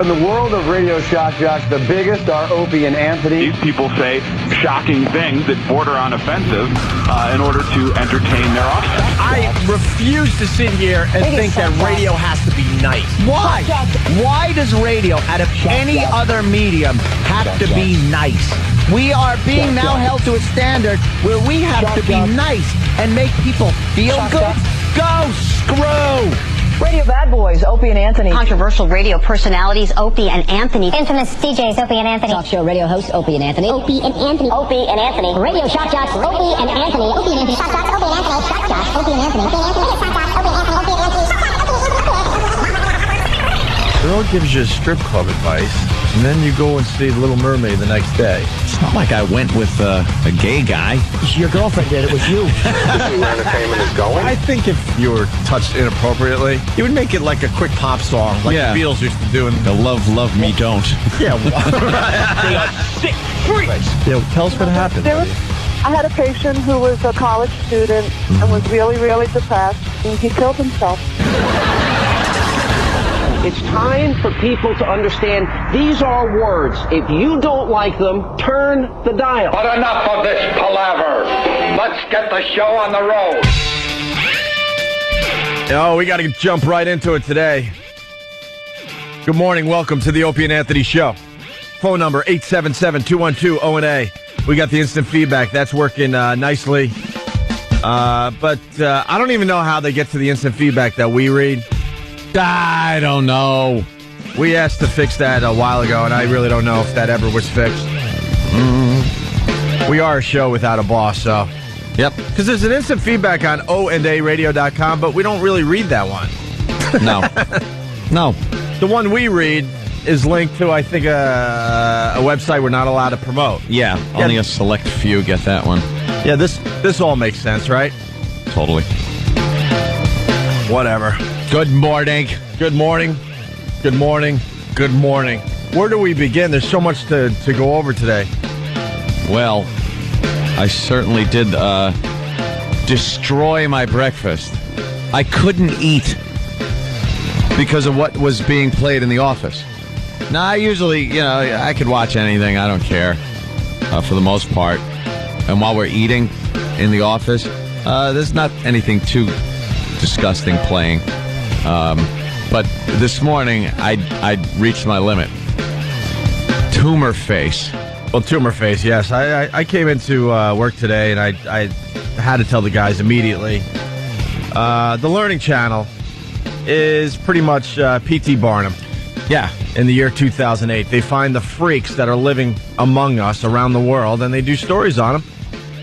In the world of radio shock jocks, the biggest are Opie and Anthony. These people say shocking things that border on offensive in order to entertain their audience. I refuse to sit here and think that radio has to be nice. Why? Why does radio, out of any other medium, have to be nice? We are being now held to a standard where we have to be nice and make people feel good. Go screw! Radio bad boys, Opie and Anthony. Controversial radio personalities, Opie and Anthony. Infamous DJs, Opie and Anthony. Talk show radio hosts, Opie and Anthony. Opie and Anthony. Opie and Anthony. Radio shock jocks, Opie and Anthony. Opie and Anthony. Shock jocks, Opie and Anthony. Shock jocks, Opie and Anthony. Opie and Anthony. Shock jocks, Opie and Anthony. Opie and Anthony. Girl gives you strip club advice, and then you go and see The Little Mermaid the next day. It's not like I went with a gay guy. Your girlfriend did. It was you. Where entertainment is going. I think if you were touched inappropriately, you would make it like a quick pop song, like the Beatles used to do. The Love Me Don't. Yeah, They are sick freaks. yeah. Tell us what happened. I had a patient who was a college student and was really, really depressed, and he killed himself. It's time for people to understand these are words. If you don't like them, turn the dial. But enough of this palaver. Let's get the show on the road. Oh, we got to jump right into it today. Good morning. Welcome to the Opie and Anthony Show. Phone number 877-212-ONA. We got the instant feedback. That's working nicely. But I don't even know how they get to the instant feedback that we read. I don't know. We asked to fix that a while ago, and I really don't know if that ever was fixed. We are a show without a boss, so. Yep. Because there's an instant feedback on onaradio.com, but we don't really read that one. No. No. The one we read is linked to, I think, a website we're not allowed to promote. Yeah, only a select few get that one. Yeah, this all makes sense, right? Totally. Whatever. Good morning. Good morning. Good morning. Good morning. Where do we begin? There's so much to go over today. Well, I certainly did destroy my breakfast. I couldn't eat because of what was being played in the office. Now, I usually, I could watch anything. I don't care for the most part. And while we're eating in the office, there's not anything too disgusting playing. But this morning, I reached my limit. Tumor face. Well, tumor face, yes. I came into work today, and I had to tell the guys immediately. The Learning Channel is pretty much P.T. Barnum. Yeah. In the year 2008. They find the freaks that are living among us around the world, and they do stories on them.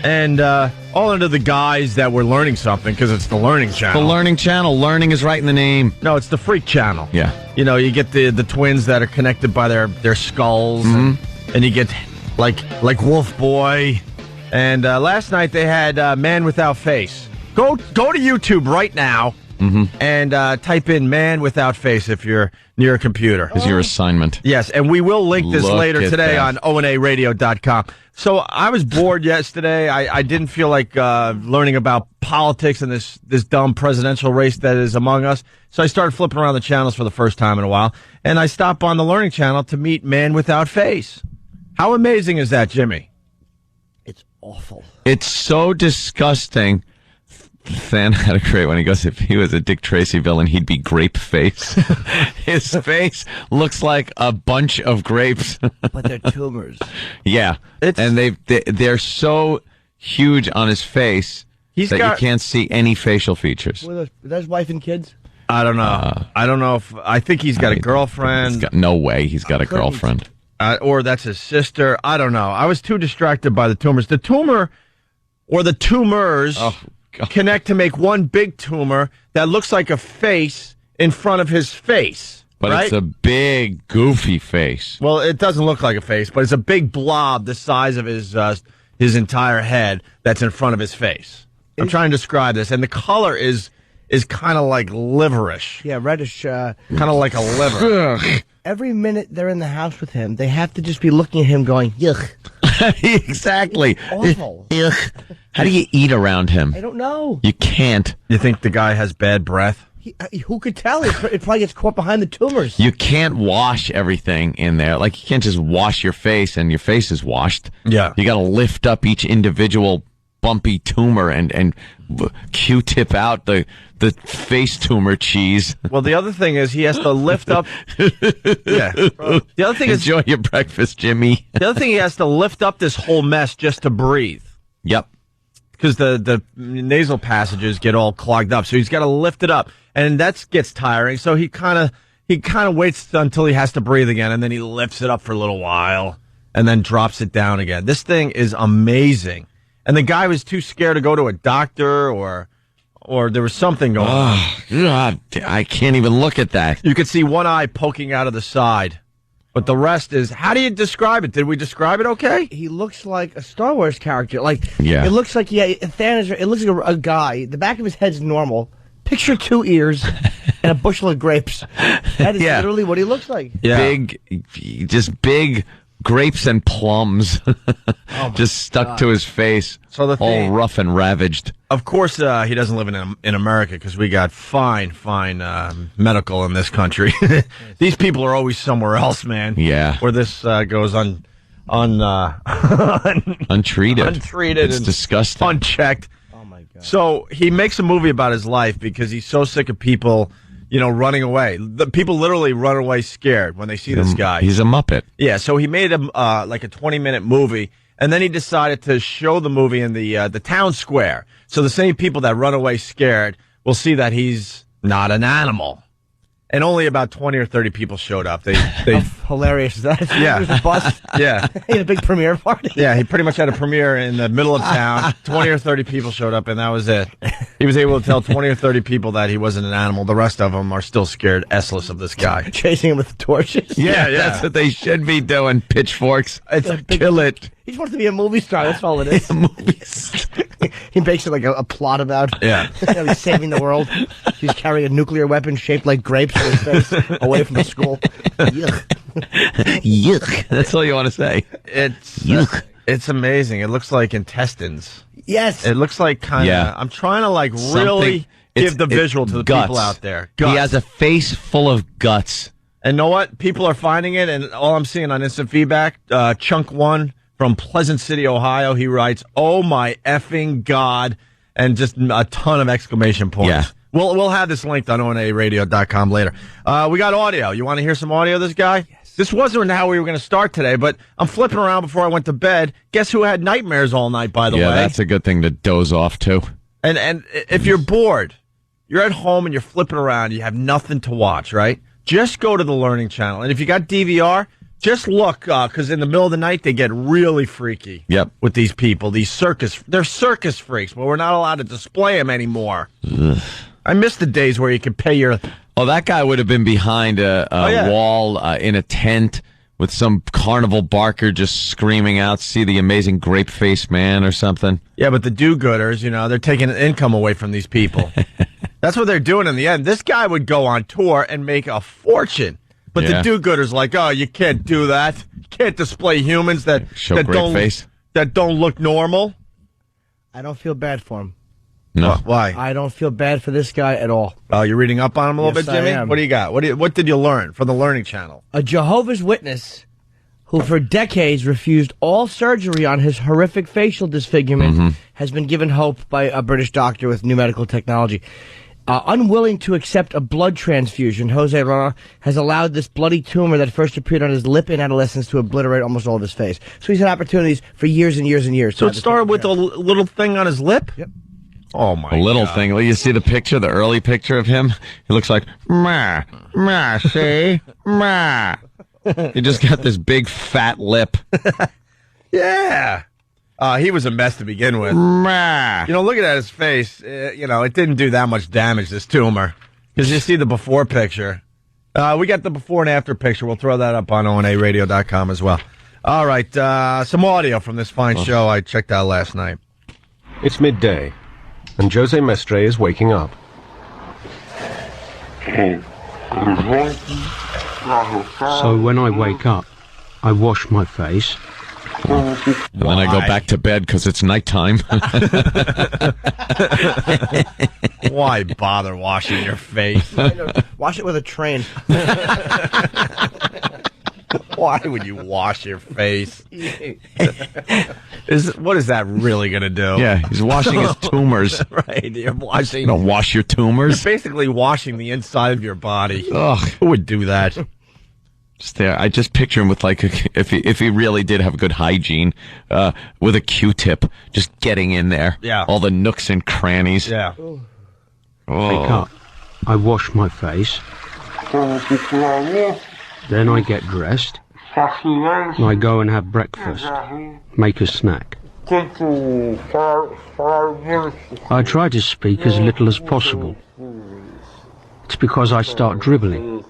And all under the guise that we're learning something, because it's the Learning Channel. The Learning Channel. Learning is right in the name. No, it's the Freak Channel. Yeah. You get the twins that are connected by their skulls, and you get like Wolf Boy. And last night they had Man Without Face. Go to YouTube right now and type in Man Without Face if you're near a computer. Is your assignment. Yes, and we will link this later today that. on onaradio.com. So I was bored yesterday. I didn't feel like learning about politics and this dumb presidential race that is among us. So I started flipping around the channels for the first time in a while. And I stopped on the Learning Channel to meet Man Without Face. How amazing is that, Jimmy? It's awful. It's so disgusting. Fan had a great one. He goes, if he was a Dick Tracy villain, he'd be Grape Face. His face looks like a bunch of grapes. But they're tumors. Yeah. And they're so huge on his face you can't see any facial features. Were those wife and kids? I don't know. I don't know I think he's got a girlfriend. No way he's got a girlfriend. Or that's his sister. I don't know. I was too distracted by the tumors. The tumor or the tumors connect to make one big tumor that looks like a face in front of his face. But right? It's a big, goofy face. Well, it doesn't look like a face, but it's a big blob the size of his entire head that's in front of his face. I'm trying to describe this, and the color is kind of like liverish. Yeah, reddish. Kind of like a liver. Every minute they're in the house with him, they have to just be looking at him going, yuck. Exactly. Awful. How do you eat around him? I don't know. You can't. You think the guy has bad breath? Who could tell? It probably gets caught behind the tumors. You can't wash everything in there. Like, you can't just wash your face and your face is washed. Yeah. You got to lift up each individual bumpy tumor and Q-tip out the face tumor cheese. Well, the other thing is he has to lift up. Yeah. The other thing is, enjoy your breakfast, Jimmy. The other thing, he has to lift up this whole mess just to breathe. Yep. Because the nasal passages get all clogged up, so he's got to lift it up, and that gets tiring. So he kind of waits until he has to breathe again, and then he lifts it up for a little while, and then drops it down again. This thing is amazing, and the guy was too scared to go to a doctor, or there was something going on. God, I can't even look at that. You could see one eye poking out of the side. But the rest is, how do you describe it? Did we describe it okay? He looks like a Star Wars character. Like, yeah. It looks like, Thanos, it looks like a guy. The back of his head's normal. Picture 2 ears and a bushel of grapes. That is literally what he looks like. Yeah. Big grapes and plums just stuck to his face, so all rough and ravaged. Of course, he doesn't live in America because we got fine medical in this country. These people are always somewhere else, man. Yeah, where this goes untreated. Untreated. It's and disgusting. Unchecked. Oh my God. So he makes a movie about his life because he's so sick of people, running away. The people literally run away scared when they see this guy. He's a Muppet. Yeah, so he made like a 20-minute movie, and then he decided to show the movie in the town square. So the same people that run away scared will see that he's not an animal. And only about 20 or 30 people showed up. They hilarious. That yeah. It was a bus. Yeah. He had a big premiere party. Yeah, he pretty much had a premiere in the middle of town. 20 or 30 people showed up, and that was it. He was able to tell 20 or 30 people that he wasn't an animal. The rest of them are still scared S-less of this guy. Chasing him with torches. Yeah. That's what they should be doing. Pitchforks. Kill it. He just wants to be a movie star. That's all it is. A movie star. He makes it like a plot about he's saving the world. He's carrying a nuclear weapon shaped like grapes in his face away from the school. Yuck. Yuck. That's all you want to say. Yuck. It's amazing. It looks like intestines. Yes. It looks like kind of. I'm trying to really give the visual to the people out there. Guts. He has a face full of guts. And know what? People are finding it, and all I'm seeing on instant feedback, Chunk One from Pleasant City, Ohio, he writes, "Oh my effing God," and just a ton of exclamation points. Yeah. We'll have this linked on onaradio.com later. We got audio. You want to hear some audio of this guy? Yes. This wasn't how we were going to start today, but I'm flipping around before I went to bed. Guess who had nightmares all night, by the way? Yeah, that's a good thing to doze off to. And if you're bored, you're at home and you're flipping around, you have nothing to watch, right? Just go to the Learning Channel. And if you got DVR, just look, because in the middle of the night, they get really freaky. Yep. With these people, they're circus freaks, but we're not allowed to display them anymore. Ugh. I miss the days where you could pay your... Oh, that guy would have been behind a wall in a tent with some carnival barker just screaming out, "See the amazing grape-faced man," or something. Yeah, but the do-gooders, they're taking income away from these people. That's what they're doing in the end. This guy would go on tour and make a fortune. But the do-gooders like, oh, you can't do that. You can't display humans that don't look normal. I don't feel bad for him. No. Why? I don't feel bad for this guy at all. Oh, you're reading up on him a little bit, Jimmy? I am. What do you got? What did you learn from the Learning Channel? A Jehovah's Witness who for decades refused all surgery on his horrific facial disfigurement has been given hope by a British doctor with new medical technology. Unwilling to accept a blood transfusion, Jose Rana has allowed this bloody tumor that first appeared on his lip in adolescence to obliterate almost all of his face. So he's had opportunities for years and years and years. So it started with a little thing on his lip? Yep. Oh, my God. A little thing. You see the picture, the early picture of him? He looks like, "Ma, see? Ma." He just got this big fat lip. Yeah. He was a mess to begin with. Ma. Looking at his face, it didn't do that much damage, this tumor. Because you see the before picture. We got the before and after picture. We'll throw that up on onaradio.com as well. All right. Some audio from this fine show I checked out last night. It's midday, and Jose Mestre is waking up. So when I wake up, I wash my face, And then I go back to bed because it's nighttime. Why bother washing your face? Wash it with a train. Why would you wash your face? What is that really going to do? Yeah, he's washing his tumors. Right, you're washing. You don't wash your tumors. You're basically washing the inside of your body. Ugh. Who would do that? Just there, I just picture him with like, if he really did have good hygiene, with a Q-tip, just getting in there. Yeah. All the nooks and crannies. Yeah. Oh. Wake up. I wash my face. Then I get dressed. And I go and have breakfast. Make a snack. I try to speak as little as possible. It's because I start dribbling.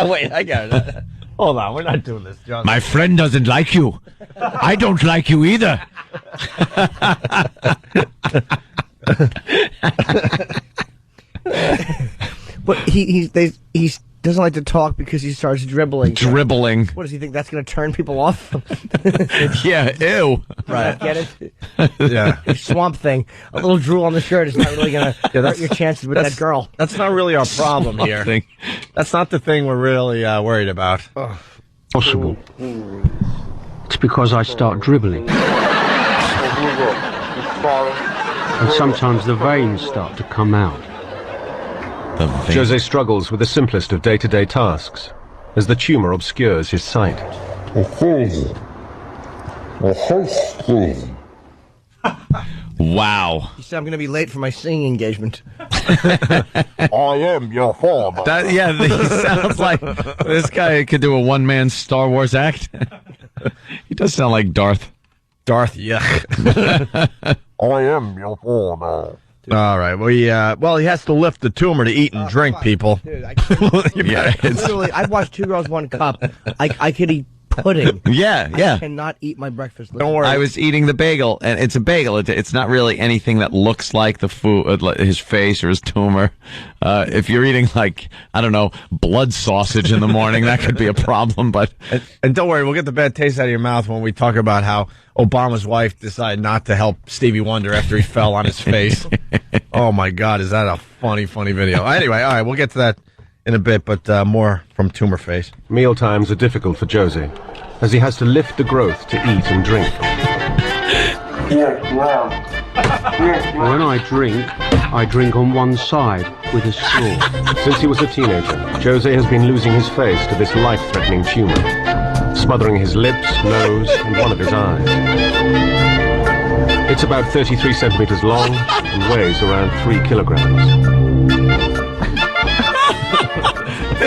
Wait, I got it. Hold on, we're not doing this, John. My friend doesn't like you. I don't like you either. But he doesn't like to talk because he starts dribbling. Dribbling. What does he think? That's going to turn people off? Yeah, ew. Right. Get it? Yeah. Swamp Thing. A little drool on the shirt is not really going to hurt your chances with that girl. That's not really our problem here. That's not the thing we're really worried about. Possible. It's because I start dribbling. And sometimes the veins start to come out. Jose struggles with the simplest of day-to-day tasks as the tumor obscures his sight. Wow. He said, I'm going to be late for my singing engagement. I am your father. Yeah, he sounds like this guy could do a one-man Star Wars act. He does sound like Darth. Yeah. I am your father. All right. Well, he has to lift the tumor to eat and drink, people. Dude, I've watched Two Girls, One Cup. I could eat pudding. Yeah. I cannot eat my breakfast. Don't worry. I was eating the bagel, and it's a bagel. It's not really anything that looks like the food, his face or his tumor. If you're eating, like, I don't know, blood sausage in the morning, that could be a problem. But and don't worry, we'll get the bad taste out of your mouth when we talk about how Obama's wife decided not to help Stevie Wonder after he fell on his face. Oh, my God, is that a funny video? Anyway, all right, we'll get to that in a bit, but more from Tumor Face. Meal times are difficult for Jose, as he has to lift the growth to eat and drink. When I drink on one side with a straw. Since he was a teenager, Jose has been losing his face to this life-threatening tumor, smothering his lips, nose, and one of his eyes. It's about 33 centimeters long and weighs around 3 kilograms.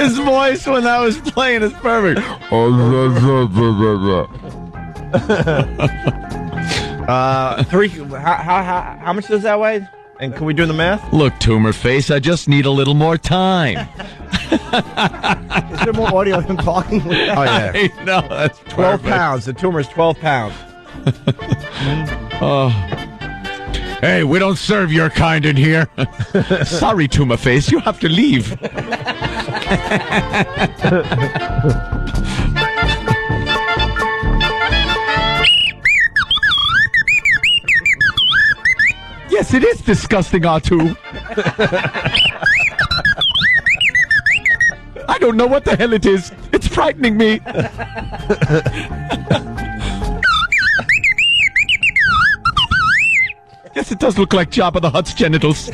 his voice when that was playing is perfect. How much does that weigh? And can we do the math? Look, Tumor Face, I just need a little more time. Is there more audio of him talking? Oh, yeah. No, that's 12 perfect. pounds. The tumor is 12 pounds. Oh. Hey, we don't serve your kind in here. Sorry, Tumor Face, you have to leave. Yes, it is disgusting, R2. I don't know what the hell it is. It's frightening me. Yes, it does look like Jabba the Hutt's genitals.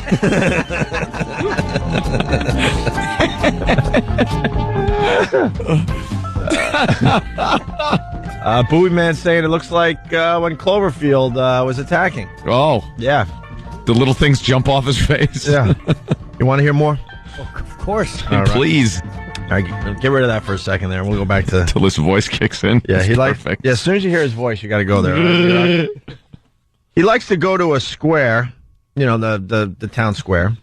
Bowie Man saying it looks like when Cloverfield was attacking. Oh. Yeah. The little things jump off his face. Yeah. You want to hear more? Of course. All right. Please. All right, get rid of that for a second there, and we'll go back to... Till his voice kicks in. Yeah, he likes... Yeah, as soon as you hear his voice, you got to go there. Right? He likes to go to a square, you know, the town square,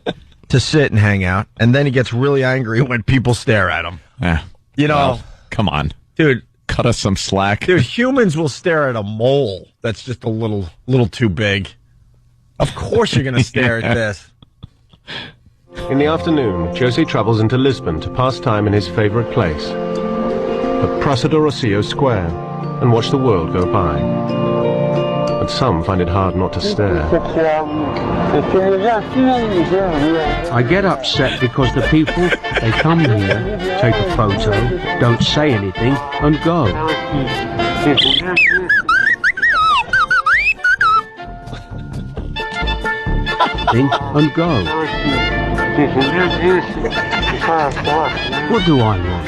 to sit and hang out, and then he gets really angry when people stare at him. Yeah. You know... Well, come on. Dude. Cut us some slack. Dude, humans will stare at a mole that's just a little too big. Of course you're going to stare at this. In the afternoon, Jose travels into Lisbon to pass time in his favorite place, the Praça do Rocio Square, and watch the world go by. But some find it hard not to stare. I get upset because the people, they come here, take a photo, don't say anything, and go. And go. What do I want?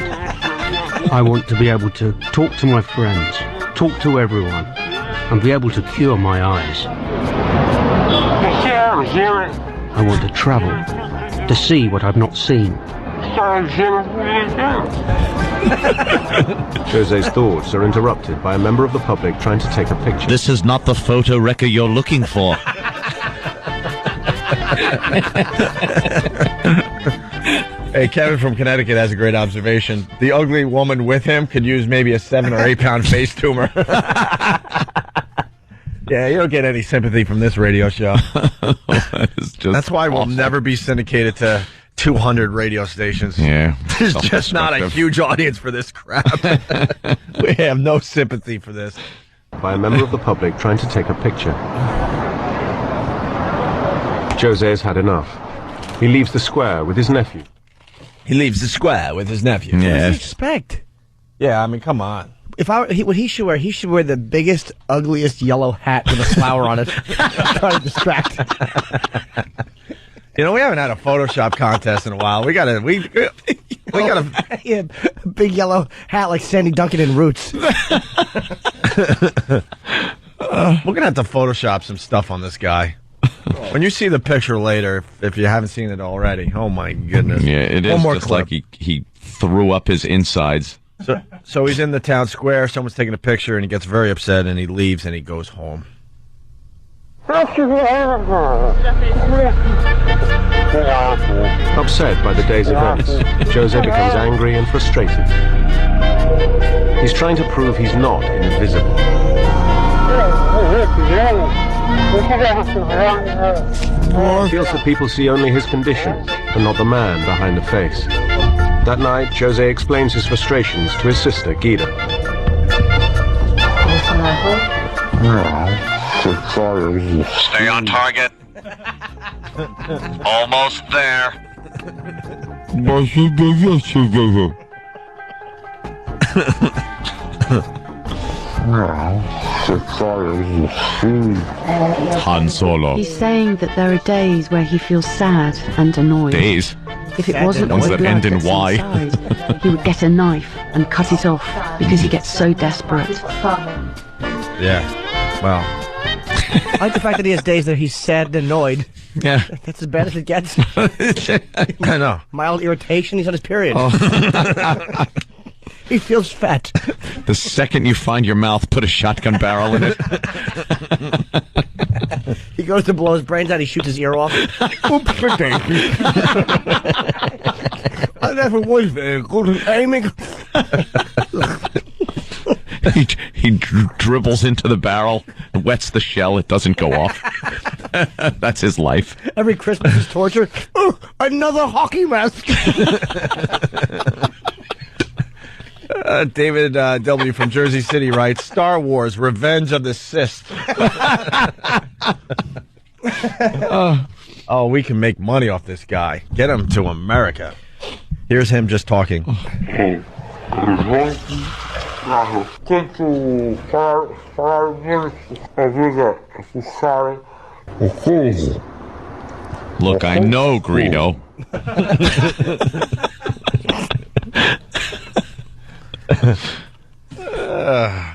I want to be able to talk to my friends, talk to everyone, and be able to cure my eyes. I want to travel, to see what I've not seen. Jose's thoughts are interrupted by a member of the public trying to take a picture. This is not the photo record you're looking for. Hey, Kevin from Connecticut has a great observation. The ugly woman with him could use maybe a 7 or 8 pound face tumor. Yeah, you don't get any sympathy from this radio show. That's why we'll never be syndicated to 200 radio stations. Yeah. There's just not a huge audience for this crap. We have no sympathy for this. By a member of the public trying to take a picture. Jose has had enough. He leaves the square with his nephew. What does he expect? Yeah, I mean, come on. What he should wear, the biggest, ugliest yellow hat with a flower on it. Try to distract. You know, we haven't had a Photoshop contest in a while. We got a yeah, big yellow hat like Sandy Duncan in Roots. We're gonna have to Photoshop some stuff on this guy. When you see the picture later, if you haven't seen it already, oh my goodness. Yeah, it is just like he threw up his insides. So he's in the town square, someone's taking a picture, and he gets very upset, and he leaves, and he goes home. Upset by the day's events, Jose becomes angry and frustrated. He's trying to prove he's not invisible. He feels that people see only his condition and not the man behind the face. That night, Jose explains his frustrations to his sister, Gita. Stay on target. Almost there. Han Solo. He's saying that there are days where he feels sad and annoyed. Days? If it wasn't ones for the that blood end in that's Y. inside, he would get a knife and cut it off because he gets so desperate. Yeah. Well. I like the fact that he has days that he's sad and annoyed. Yeah. That's as bad as it gets. I know. Mild irritation, he's on his period. Oh. He feels fat. The second you find your mouth, put a shotgun barrel in it. He goes to blow his brains out, he shoots his ear off. Oops, I never was very good at aiming. He dribbles into the barrel, wets the shell, it doesn't go off. That's his life. Every Christmas is torture. Oh, another hockey mask. David W. from Jersey City writes, Star Wars, Revenge of the Sith. Oh, we can make money off this guy. Get him to America. Here's him just talking. Look, I know, Greedo.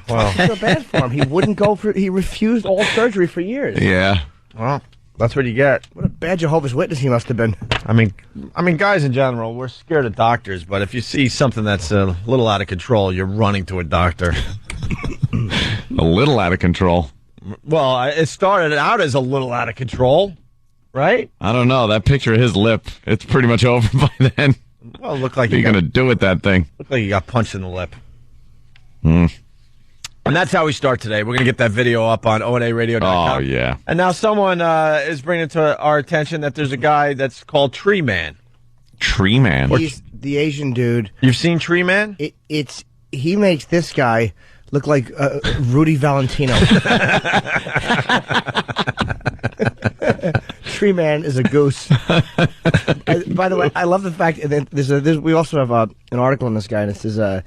Well, I feel bad for him. He wouldn't go for. He refused all surgery for years. Yeah. Well, that's what you get. What a bad Jehovah's Witness he must have been. I mean, guys in general, we're scared of doctors, but if you see something that's a little out of control, you're running to a doctor. A little out of control. Well, it started out as a little out of control, right? I don't know. That picture of his lip, it's pretty much over by then. Well, it looked like what are you going to do with that thing? Looked like you got punched in the lip. Hmm. And that's how we start today. We're going to get that video up on onaradio.com. Oh, yeah. And now someone is bringing to our attention that there's a guy that's called Tree Man. Tree Man? He's the Asian dude. You've seen Tree Man? He makes this guy look like Rudy Valentino. Tree Man is a goose. By the way, I love the fact that we also have an article on this guy, and it says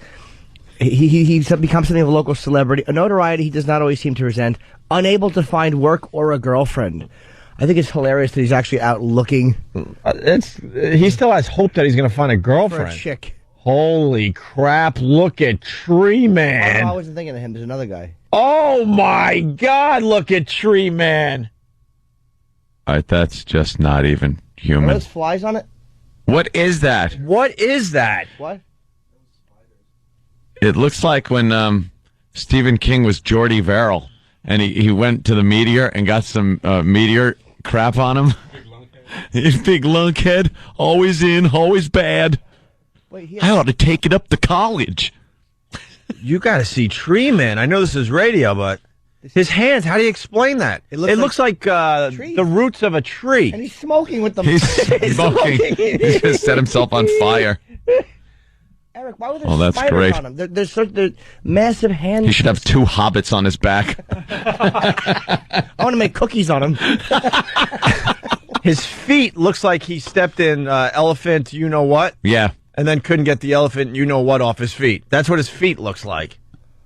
he becomes something of a local celebrity, a notoriety he does not always seem to resent, unable to find work or a girlfriend. I think it's hilarious that he's actually out looking. He still has hope that he's going to find a girlfriend. For a chick. Holy crap, look at Tree Man. I wasn't thinking of him. There's another guy. Oh, my God, look at Tree Man. All right, that's just not even human. Are those flies on it? What is that? What is that? What? It looks like when Stephen King was Geordie Verrill, and he went to the meteor and got some meteor crap on him. Big lunkhead, always in, always bad. Wait, I ought to take it up to college. You got to see Tree Man. I know this is radio, but his hands, how do you explain that? It looks like the roots of a tree. And he's smoking with them. He's smoking. He's going to set himself on fire. Eric, why were there spiders on him? There's massive hands. He should have 2 hobbits on his back. I want to make cookies on him. His feet looks like he stepped in elephant you-know-what. Yeah. And then couldn't get the elephant you-know-what off his feet. That's what his feet looks like.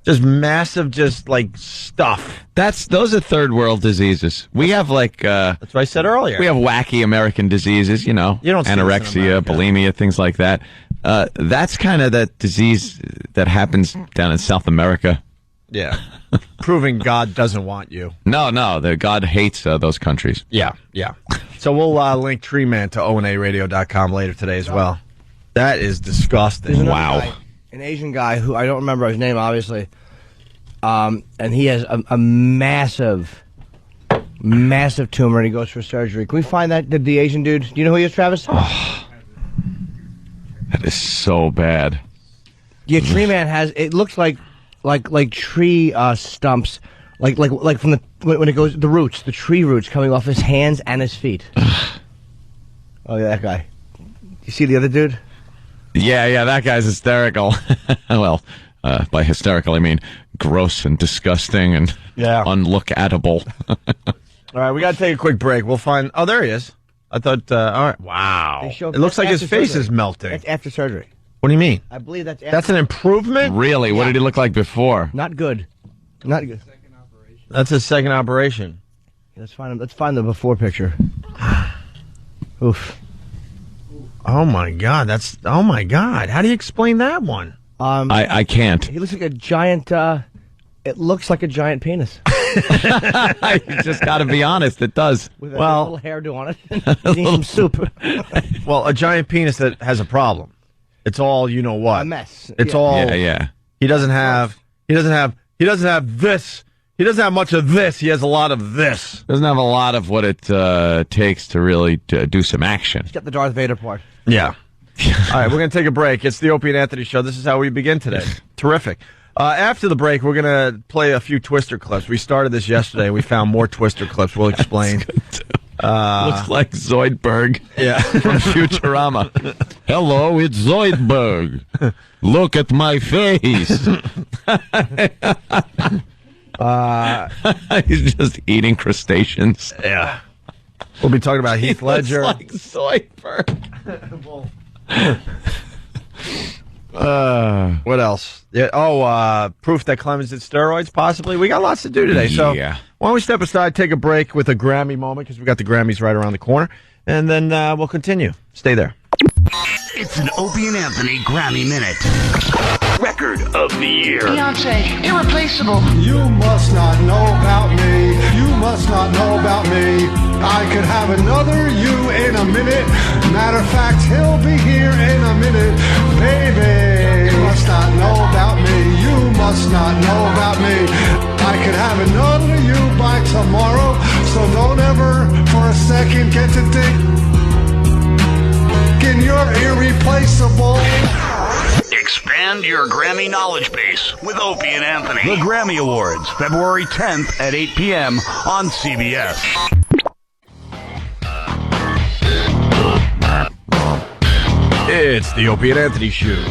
Just massive, just like stuff. Those are third world diseases. We have that's what I said earlier. We have wacky American diseases, You don't see anorexia, bulimia, things like that. That's kind of that disease that happens down in South America. Yeah. Proving God doesn't want you. No, God hates those countries. Yeah. So we'll link Tree Man to onaradio.com later today as well. That is disgusting. Wow. Guy, an Asian guy who I don't remember his name, obviously. And he has a massive tumor, and he goes for surgery. Can we find the Asian dude? Do you know who he is, Travis? Oh, that is so bad. Yeah, Tree Man has. It looks like tree stumps, like from when it goes the roots, the tree roots coming off his hands and his feet. Oh yeah, that guy. You see the other dude? Yeah, that guy's hysterical. Well, by hysterical I mean gross and disgusting and unlook-atable. All right, we got to take a quick break. We'll find. Oh, there he is. I thought. All right. Wow. It looks like his face is melting. That's after surgery. What do you mean? I believe that's after. That's an improvement? Really? Yeah. What did he look like before? Not good. Not good. That's his second operation. Let's find the before picture. Oof. Oh my God! Oh my God! How do you explain that one? I can't. He looks like a giant. It looks like a giant penis. You just got to be honest. It does. With a little hairdo on it. You need some soup. Well, a giant penis that has a problem. It's all you know what. A mess. It's all. Yeah. He doesn't have this. He doesn't have much of this. He has a lot of this. Doesn't have a lot of what it takes to really do some action. He's got the Darth Vader part. Yeah. All right, we're going to take a break. It's the Opie and Anthony Show. This is how we begin today. Terrific. After the break, we're going to play a few Twister clips. We started this yesterday. We found more Twister clips. We'll explain. Looks like Zoidberg from Futurama. Hello, it's Zoidberg. Look at my face. He's just eating crustaceans. Yeah. We'll be talking about Heath Ledger. Like Zoidberg. What else? Proof that Clemens did steroids, possibly. We got lots to do today. So why don't we step aside, take a break with a Grammy moment, because we got the Grammys right around the corner, and then we'll continue. Stay there. It's an Opie and Anthony Grammy Minute. Record of the year. Beyonce, irreplaceable. You must not know about me. You must not know about me. I could have another you in a minute. Matter of fact, he'll be here in a minute. Baby, you must not know about me. You must not know about me. I could have another you by tomorrow. So don't ever for a second get to think you're irreplaceable. Expand your Grammy knowledge base with Opie and Anthony. The Grammy Awards, February 10th at 8 p.m. on CBS. It's the Opie and Anthony Show.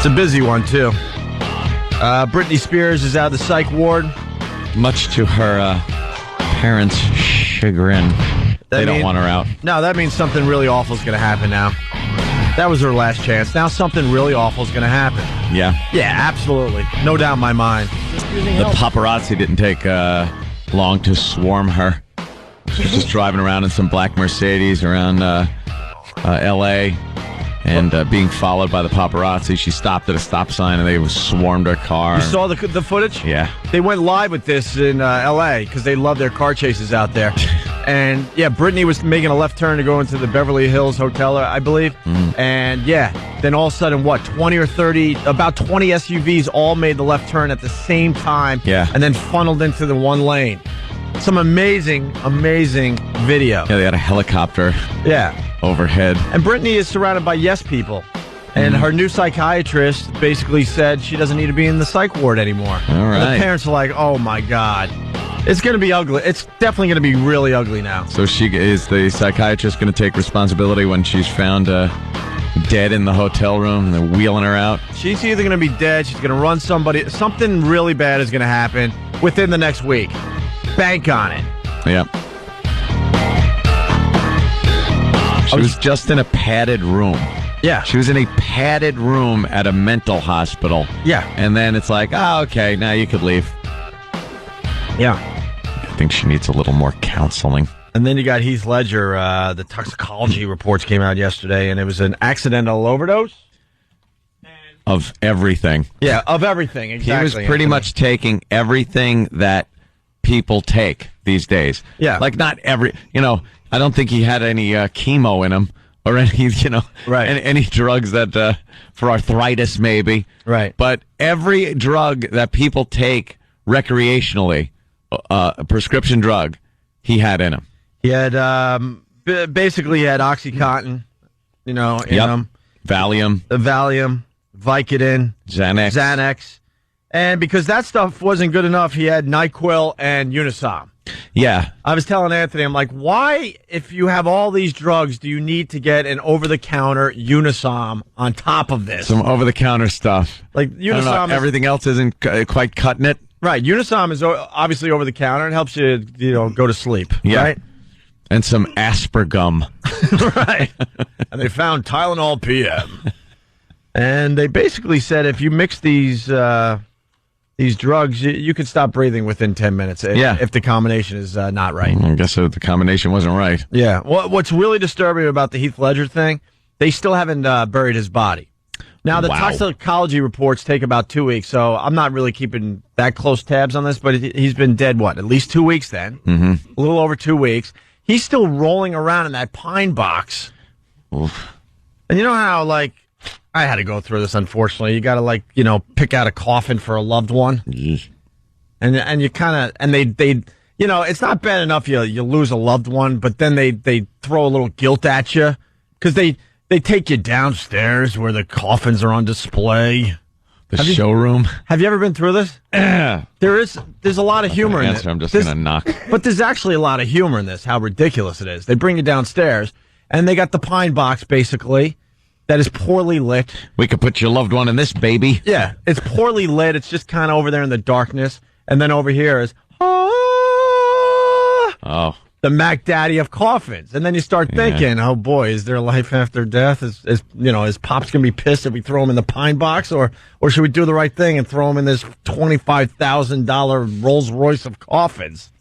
It's a busy one, too. Britney Spears is out of the psych ward. Much to her parents' chagrin. They don't want her out. No, that means something really awful is going to happen now. That was her last chance. Now something really awful is going to happen. Yeah. Yeah, absolutely. No doubt in my mind. The paparazzi didn't take long to swarm her. She was just driving around in some black Mercedes around L.A. and being followed by the paparazzi. She stopped at a stop sign and they swarmed her car. You saw the footage? Yeah. They went live with this in L.A. because they love their car chases out there. And, yeah, Britney was making a left turn to go into the Beverly Hills Hotel, I believe. And, yeah, then all of a sudden, about 20 SUVs all made the left turn at the same time. Yeah. And then funneled into the one lane. Some amazing, amazing video. Yeah, they had a helicopter overhead. And Britney is surrounded by yes people. And her new psychiatrist basically said she doesn't need to be in the psych ward anymore. All right. And the parents are like, oh, my God. It's going to be ugly. It's definitely going to be really ugly now. So is the psychiatrist going to take responsibility when she's found dead in the hotel room and they're wheeling her out? She's either going to be dead, she's going to run somebody. Something really bad is going to happen within the next week. Bank on it. Yeah. She was just in a padded room. Yeah. She was in a padded room at a mental hospital. Yeah. And then it's like, okay, now you could leave. Yeah. I think she needs a little more counseling. And then you got Heath Ledger. The toxicology reports came out yesterday, and it was an accidental overdose. Of everything. Yeah, of everything, exactly. He was pretty much taking everything that people take these days. Yeah. Like not every, I don't think he had any chemo in him or any, right. any drugs that, for arthritis maybe. Right. But every drug that people take recreationally, a prescription drug, he had in him. He had, basically he had Oxycontin, in him. Valium. Vicodin. Xanax. And because that stuff wasn't good enough, he had NyQuil and Unisom. Yeah. I was telling Anthony, I'm like, why, if you have all these drugs, do you need to get an over-the-counter Unisom on top of this? Some over-the-counter stuff. Like Unisom, everything else isn't quite cutting it. Right. Unisom is obviously over-the-counter. It helps you, go to sleep. Yeah. Right? And some Aspergum. Right. And they found Tylenol PM. And they basically said if you mix these drugs, you could stop breathing within 10 minutes if the combination is not right. I guess the combination wasn't right. Yeah. What's really disturbing about the Heath Ledger thing, they still haven't buried his body. Now, the toxicology reports take about 2 weeks, so I'm not really keeping that close tabs on this, but he's been dead, at least 2 weeks then? Mm-hmm. A little over 2 weeks. He's still rolling around in that pine box. Oof. And you know how, I had to go through this, unfortunately. You got to, pick out a coffin for a loved one. And you kind of, and they it's not bad enough you lose a loved one, but then they throw a little guilt at you because they take you downstairs where the coffins are on display. The showroom. Have you ever been through this? There's a lot of humor in it. I'm just going to knock. But there's actually a lot of humor in this, how ridiculous it is. They bring you downstairs, and they got the pine box, basically, that is poorly lit. We could put your loved one in this, baby. Yeah, it's poorly lit. It's just kind of over there in the darkness. And then over here is, the Mac Daddy of coffins. And then you start thinking, oh boy, is there life after death? Is Pop's going to be pissed if we throw him in the pine box? Or should we do the right thing and throw him in this $25,000 Rolls Royce of coffins?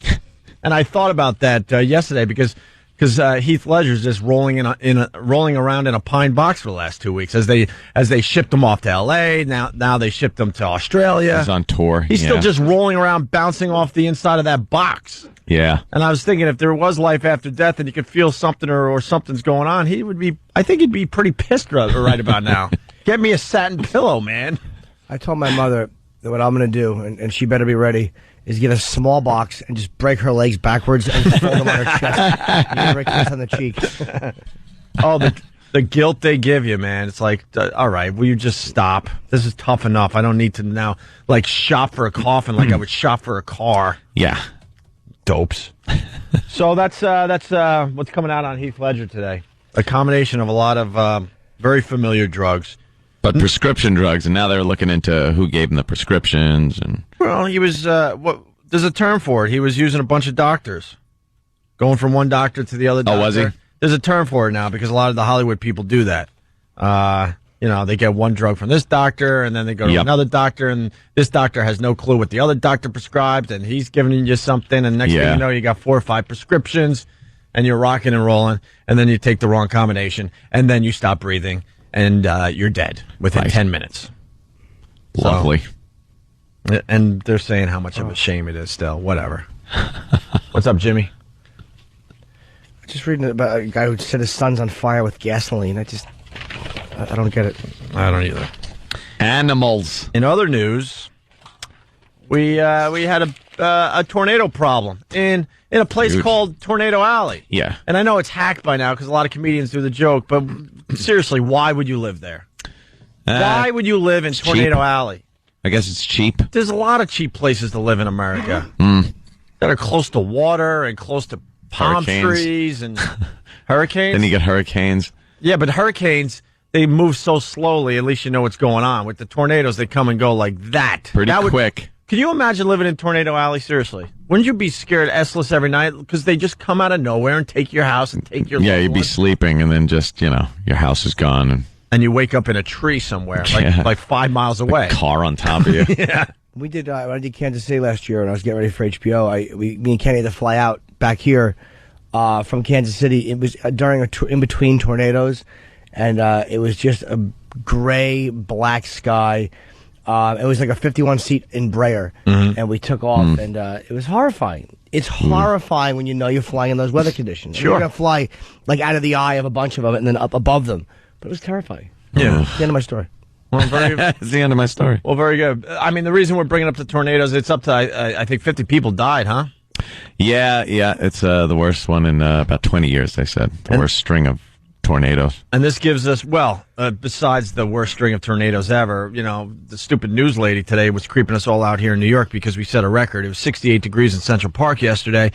And I thought about that yesterday because Heath Ledger's just rolling around in a pine box for the last 2 weeks as they shipped him off to L.A. Now they shipped him to Australia. He's on tour. He's still just rolling around, bouncing off the inside of that box. Yeah. And I was thinking if there was life after death and you could feel something or something's going on, I think he'd be pretty pissed right about now. Get me a satin pillow, man. I told my mother that what I'm going to do, and she better be ready, is get a small box and just break her legs backwards and fold them on her chest. And give her a kiss on the cheek. Oh, the guilt they give you, man. It's like, all right, will you just stop? This is tough enough. I don't need to now, shop for a coffin like I would shop for a car. Yeah. Dopes. So that's what's coming out on Heath Ledger today. A combination of a lot of very familiar drugs. But prescription drugs, and now they're looking into who gave him the prescriptions. And Well, he was, there's a term for it. He was using a bunch of doctors. Going from one doctor to the other doctor. Oh, was he? There's a term for it now because a lot of the Hollywood people do that. They get one drug from this doctor, and then they go to another doctor, and this doctor has no clue what the other doctor prescribed, and he's giving you something, and next thing you know, you got 4 or 5 prescriptions, and you're rocking and rolling, and then you take the wrong combination, and then you stop breathing, and you're dead within 10 minutes. Lovely. So, and they're saying how much of a shame it is still. Whatever. What's up, Jimmy? Just reading about a guy who set his son's on fire with gasoline. I don't get it. I don't either. Animals. In other news, we had a tornado problem in a place called Tornado Alley. Yeah. And I know it's hacked by now because a lot of comedians do the joke, but seriously, why would you live there? Why would you live in Tornado cheap. Alley? I guess it's cheap. There's a lot of cheap places to live in America that are close to water and close to palm trees and hurricanes. Then you get hurricanes. Yeah, but hurricanes, they move so slowly, at least you know what's going on. With the tornadoes, they come and go like that. Pretty quick. Can you imagine living in Tornado Alley? Seriously. Wouldn't you be scared S-less every night? Because they just come out of nowhere and take your house and take your you'd be sleeping, and then just, your house is gone. And you wake up in a tree somewhere, like 5 miles away. A car on top of you. Yeah. We did. When I did Kansas City last year, and I was getting ready for HBO. Me and Kenny had to fly out back here from Kansas City. It was during in between tornadoes, and it was just a gray black sky. It was like a 51-seat in Breyer, and we took off, and it was horrifying. It's horrifying when you know you're flying in those weather conditions. Sure. You're gonna fly like out of the eye of a bunch of them, and then up above them. But it was terrifying. Yeah. That's the end of my story. Well, That's the end of my story. Well, very good. I mean, the reason we're bringing up the tornadoes, it's up to, I think 50 people died, huh? Yeah. It's the worst one in about 20 years, they said. The worst string of tornadoes. And this gives us, besides the worst string of tornadoes ever, the stupid news lady today was creeping us all out here in New York because we set a record. It was 68 degrees in Central Park yesterday.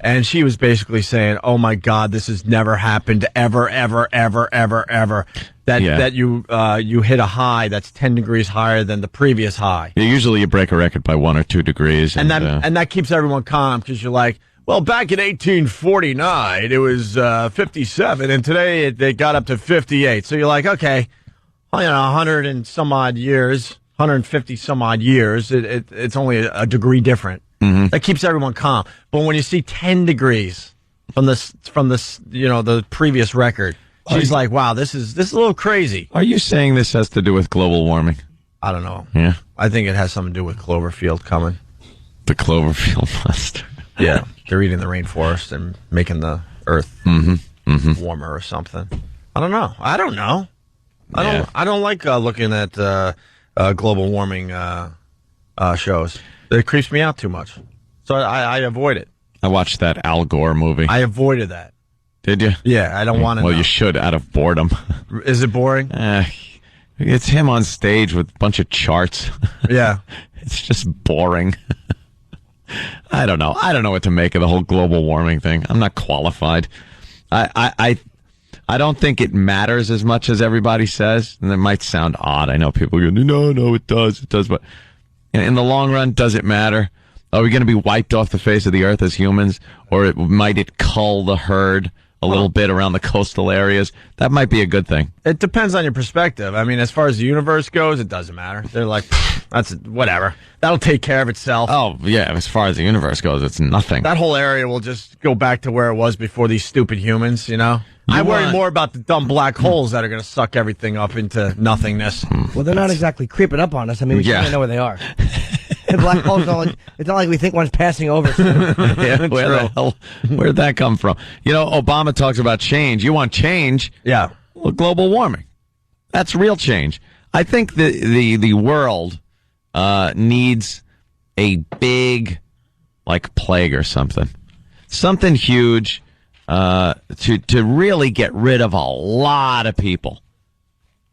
And she was basically saying, oh, my God, this has never happened ever, ever, ever, ever, ever. That you hit a high that's 10 degrees higher than the previous high. Yeah, usually you break a record by 1 or 2 degrees. And that keeps everyone calm because you're like, well, back in 1849, it was 57, and today it got up to 58. So you're like, okay, 100 and some odd years, 150 some odd years, it's only a degree different. Mm-hmm. That keeps everyone calm. But when you see 10 degrees from the previous record, she's like, wow, this is a little crazy. Are you saying this has to do with global warming? I don't know. Yeah. I think it has something to do with Cloverfield coming. The Cloverfield monster. Yeah. They're eating the rainforest and making the earth warmer or something. I don't know. I don't like looking at global warming shows. It creeps me out too much. So I avoid it. I watched that Al Gore movie. I avoided that. Did you? Yeah, I don't want to Well, know. you should, out of boredom. Is it boring? It's him on stage with a bunch of charts. Yeah. It's just boring. I don't know. I don't know what to make of the whole global warming thing. I'm not qualified. I don't think it matters as much as everybody says. And it might sound odd. I know people go, no, it does. It does. But in the long run, does it matter? Are we going to be wiped off the face of the earth as humans? Or might it cull the herd a little bit around the coastal areas? That might be a good thing. It depends on your perspective. I mean, as far as the universe goes, it doesn't matter. They're like, that's whatever. That'll take care of itself. Oh, yeah. As far as the universe goes, it's nothing. That whole area will just go back to where it was before these stupid humans, I worry more about the dumb black holes that are going to suck everything up into nothingness. Well, they're not exactly creeping up on us. I mean, we certainly know where they are. The black holes it's not like we think one's passing over. Yeah, where'd that come from? Obama talks about change. You want change? Yeah. Well, global warming. That's real change. I think the world needs a big, plague or something. Something huge to really get rid of a lot of people.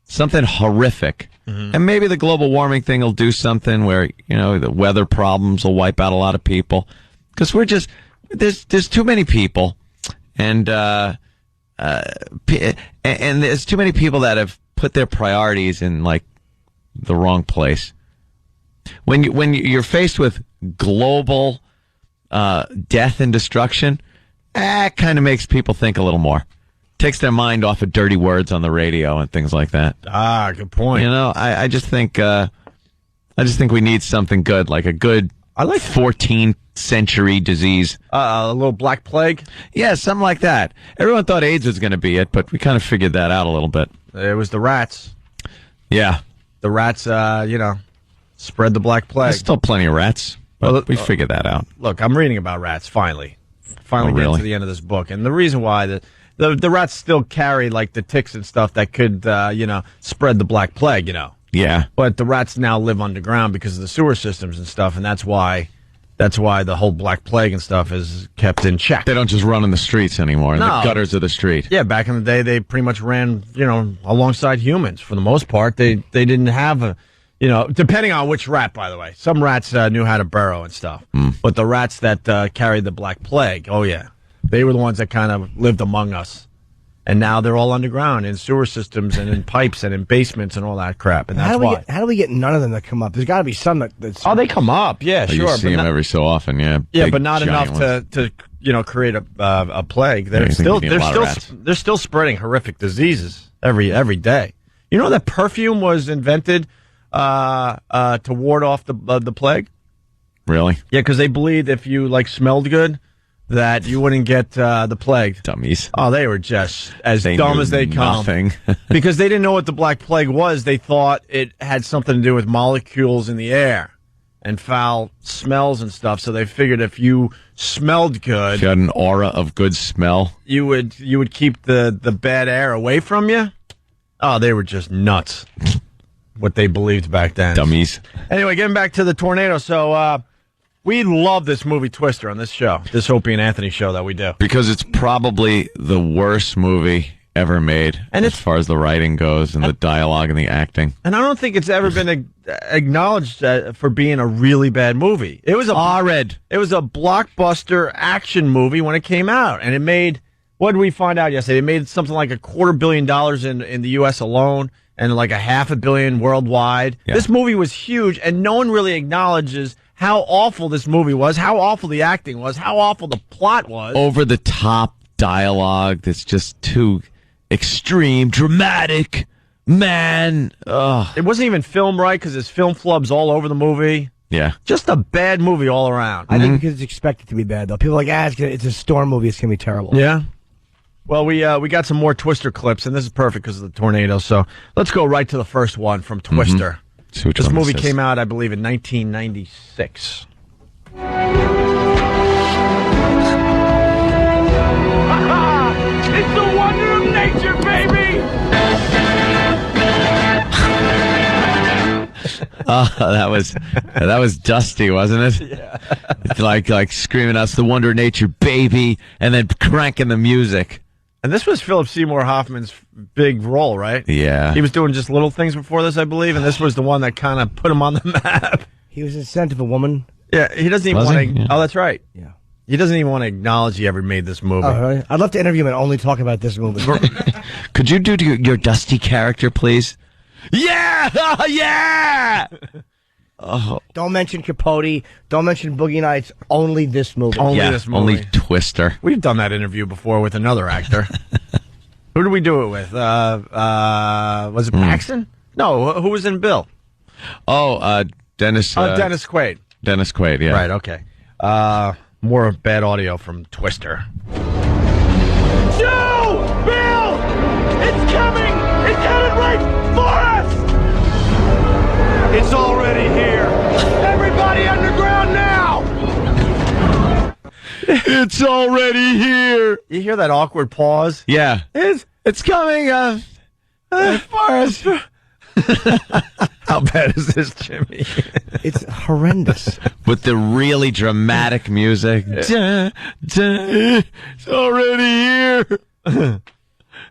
Something horrific. Mm-hmm. And maybe the global warming thing will do something where, the weather problems will wipe out a lot of people. Because there's too many people. And there's too many people that have put their priorities in like the wrong place. When you're faced with global death and destruction, that kind of makes people think a little more. Takes their mind off of dirty words on the radio and things like that. Ah, good point. You know, I just think we need something good, like a good 14th century disease. A little Black Plague? Yeah, something like that. Everyone thought AIDS was going to be it, but we kind of figured that out a little bit. It was the rats. Yeah. The rats, spread the Black Plague. There's still plenty of rats, but we figured that out. Look, I'm reading about rats, finally. Really? Getting to the end of this book. And the reason why, the rats still carry, like, the ticks and stuff that could, spread the Black Plague, Yeah. But the rats now live underground because of the sewer systems and stuff, and that's why the whole Black Plague and stuff is kept in check. They don't just run in the streets anymore, in the gutters of the street. Yeah, back in the day, they pretty much ran, alongside humans for the most part. They didn't have depending on which rat, by the way. Some rats knew how to burrow and stuff. But the rats that carried the Black Plague, oh yeah, they were the ones that kind of lived among us. And now they're all underground in sewer systems and in pipes and in basements and all that crap. And that's why. How do we get none of them that come up? There's got to be some that's. Oh, they come up. Yeah, sure. You see them every so often. Yeah. Yeah, Big, but not enough to create a plague. They're still spreading horrific diseases every day. You know that perfume was invented to ward off the plague? Really? Yeah, because they believed if you smelled good, that you wouldn't get the plague. Dummies. Oh, they were just as dumb as they come. Nothing. Because they didn't know what the Black Plague was. They thought it had something to do with molecules in the air and foul smells and stuff. So they figured if you smelled good, if you had an aura of good smell, you would keep the bad air away from you. Oh, they were just nuts. What they believed back then. Dummies. Anyway, getting back to the tornado. So, we love this movie Twister on this show, this Opie and Anthony show that we do. Because it's probably the worst movie ever made, and as far as the writing goes and the dialogue and the acting. And I don't think it's ever been acknowledged for being a really bad movie. It was It was a blockbuster action movie when it came out, and it made, what did we find out yesterday? It made something like $250 million in the U.S. alone, and like $500 million worldwide. Yeah. This movie was huge, and no one really acknowledges how awful this movie was, how awful the acting was, how awful the plot was. Over the top dialogue that's just too extreme, dramatic, man. Ugh. It wasn't even filmed right because there's film flubs all over the movie. Yeah. Just a bad movie all around. I think because it's expected to be bad, though. People are like, it's a storm movie, it's going to be terrible. Yeah. Well, we got some more Twister clips, and this is perfect because of the tornado. So let's go right to the first one from Twister. This movie came out, I believe, in 1996. It's the wonder of nature, baby! Oh, that was Dusty, wasn't it? Yeah. It's like screaming, "That's the wonder of nature, baby," and then cranking the music. And this was Philip Seymour Hoffman's big role, right? Yeah. He was doing just little things before this, I believe, and this was the one that kind of put him on the map. He was a scent of a woman. Yeah, he doesn't even want to... Yeah. Oh, that's right. Yeah. He doesn't even want to acknowledge he ever made this movie. Oh, really? I'd love to interview him and only talk about this movie. Could you do your Dusty character, please? Yeah! Yeah! Oh. Don't mention Capote. Don't mention Boogie Nights. Only this movie. This movie. Only Twister. We've done that interview before with another actor. Who did we do it with? Was it Paxton? No, who was in Bill? Oh, Dennis. Dennis Quaid. Dennis Quaid, yeah. Right, okay. More bad audio from Twister. Joe! Bill! It's coming! It's headed right for us! It's already here! Everybody underground now! It's already here! You hear that awkward pause? Yeah. It's coming for us. How bad is this, Jimmy? It's horrendous. With the really dramatic music. It's already here.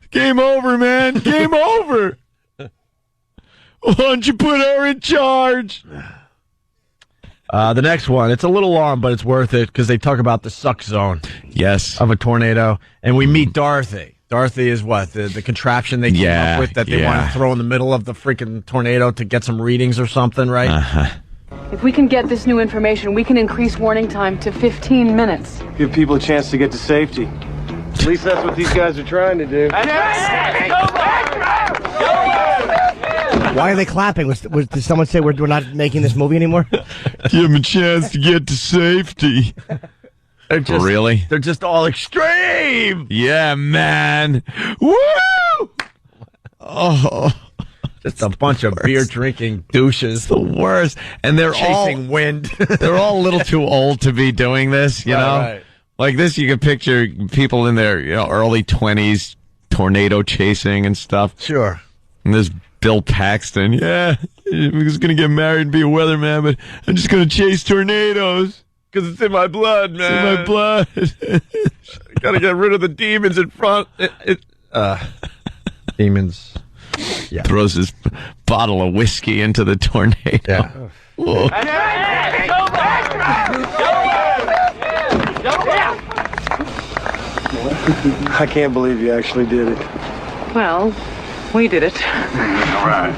Game over, man. Game over. Why don't you put her in charge? The next one, it's a little long, but it's worth it because they talk about the suck zone. Yes. Of a tornado. And we meet Dorothy. Dorothy is what? The contraption they came up with that they want to throw in the middle of the freaking tornado to get some readings or something, right? Uh-huh. If we can get this new information, we can increase warning time to 15 minutes. Give people a chance to get to safety. At least that's what these guys are trying to do. Why are they clapping? Did someone say we're not making this movie anymore? Give them a chance to get to safety. Really? They're just all extreme. Yeah, man. Woo! Oh, just a bunch of beer drinking douches. The worst. And they're chasing wind. They're all a little too old to be doing this, you know? Right. Like this, you can picture people in their early 20s tornado chasing and stuff. Sure. And there's Bill Paxton. Yeah, I was going to get married and be a weatherman, but I'm just going to chase tornadoes. Because it's in my blood, man. It's in my blood. Got to get rid of the demons in front. Demons. Yeah. Throws his bottle of whiskey into the tornado. Yeah. I can't believe you actually did it. Well, we did it. All right.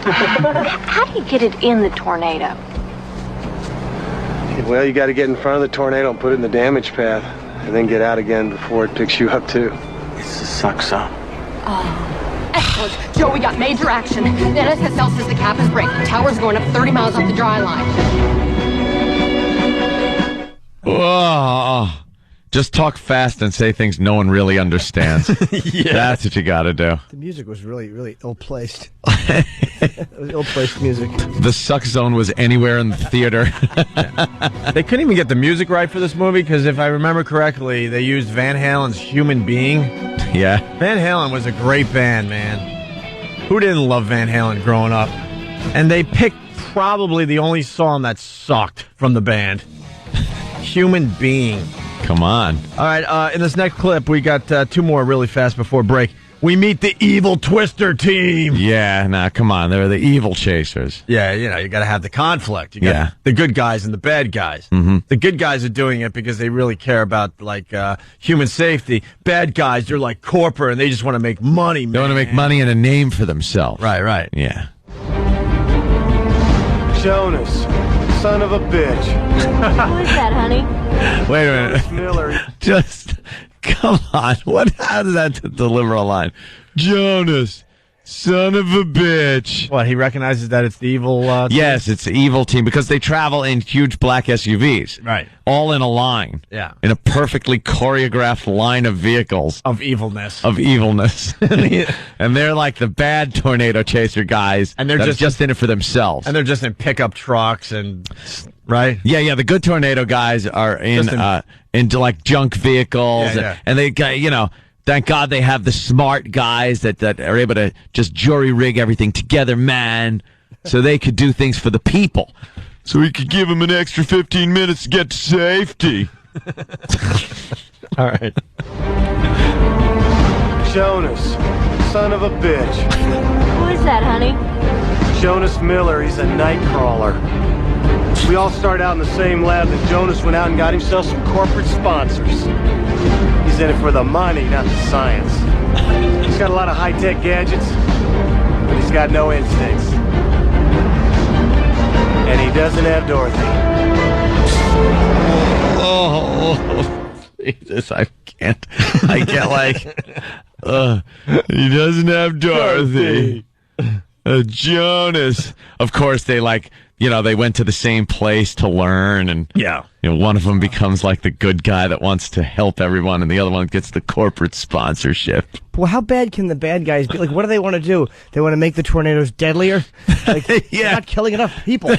How do you get it in the tornado? Well, you got to get in front of the tornado and put it in the damage path, and then get out again before it picks you up, too. It's the suck zone. Excellent. Joe, we got major action. The NSSL says the cap is breaking. Tower's going up 30 miles off the dry line. Oh, just talk fast and say things no one really understands. Yeah. That's what you got to do. The music was really, really ill-placed. It was ill-placed music. The suck zone was anywhere in the theater. They couldn't even get the music right for this movie because if I remember correctly, they used Van Halen's Human Being. Yeah. Van Halen was a great band, man. Who didn't love Van Halen growing up? And they picked probably the only song that sucked from the band. Human Being. Come on. All right, in this next clip, we got two more really fast before break. We meet the evil Twister team. Yeah, nah, come on. They're the evil chasers. Yeah, you got to have the conflict. You got the good guys and the bad guys. Mm-hmm. The good guys are doing it because they really care about, like, human safety. Bad guys, they're like corporate, and they just want to make money, man. They want to make money and a name for themselves. Right. Yeah. Jonas, son of a bitch. Who is that, honey? Wait a minute. Miller. Just, come on. How does that deliver a line? Jonas, son of a bitch. What, he recognizes that it's the evil team? Yes, it's the evil team because they travel in huge black SUVs. Right. All in a line. Yeah. In a perfectly choreographed line of vehicles. Of evilness. And they're like the bad tornado chaser guys. And they're just in it for themselves. And they're just in pickup trucks and... Right? Yeah, the good tornado guys are into like junk vehicles. Yeah. And they got, thank God they have the smart guys that are able to just jury rig everything together, man, so they could do things for the people. So we could give them an extra 15 minutes to get to safety. All right. Jonas, son of a bitch. Who is that, honey? Jonas Miller, he's a night crawler. We all started out in the same lab, and Jonas went out and got himself some corporate sponsors. He's in it for the money, not the science. He's got a lot of high-tech gadgets, but he's got no instincts. And he doesn't have Dorothy. Oh, Jesus, I can't he doesn't have Dorothy. Jonas. Of course, they they went to the same place to learn, and one of them becomes like the good guy that wants to help everyone, and the other one gets the corporate sponsorship. Well, how bad can the bad guys be? Like, what do they want to do? They want to make the tornadoes deadlier? Like, they're not killing enough people.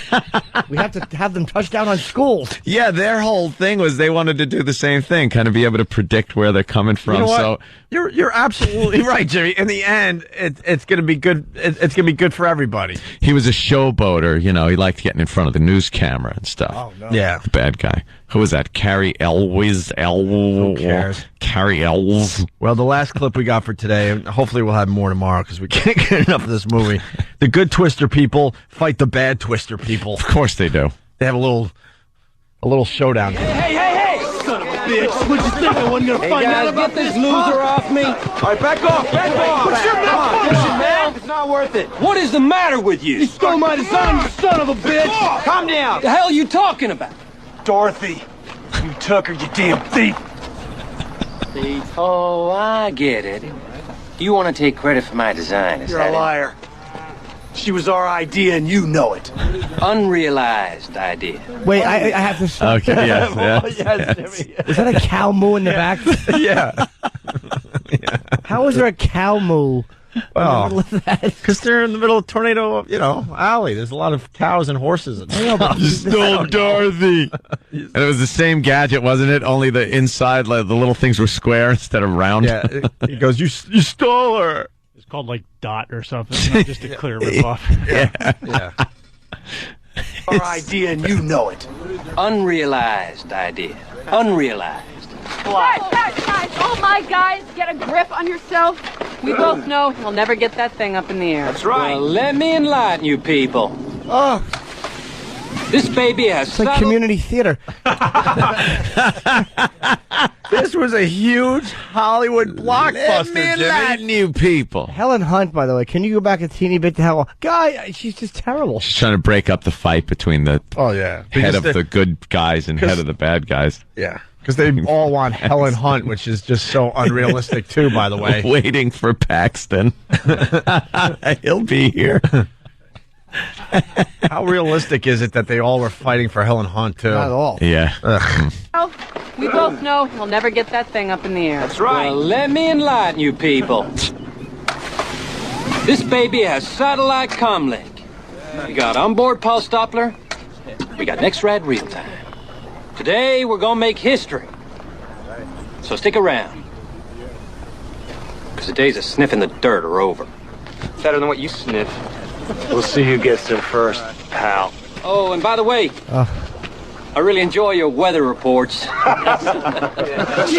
We have to have them touch down on schools. Yeah, their whole thing was they wanted to do the same thing, kind of be able to predict where they're coming from. You know what? So you're absolutely right, Jimmy. In the end, it's going to be good. It's going to be good for everybody. He was a showboater, He liked getting in front of the news camera and stuff. Oh no! Yeah, the bad guy. Who was that? Carrie Elwes? Who cares? Carrie Elves. Well, the last clip we got for today, and hopefully we'll have more tomorrow because we can't get enough of this movie. The good Twister people fight the bad Twister people. Of course they do. They have a little showdown. Hey! Son of a bitch. What'd you think? I wasn't gonna find out about this loser off me? All right, back off. What's your mouth? Man? It's not worth it. What is the matter with you? You stole my design, you son of a bitch. Calm down. The hell are you talking about? Dorothy, you took her, you damn thief. Oh, I get it. You want to take credit for my design, is You're that a liar. She was our idea, and you know it. Unrealized idea. Wait, I have to stop. Okay, yes. Jimmy. Is that a cow moo in the back? Yeah. How is there a cow moo? Well, because they're in the middle of tornado, alley. There's a lot of cows and horses. You stole Dorothy. And it was the same gadget, wasn't it? Only the inside, like, the little things were square instead of round. Yeah. He goes, you stole her. It's called like Dot or something, just a clear ripoff. Yeah. Our idea, and you know it. Unrealized idea. Unrealized. Guys, oh my guys, get a grip on yourself. We both know he'll never get that thing up in the air. That's right. Well, let me enlighten you people. Oh, this baby has it's like community theater. This was a huge Hollywood blockbuster, Let me enlighten you people. Helen Hunt, by the way, can you go back a teeny bit to Helen? Guy, she's just terrible. She's trying to break up the fight between the head of the good guys and head of the bad guys. Yeah. Because they all want Helen Hunt, which is just so unrealistic, too, by the way. Waiting for Paxton. He'll be here. How realistic is it that they all were fighting for Helen Hunt, too? Not at all. Yeah. We both know he'll never get that thing up in the air. That's right. Well, let me enlighten you people. This baby has satellite comlink. We got onboard pulse Doppler. We got next-rad real time. Today, we're gonna make history. So stick around. Because the days of sniffing the dirt are over. Better than what you sniff. We'll see who gets there first, pal. Oh, and by the way, I really enjoy your weather reports. You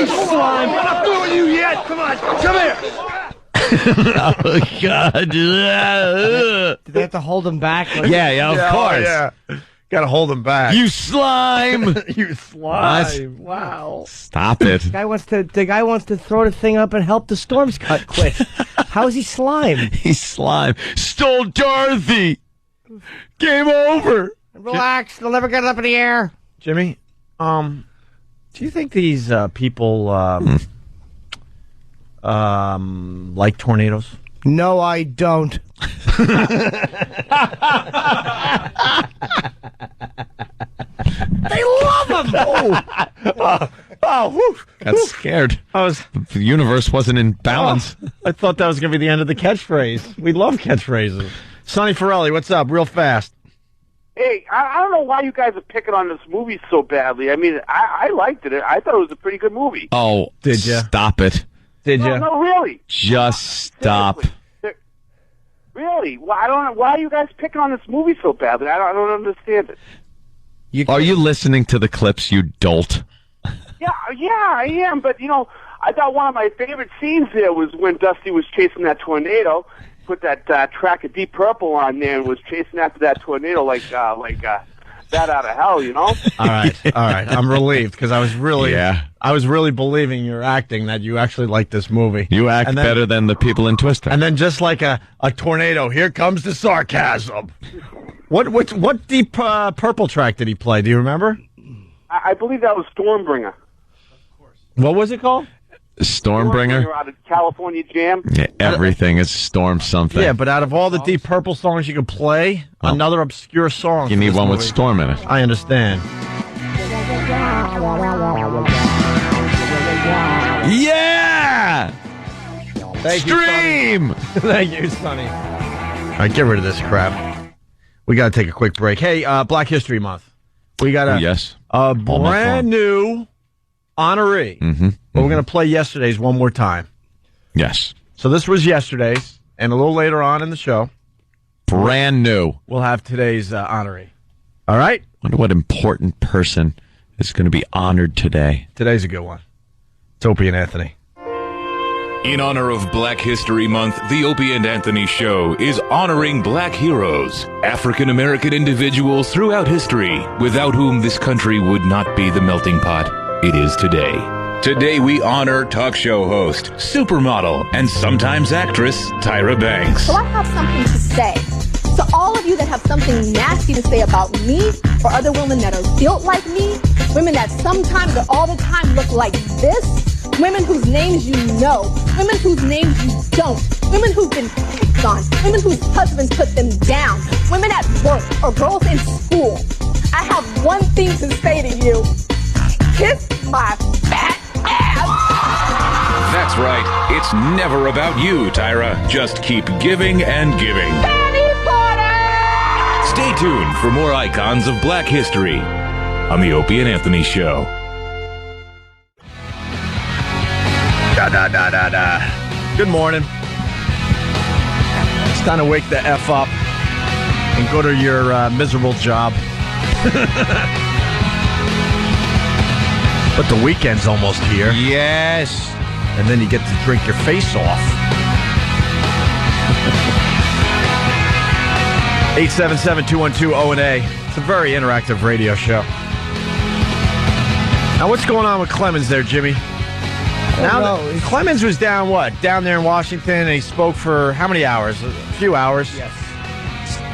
slime! I'm not through with you yet! Come on, come here! Oh, God. Did they have to hold him back? Yeah, of course. Yeah. Got to hold him back. You slime! You slime. Wow. Stop it. The guy wants to throw the thing up and help the storms quit. How is he slime? He's slime. Stole Dorothy. Game over. Relax. They'll never get it up in the air. Jimmy, do you think these people like tornadoes? No, I don't. They love them. Whew. Got scared. The universe wasn't in balance. I thought that was going to be the end of the catchphrase. We love catchphrases. Sonny Forelli, what's up? Real fast. Hey, I don't know why you guys are picking on this movie so badly. I mean, I liked it. I thought it was a pretty good movie. Oh, did you? Stop it. Did you? No, really. Just stop. Really? Well, I don't know. Why are you guys picking on this movie so badly? I don't understand it. Are you listening to the clips, you dolt? Yeah, I am. But, I thought one of my favorite scenes there was when Dusty was chasing that tornado, put that track of Deep Purple on there and was chasing after that tornado like that out of hell, All right. I'm relieved because I was really believing your acting that you actually liked this movie. You act better than the people in Twister. And then just like a tornado, here comes the sarcasm. What Deep Purple track did he play? Do you remember? I believe that was Stormbringer. What was it called? Stormbringer? Out of California Jam. Yeah, everything is Storm something. Yeah, but out of all the Deep Purple songs you could play, another obscure song. You need one with Storm in it. I understand. Yeah! Stream! Thank you, Sonny. All right, get rid of this crap. We got to take a quick break. Hey, Black History Month. We got a brand new honoree. But we're going to play yesterday's one more time. Yes. So this was yesterday's, and a little later on in the show, brand new, we'll have today's honoree. All right? Wonder what important person is going to be honored today. Today's a good one. It's Opie and Anthony. In honor of Black History Month, the Opie and Anthony Show is honoring black heroes, African-American individuals throughout history, without whom this country would not be the melting pot it is today. Today we honor talk show host, supermodel, and sometimes actress Tyra Banks. So I have something to say. So all of you that have something nasty to say about me or other women that are built like me, women that sometimes or all the time look like this, women whose names you know, women whose names you don't, women who've been picked on, women whose husbands put them down, women at work or girls in school, I have one thing to say to you. Kiss my fat ass. That's right. It's never about you, Tyra. Just keep giving and giving. Stay tuned for more icons of Black history on the Opie and Anthony Show. Good morning. It's time to wake the F up and go to your miserable job. But the weekend's almost here. Yes. And then you get to drink your face off. 877-212-0&A. It's a very interactive radio show. Now, what's going on with Clemens there, Jimmy? Now, Clemens was down there in Washington, and he spoke for how many hours? A few hours. Yes.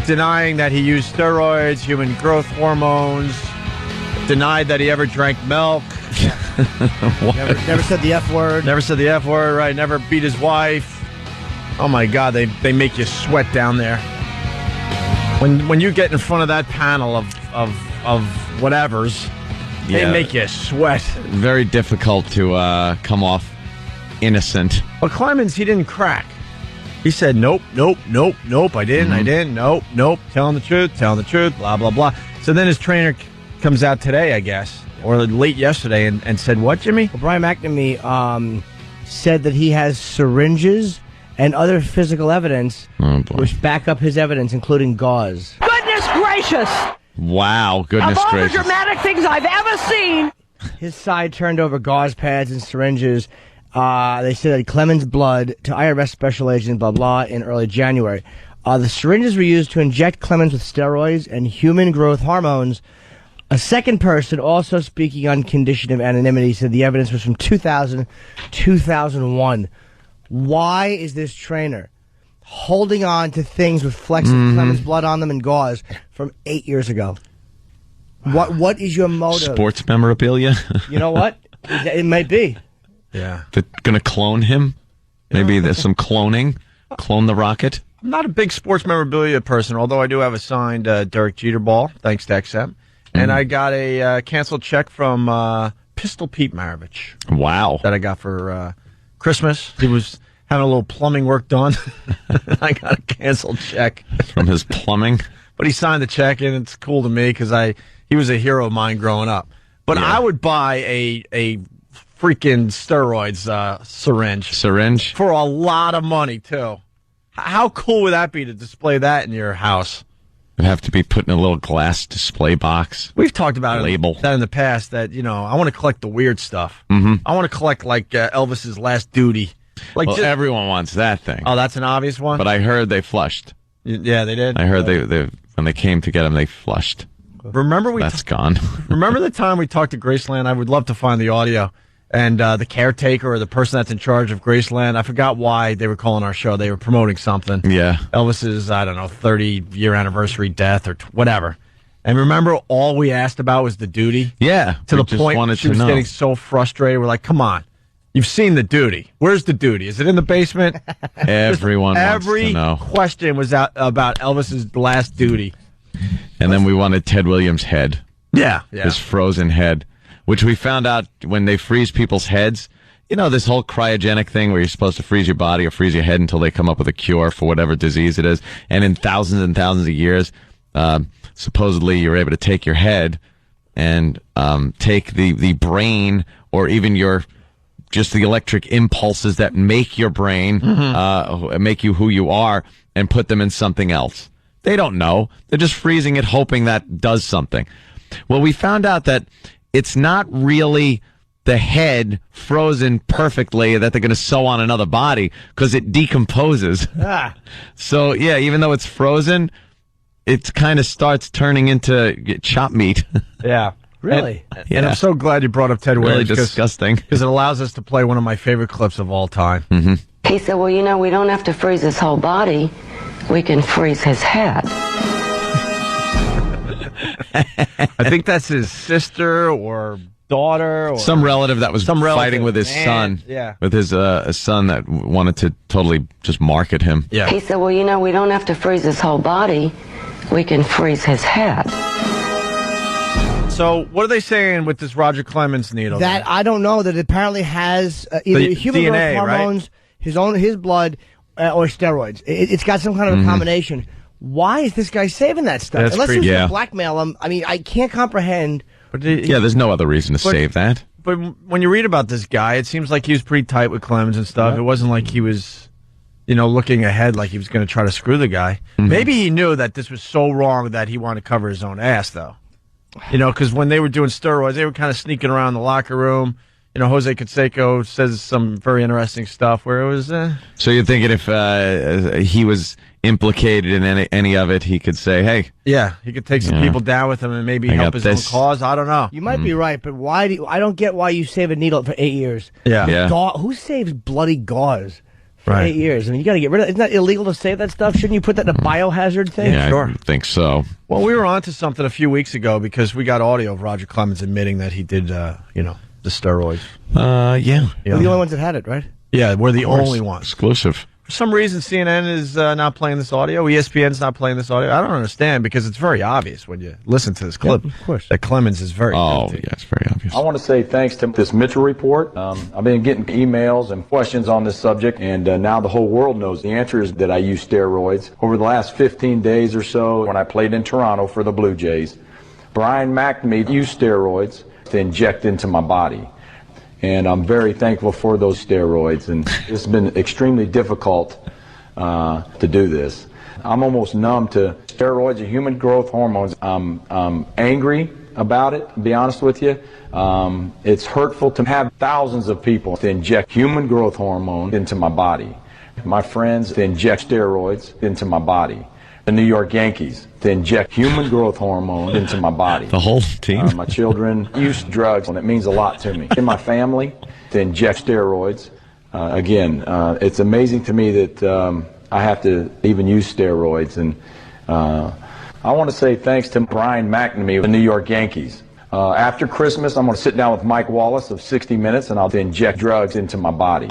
Denying that he used steroids, human growth hormones, denied that he ever drank milk. Never said the F word. Never said the F word, right? Never beat his wife. Oh, my God, they make you sweat down there. When you get in front of that panel of whatevers, they make you sweat. Very difficult to come off innocent. But Clemens, he didn't crack. He said, nope, I didn't, nope, telling the truth, blah, blah, blah. So then his trainer comes out today, I guess, or late yesterday, and said what, Jimmy? Well, Brian McNamee said that he has syringes and other physical evidence which back up his evidence, including gauze. Goodness gracious! Wow, goodness of all gracious. the dramatic things I've ever seen! His side turned over gauze pads and syringes. They said that Clemens' blood to IRS special agent, blah, blah, in early January. The syringes were used to inject Clemens with steroids and human growth hormones. A second person, also speaking on condition of anonymity, said the evidence was from 2001. Why is this trainer holding on to things with flecks of Clemens' blood on them and gauze from 8 years ago? What is your motive? Sports memorabilia? You know what? It might be. Yeah. They're going to clone him? Maybe there's some cloning? Clone the Rocket? I'm not a big sports memorabilia person, although I do have a signed Derek Jeter ball, thanks to XM. And I got a canceled check from Pistol Pete Maravich. Wow. That I got for Christmas. He was having a little plumbing work done. I got a canceled check. From his plumbing? But he signed the check, and it's cool to me because he was a hero of mine growing up. But I would buy a freaking steroids syringe for a lot of money, too. How cool would that be to display that in your house? It'd have to be put in a little glass display box. We've talked about label. That in the past, that, I want to collect the weird stuff. Mm-hmm. I want to collect, like, Elvis's Last Duty. Like, well, everyone wants that thing. Oh, that's an obvious one? But I heard they flushed. Yeah, they did? I heard they when they came to get him, they flushed. Remember That's gone. Remember the time we talked to Graceland? I would love to find the audio. And the caretaker or the person that's in charge of Graceland, I forgot why they were calling our show. They were promoting something. Yeah. Elvis's, 30-year anniversary death or whatever. And remember, all we asked about was the duty? Yeah. To the point she was getting so frustrated. We're like, come on. You've seen the duty. Where's the duty? Is it in the basement? Everyone wants to know. Every question was about Elvis's last duty. And then we wanted Ted Williams' head. Yeah. His frozen head. Which we found out when they freeze people's heads. You know, this whole cryogenic thing where you're supposed to freeze your body or freeze your head until they come up with a cure for whatever disease it is. And in thousands and thousands of years, supposedly you're able to take your head and take the brain or even just the electric impulses that make your brain, make you who you are, and put them in something else. They don't know. They're just freezing it, hoping that does something. Well, we found out that it's not really the head frozen perfectly that they're going to sew on another body because it decomposes. So, yeah, even though it's frozen, it kind of starts turning into chopped meat. Yeah. Really? And I'm so glad you brought up Ted Really Williams. disgusting. Because it allows us to play one of my favorite clips of all time. Mm-hmm. He said, well, you know, we don't have to freeze his whole body. We can freeze his head. I think that's his sister or daughter. Or Some relative that was fighting with his son. Yeah. With his son that wanted to totally just market him. Yeah. He said, well, you know, we don't have to freeze his whole body. We can freeze his head. So what are they saying with this Roger Clemens needle? That I don't know. That it apparently has either The human DNA, growth hormones, his blood, or steroids. It's got some kind of a combination. Why is this guy saving that stuff? That's Unless creepy. he's Yeah. going to blackmail him. I mean, I can't comprehend. Yeah, there's no other reason to save that. But when you read about this guy, it seems like he was pretty tight with Clemens and stuff. It wasn't like he was, looking ahead like he was going to try to screw the guy. Mm-hmm. Maybe he knew that this was so wrong that he wanted to cover his own ass, though. Because when they were doing steroids, they were kind of sneaking around the locker room. Jose Canseco says some very interesting stuff where it was... So you're thinking if he was implicated in any of it, he could say, hey... Yeah, he could take some people down with him and maybe I help got his this. own cause. I don't know. You might be right, but why I don't get why you save a needle for 8 years. Yeah. Who saves bloody gauze for Right. 8 years? I mean, you got to get rid of it. Isn't that illegal to save that stuff? Shouldn't you put that in a biohazard thing? Yeah, Sure. I think so. Well, we were onto something a few weeks ago because we got audio of Roger Clemens admitting that he did, the steroids. Yeah. We're the only ones that had it, right? Yeah, we're the Of course. only ones. Exclusive. For some reason, CNN is not playing this audio. ESPN's not playing this audio. I don't understand because it's very obvious when you listen to this clip that Clemens is very guilty. Yeah, it's very obvious. I want to say thanks to this Mitchell report. I've been getting emails and questions on this subject, and now the whole world knows the answer is that I use steroids. Over the last 15 days or so, when I played in Toronto for the Blue Jays, Brian McNamee used steroids to inject into my body. And I'm very thankful for those steroids, and it's been extremely difficult to do this. I'm almost numb to steroids and human growth hormones. I'm angry about it, to be honest with you. It's hurtful to have thousands of people to inject human growth hormone into my body. My friends to inject steroids into my body. The New York Yankees to inject human growth hormone into my body. The whole team? My children use drugs, and it means a lot to me. In my family, to inject steroids. Again, it's amazing to me that I have to even use steroids. And I want to say thanks to Brian McNamee, the New York Yankees. After Christmas, I'm going to sit down with Mike Wallace of 60 Minutes, and I'll inject drugs into my body.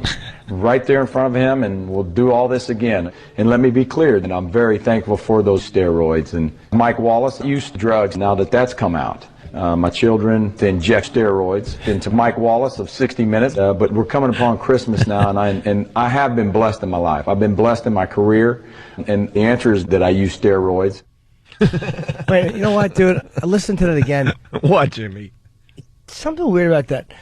Right there in front of him, and we'll do all this again. And let me be clear that I'm very thankful for those steroids. And Mike Wallace used drugs now that that's come out. My children to inject steroids into Mike Wallace of 60 Minutes. But we're coming upon Christmas now, and I have been blessed in my life. I've been blessed in my career, and the answer is that I use steroids. Wait, you know what, dude? I listened to that again. What, Jimmy? Something weird about that.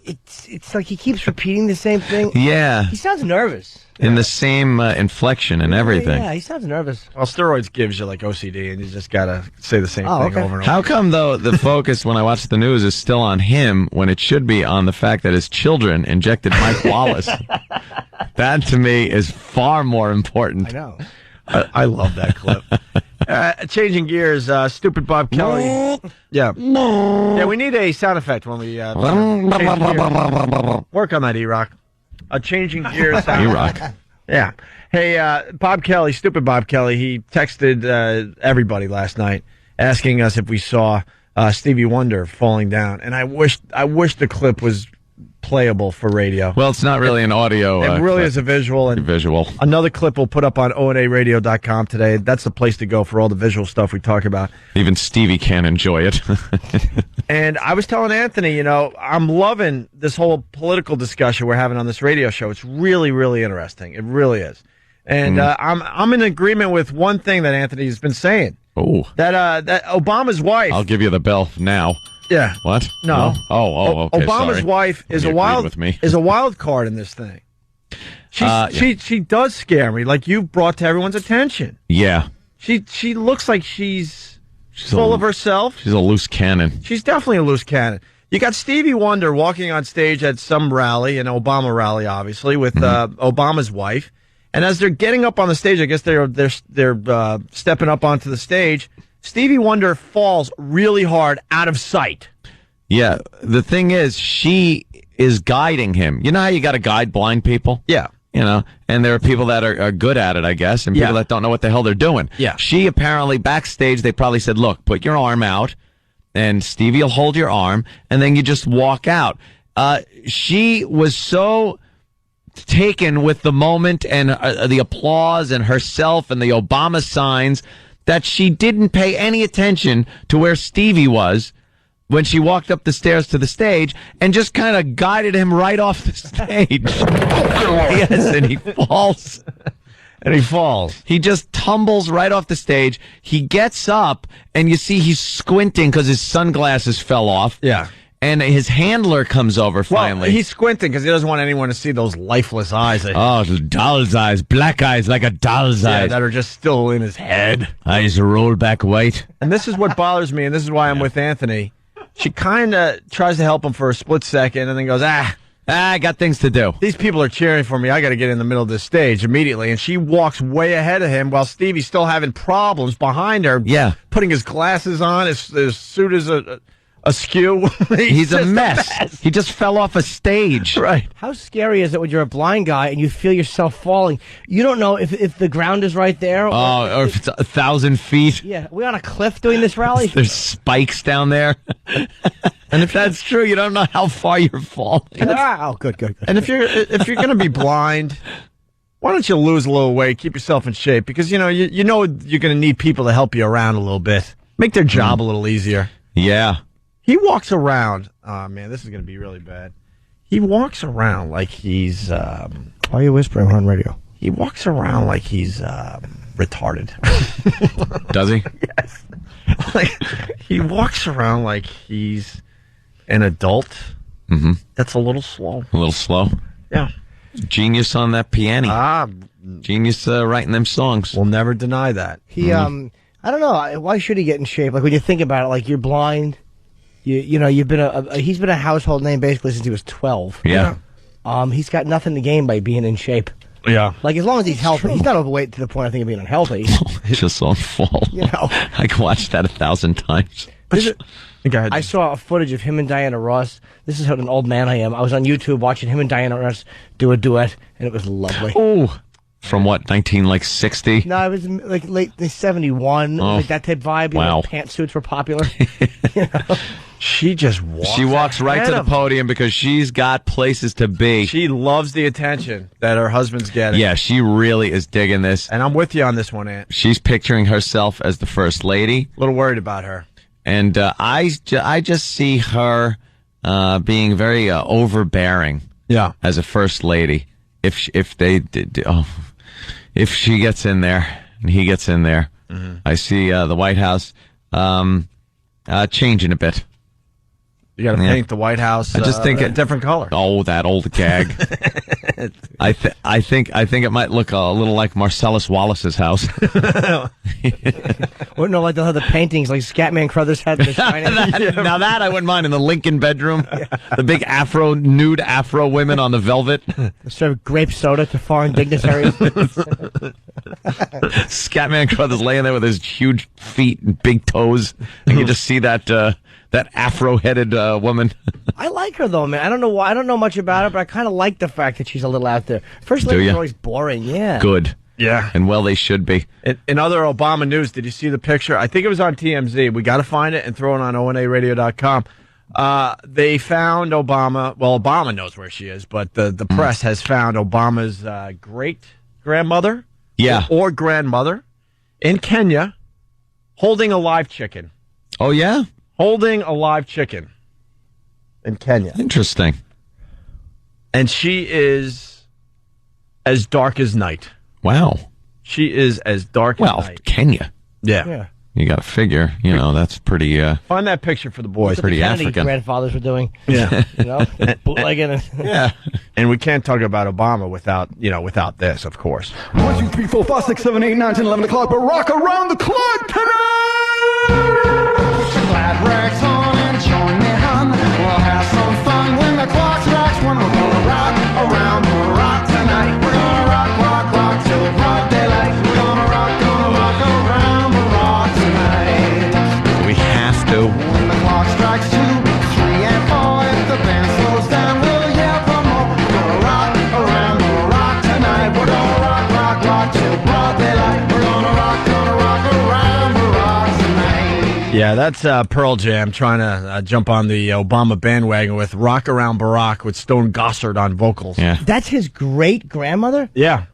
It's like he keeps repeating the same thing. Yeah. He sounds nervous. In the same inflection and everything. Yeah, he sounds nervous. Well, steroids gives you like OCD, and you just gotta say the same thing over and over. How come, though, the focus when I watch the news is still on him when it should be on the fact that his children injected Mike Wallace? That, to me, is far more important. I know. I love that clip. Changing gears, stupid Bob Kelly. Yeah. Yeah, we need a sound effect when we change gears. Work on that, E-Rock. Changing gears. E-Rock. Yeah. Hey, Bob Kelly, stupid Bob Kelly, he texted everybody last night asking us if we saw Stevie Wonder falling down. And I wish the clip was playable for radio. Well, it's not really an audio. It really is a visual. And visual. Another clip we'll put up on onaradio.com today. That's the place to go for all the visual stuff we talk about. Even Stevie can't enjoy it. And I was telling Anthony, I'm loving this whole political discussion we're having on this radio show. It's really, really interesting. It really is. And I'm in agreement with one thing that Anthony's been saying. Oh. That Obama's wife. I'll give you the bell now. Yeah. What? No. Oh, okay. Obama's sorry. wife is You a agreed with me. wild card in this thing. She does scare me, like you brought to everyone's attention. Yeah. She looks like she's full of herself. She's a loose cannon. She's definitely a loose cannon. You got Stevie Wonder walking on stage at some rally, an Obama rally, obviously, with Obama's wife. And as they're getting up on the stage, I guess they're stepping up onto the stage. Stevie Wonder falls really hard out of sight. Yeah, the thing is, she is guiding him. You know how you got to guide blind people? Yeah. You know, and there are people that are good at it, I guess, and people that don't know what the hell they're doing. Yeah. She apparently, backstage, they probably said, look, put your arm out, and Stevie will hold your arm, and then you just walk out. She was so taken with the moment and the applause and herself and the Obama signs that she didn't pay any attention to where Stevie was when she walked up the stairs to the stage and just kind of guided him right off the stage. Yes, and he falls. And he falls. He just tumbles right off the stage. He gets up, and you see he's squinting because his sunglasses fell off. Yeah. And his handler comes over finally. Well, he's squinting because he doesn't want anyone to see those lifeless eyes. Oh, doll's eyes. Black eyes like a doll's eyes. That are just still in his head. Eyes roll back white. And this is what bothers me, and this is why I'm with Anthony. She kind of tries to help him for a split second and then goes, I got things to do. These people are cheering for me. I got to get in the middle of this stage immediately. And she walks way ahead of him while Stevie's still having problems behind her. Yeah. Putting his glasses on. His suit is askew. He's a mess. He just fell off a stage. Right. How scary is it when you're a blind guy and you feel yourself falling? You don't know if the ground is right there. Or if it's 1,000 feet. Yeah. Are we on a cliff doing this rally? There's spikes down there. And if that's true, you don't know how far you're falling. Oh, good. And if you're going to be blind, why don't you lose a little weight, keep yourself in shape? Because, you know you're going to need people to help you around a little bit. Make their job a little easier. Yeah. He walks around. Oh, man, this is going to be really bad. He walks around like he's... why are you whispering on radio? He walks around like he's retarded. Does he? Yes. Like, he walks around like he's an adult. Mm-hmm. That's a little slow. A little slow? Yeah. Genius on that piano. Genius writing them songs. We'll never deny that. He, I don't know. Why should he get in shape? Like, when you think about it, like, you're blind. You've been he's been a household name basically since he was 12. Yeah. He's got nothing to gain by being in shape. Yeah. Like, as long as he's healthy. He's not overweight to the point, I think, of being unhealthy. It's just on fall. You know. I can watch that 1,000 times. I saw a footage of him and Diana Ross. This is how an old man I am. I was on YouTube watching him and Diana Ross do a duet, and it was lovely. Oh. From what, 1960? No, it was like late 71, like that type vibe. Wow. Know, pantsuits were popular. You know? She just walks. She walks right to the podium because she's got places to be. She loves the attention that her husband's getting. Yeah, she really is digging this. And I'm with you on this one, Aunt. She's picturing herself as the first lady. A little worried about her. And I just see her being very overbearing. Yeah. As a first lady. If she gets in there and he gets in there, I see the White House changing a bit. You got to paint the White House. I just think a different color. Oh, that old gag. I think it might look a little like Marcellus Wallace's house. Wouldn't know, like they'll have the paintings like Scatman Crothers had in the Shining. Now that I wouldn't mind in the Lincoln bedroom. Yeah. The big nude Afro women on the velvet. Serve grape soda to foreign dignitaries. Scatman Crothers laying there with his huge feet and big toes. And you just see that Afro-headed woman. I like her though, man. I don't know why. I don't know much about her, but I kind of like the fact that she's a little out there. First ladies are always boring. Yeah. Good. Yeah. And well, they should be. In other Obama news, did you see the picture? I think it was on TMZ. We got to find it and throw it on onaradio.com. They found Obama. Well, Obama knows where she is, but the press has found Obama's great-grandmother or grandmother in Kenya holding a live chicken. Oh, yeah? Holding a live chicken in Kenya. Interesting. And she is as dark as night. Wow. She is as dark as night. Well, Kenya. Yeah. You got to figure, that's pretty... Find that picture for the boys. That's pretty what the African. grandfathers were doing. Yeah. Bootlegging it. Yeah. And we can't talk about Obama without this, of course. 1, 2, 3, 4, 5, 6, 7, 8, 9, 10, 11 o'clock, but rock around the clock tonight! Put your glad rags on and join me, hon. We'll have some fun when the clock strikes one. We're gonna rock around the rock tonight. We're gonna rock till broad daylight. We're gonna rock around the rock tonight. Yeah, that's Pearl Jam trying to jump on the Obama bandwagon with Rock Around Barack with Stone Gossard on vocals. Yeah. That's his great-grandmother? Yeah.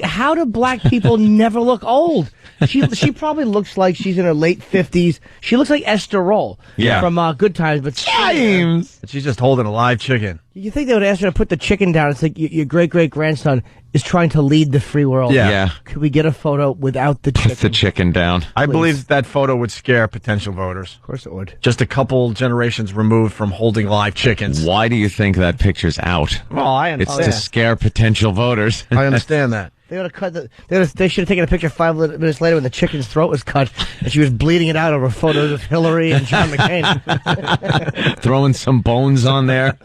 How do black people never look old? She probably looks like she's in her late 50s. She looks like Esther Roll from Good Times, but James. She's just holding a live chicken. You think they would ask her to put the chicken down? It's like your great-great-grandson is trying to lead the free world. Yeah. Could we get a photo without the chicken? Put the chicken down. I believe that photo would scare potential voters. Of course it would. Just a couple generations removed from holding live chickens. Why do you think that picture's out? Well, I understand. It's to scare potential voters. I understand that. They would have cut they should have taken a picture 5 minutes later when the chicken's throat was cut and she was bleeding it out over photos of Hillary and John McCain. Throwing some bones on there.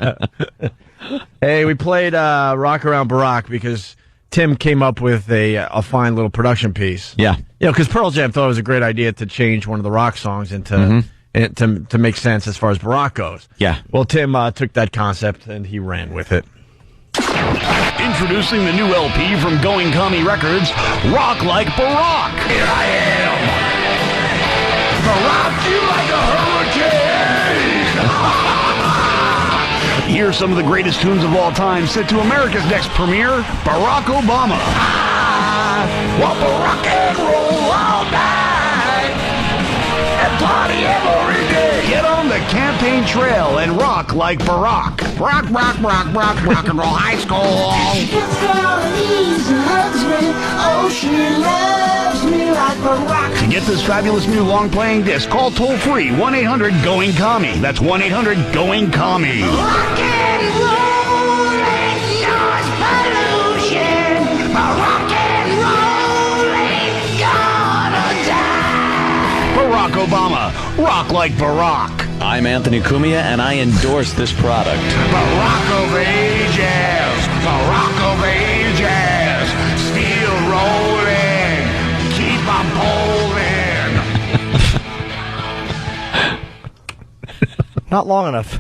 Hey, we played Rock Around Barack because Tim came up with a fine little production piece. Yeah. You know, because Pearl Jam thought it was a great idea to change one of the rock songs into to make sense as far as Barack goes. Yeah. Well, Tim took that concept and he ran with it. Introducing the new LP from Going Commie Records, Rock Like Barack. Here I am. Barack you like a hurricane. Here's some of the greatest tunes of all time set to America's next premiere, Barack Obama. Well, Barack and roll all night and party every day. Get on the campaign trail and rock like Barack. Rock, rock, rock, rock, rock and roll high school. She gets down on knees and hugs me. Oh, she loves me like Barack. To get this fabulous new long-playing disc, call toll-free 1-800-GOING-COMMIE. That's 1-800-GOING-COMMIE. Rock and roll ain't noise pollution. But rock and roll ain't gonna die. Barack Obama, rock like Barack. I'm Anthony Cumia, and I endorse this product. Barack of ages, Barack of ages, still rolling, keep on polling. Not long enough.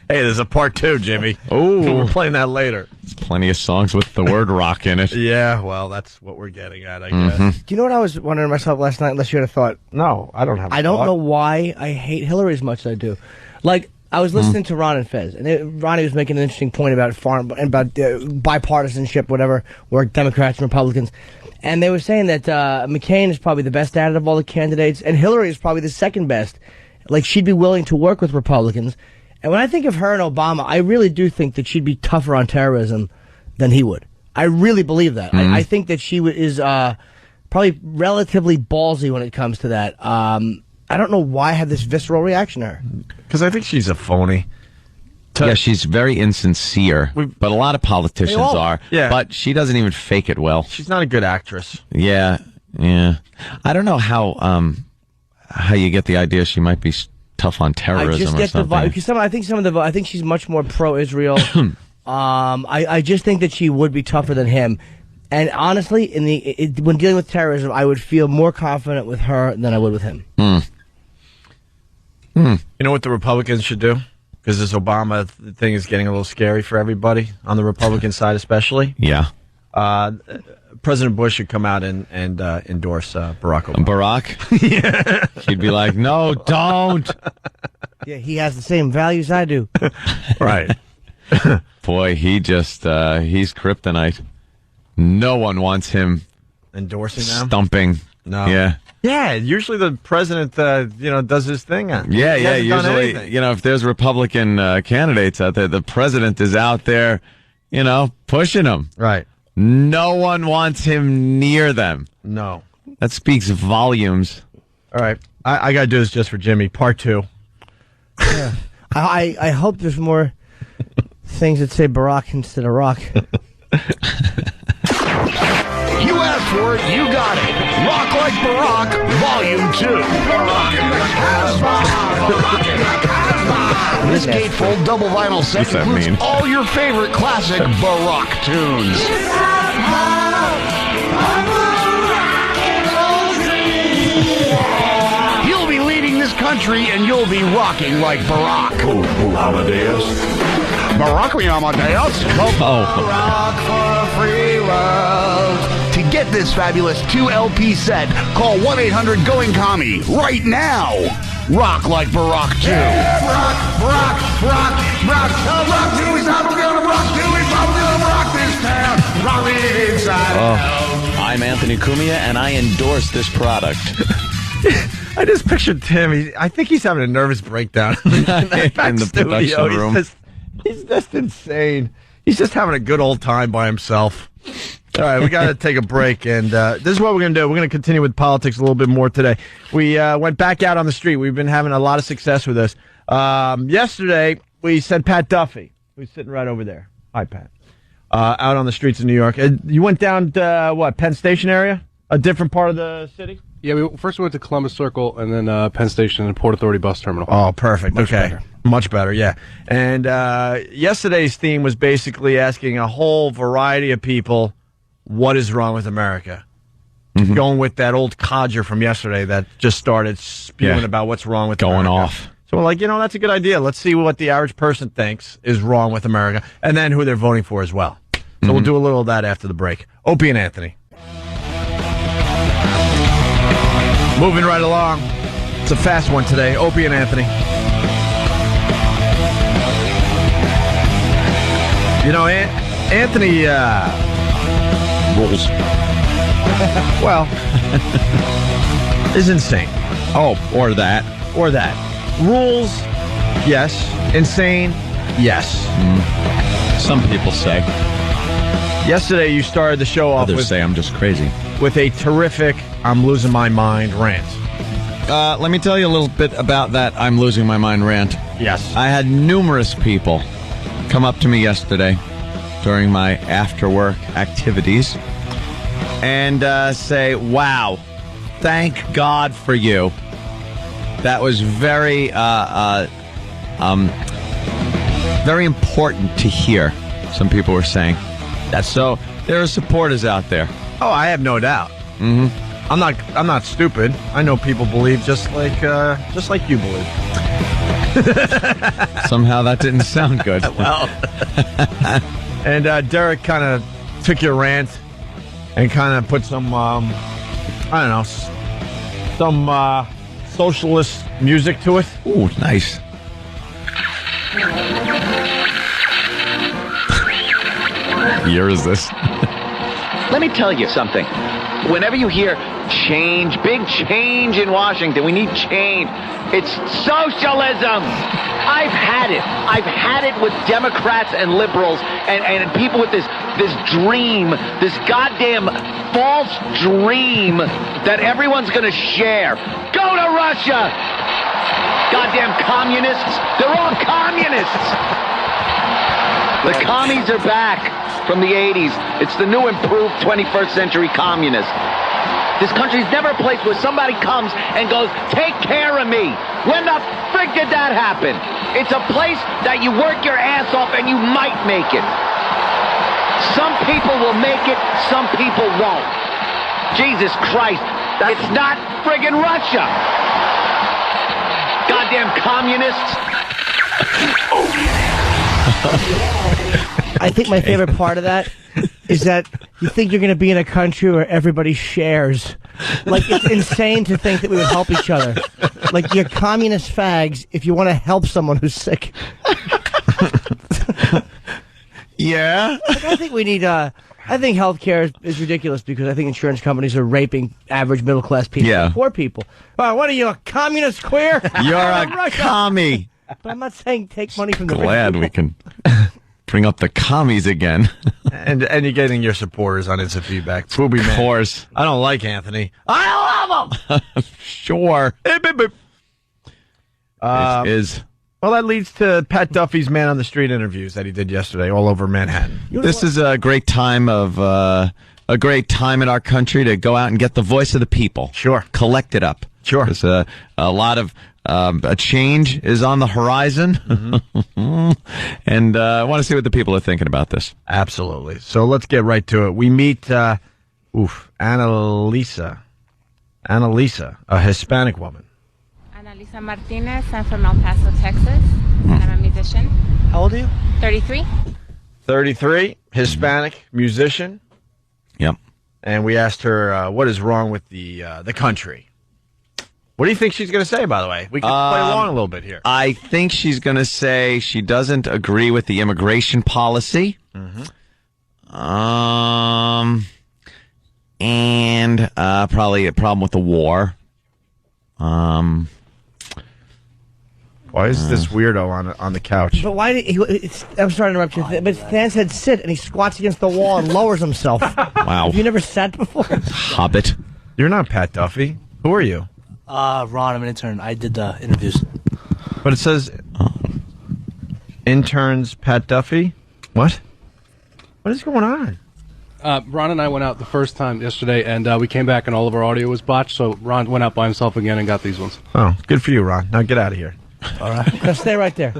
Hey, there's a part 2, Jimmy. Oh, we're playing that later. There's plenty of songs with the word rock in it. Yeah, well, that's what we're getting at, I guess. Do you know what I was wondering myself last night, unless you had a thought? No, I don't have a I don't thought. know why I hate Hillary as much as I do. Like, I was listening to Ron and Fez, and Ronnie was making an interesting point about bipartisanship, whatever, where Democrats and Republicans. And they were saying that McCain is probably the best at it of all the candidates, and Hillary is probably the second best. Like, she'd be willing to work with Republicans. And when I think of her and Obama, I really do think that she'd be tougher on terrorism than he would. I really believe that. I think that she is probably relatively ballsy when it comes to that. I don't know why I have this visceral reaction to her. Because I think she's a phony. Yeah, she's very insincere, but a lot of politicians are. Yeah. But she doesn't even fake it well. She's not a good actress. Yeah. I don't know how you get the idea she might be tough on terrorism I just get or something. the vibe because I think she's much more pro-Israel. I just think that she would be tougher than him. And honestly, when dealing with terrorism, I would feel more confident with her than I would with him. You know what the Republicans should do? Because this Obama thing is getting a little scary for everybody, on the Republican side especially. Yeah. President Bush should come out and endorse Barack Obama. Barack? Yeah. She'd be like, no, don't. Yeah, he has the same values I do. Right. Boy, he's kryptonite. No one wants him endorsing them? Stumping. No. Yeah. Yeah, usually the president, does his thing. Yeah, He hasn't done usually, anything. if there's Republican candidates out there, the president is out there, pushing them. Right. No one wants him near them. No. That speaks volumes. All right. I got to do this just for Jimmy. Part 2. Yeah. I hope there's more things that say Barack instead of rock. You asked for it, you got it. Rock Like Barack, Volume 2. Barack in the Casbah. Barack in the Casbah. This gatefold double vinyl set What's that includes mean? all your favorite classic Barack tunes. He'll be leading this country, and you'll be rocking like Barack. Amadeus. Barack Amadeus. Oh. Rock for a free world. Get this fabulous 2-LP set. Call 1-800-GOING-COMMIE right now. Rock like Barack too. Yeah, rock too. He's not gonna rock too. He's not gonna rock this town. Rock it inside out. I'm Anthony Cumia, and I endorse this product. I just pictured Tim. I think he's having a nervous breakdown in the production room. He's just insane. He's just having a good old time by himself. All right, we got to take a break, and this is what we're going to do. We're going to continue with politics a little bit more today. We went back out on the street. We've been having a lot of success with this. Yesterday, we sent Pat Duffy, who's sitting right over there. Hi, Pat. Out on the streets of New York. You went down to, Penn Station area? A different part of the city? Yeah, we went to Columbus Circle and then Penn Station and Port Authority bus terminal. Oh, perfect. Much better. Much better, yeah. And yesterday's theme was basically asking a whole variety of people, what is wrong with America? Mm-hmm. Going with that old codger from yesterday that just started spewing about what's wrong with America. Going off. So we're like, that's a good idea. Let's see what the average person thinks is wrong with America, and then who they're voting for as well. So we'll do a little of that after the break. Opie and Anthony. Moving right along. It's a fast one today. Opie and Anthony. Anthony rules. Well, is insane. Oh, or that. Or that. Rules, yes. Insane, yes. Some people say. Yesterday, you started the show off Others say I'm just crazy. With a terrific I'm losing my mind rant. Let me tell you a little bit about that I'm losing my mind rant. Yes. I had numerous people come up to me yesterday during my after-work activities and say, wow, thank God for you. That was very, very important to hear, some people were saying. So there are supporters out there. Oh, I have no doubt. Mm-hmm. I'm not stupid. I know people believe just like you believe. Somehow that didn't sound good. Well, and Derek kind of took your rant and kind of put some, some socialist music to it. Ooh, nice. Year is this? Let me tell you something. Whenever you hear change, big change in Washington, we need change. It's socialism. I've had it. I've had it with Democrats and liberals and people with this dream, this goddamn false dream that everyone's going to share. Go to Russia. Goddamn communists. They're all communists. The commies are back from the 80s. It's the new improved 21st century communist. This country's never a place where somebody comes and goes, take care of me. When the frig did that happen? It's a place that you work your ass off and you might make it. Some people will make it, some people won't. Jesus Christ, it's not friggin' Russia. Goddamn communists. I think my favorite part of that is that you think you're going to be in a country where everybody shares. Like, it's insane to think that we would help each other. Like, you're communist fags if you want to help someone who's sick. Yeah. Like, I think we need, I think healthcare is ridiculous because I think insurance companies are raping average middle-class people. Yeah. Poor people. What are you, a communist queer? You're a commie. But I'm not saying take money from the Glad we can bring up the commies again. and you're getting your supporters on instant feedback. Booby man. Of course. I don't like Anthony. I love him. Sure. It is. Well, that leads to Pat Duffy's Man on the Street interviews that he did yesterday all over Manhattan. This is a great time in our country to go out and get the voice of the people. Sure. Collect it up. Sure. There's a lot of a change is on the horizon. Mm-hmm. And I want to see what the people are thinking about this. Absolutely. So let's get right to it. We meet Annalisa, a Hispanic woman. Annalisa Martinez. I'm from El Paso, Texas, and I'm a musician. How old are you? 33. 33, Hispanic, musician. Yep. and we asked her what is wrong with the country. What do you think she's going to say, by the way? We can play along a little bit here. I think she's going to say she doesn't agree with the immigration policy. And probably a problem with the war. Why is this weirdo on the couch? But why did he... I'm sorry to interrupt you, but Stan said sit, and he squats against the wall and lowers himself. Wow. Have you never sat before? Hobbit. You're not Pat Duffy. Who are you? Ron, I'm an intern. I did the interviews. But it says interns Pat Duffy. What? What is going on? Ron and I went out the first time yesterday, and we came back and all of our audio was botched, so Ron went out by himself again and got these ones. Oh, good for you, Ron. Now get out of here. All right. Now stay right there.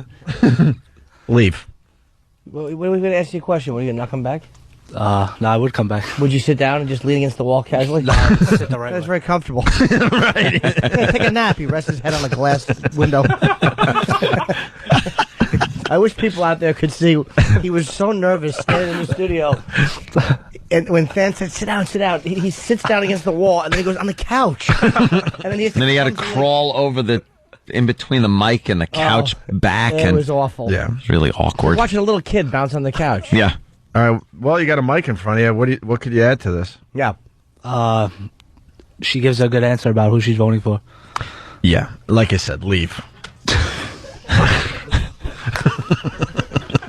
Leave. Well, we're going to ask you a question. What, are you going to not come back? No, I would come back. Would you sit down and just lean against the wall casually? No, I'd sit the right That's way. very comfortable. Right. Take a nap. He rests his head on a glass window. I wish people out there could see. He was so nervous standing in the studio. And when Fan said, sit down, he sits down against the wall, and then he goes on the couch. And then he had to crawl over in between the mic and the couch back. It was awful. Yeah. It was really awkward. Watching a little kid bounce on the couch. Yeah. All right. Well, you got a mic in front of you. What could you add to this? Yeah. She gives a good answer about who she's voting for. Yeah. Like I said, leave.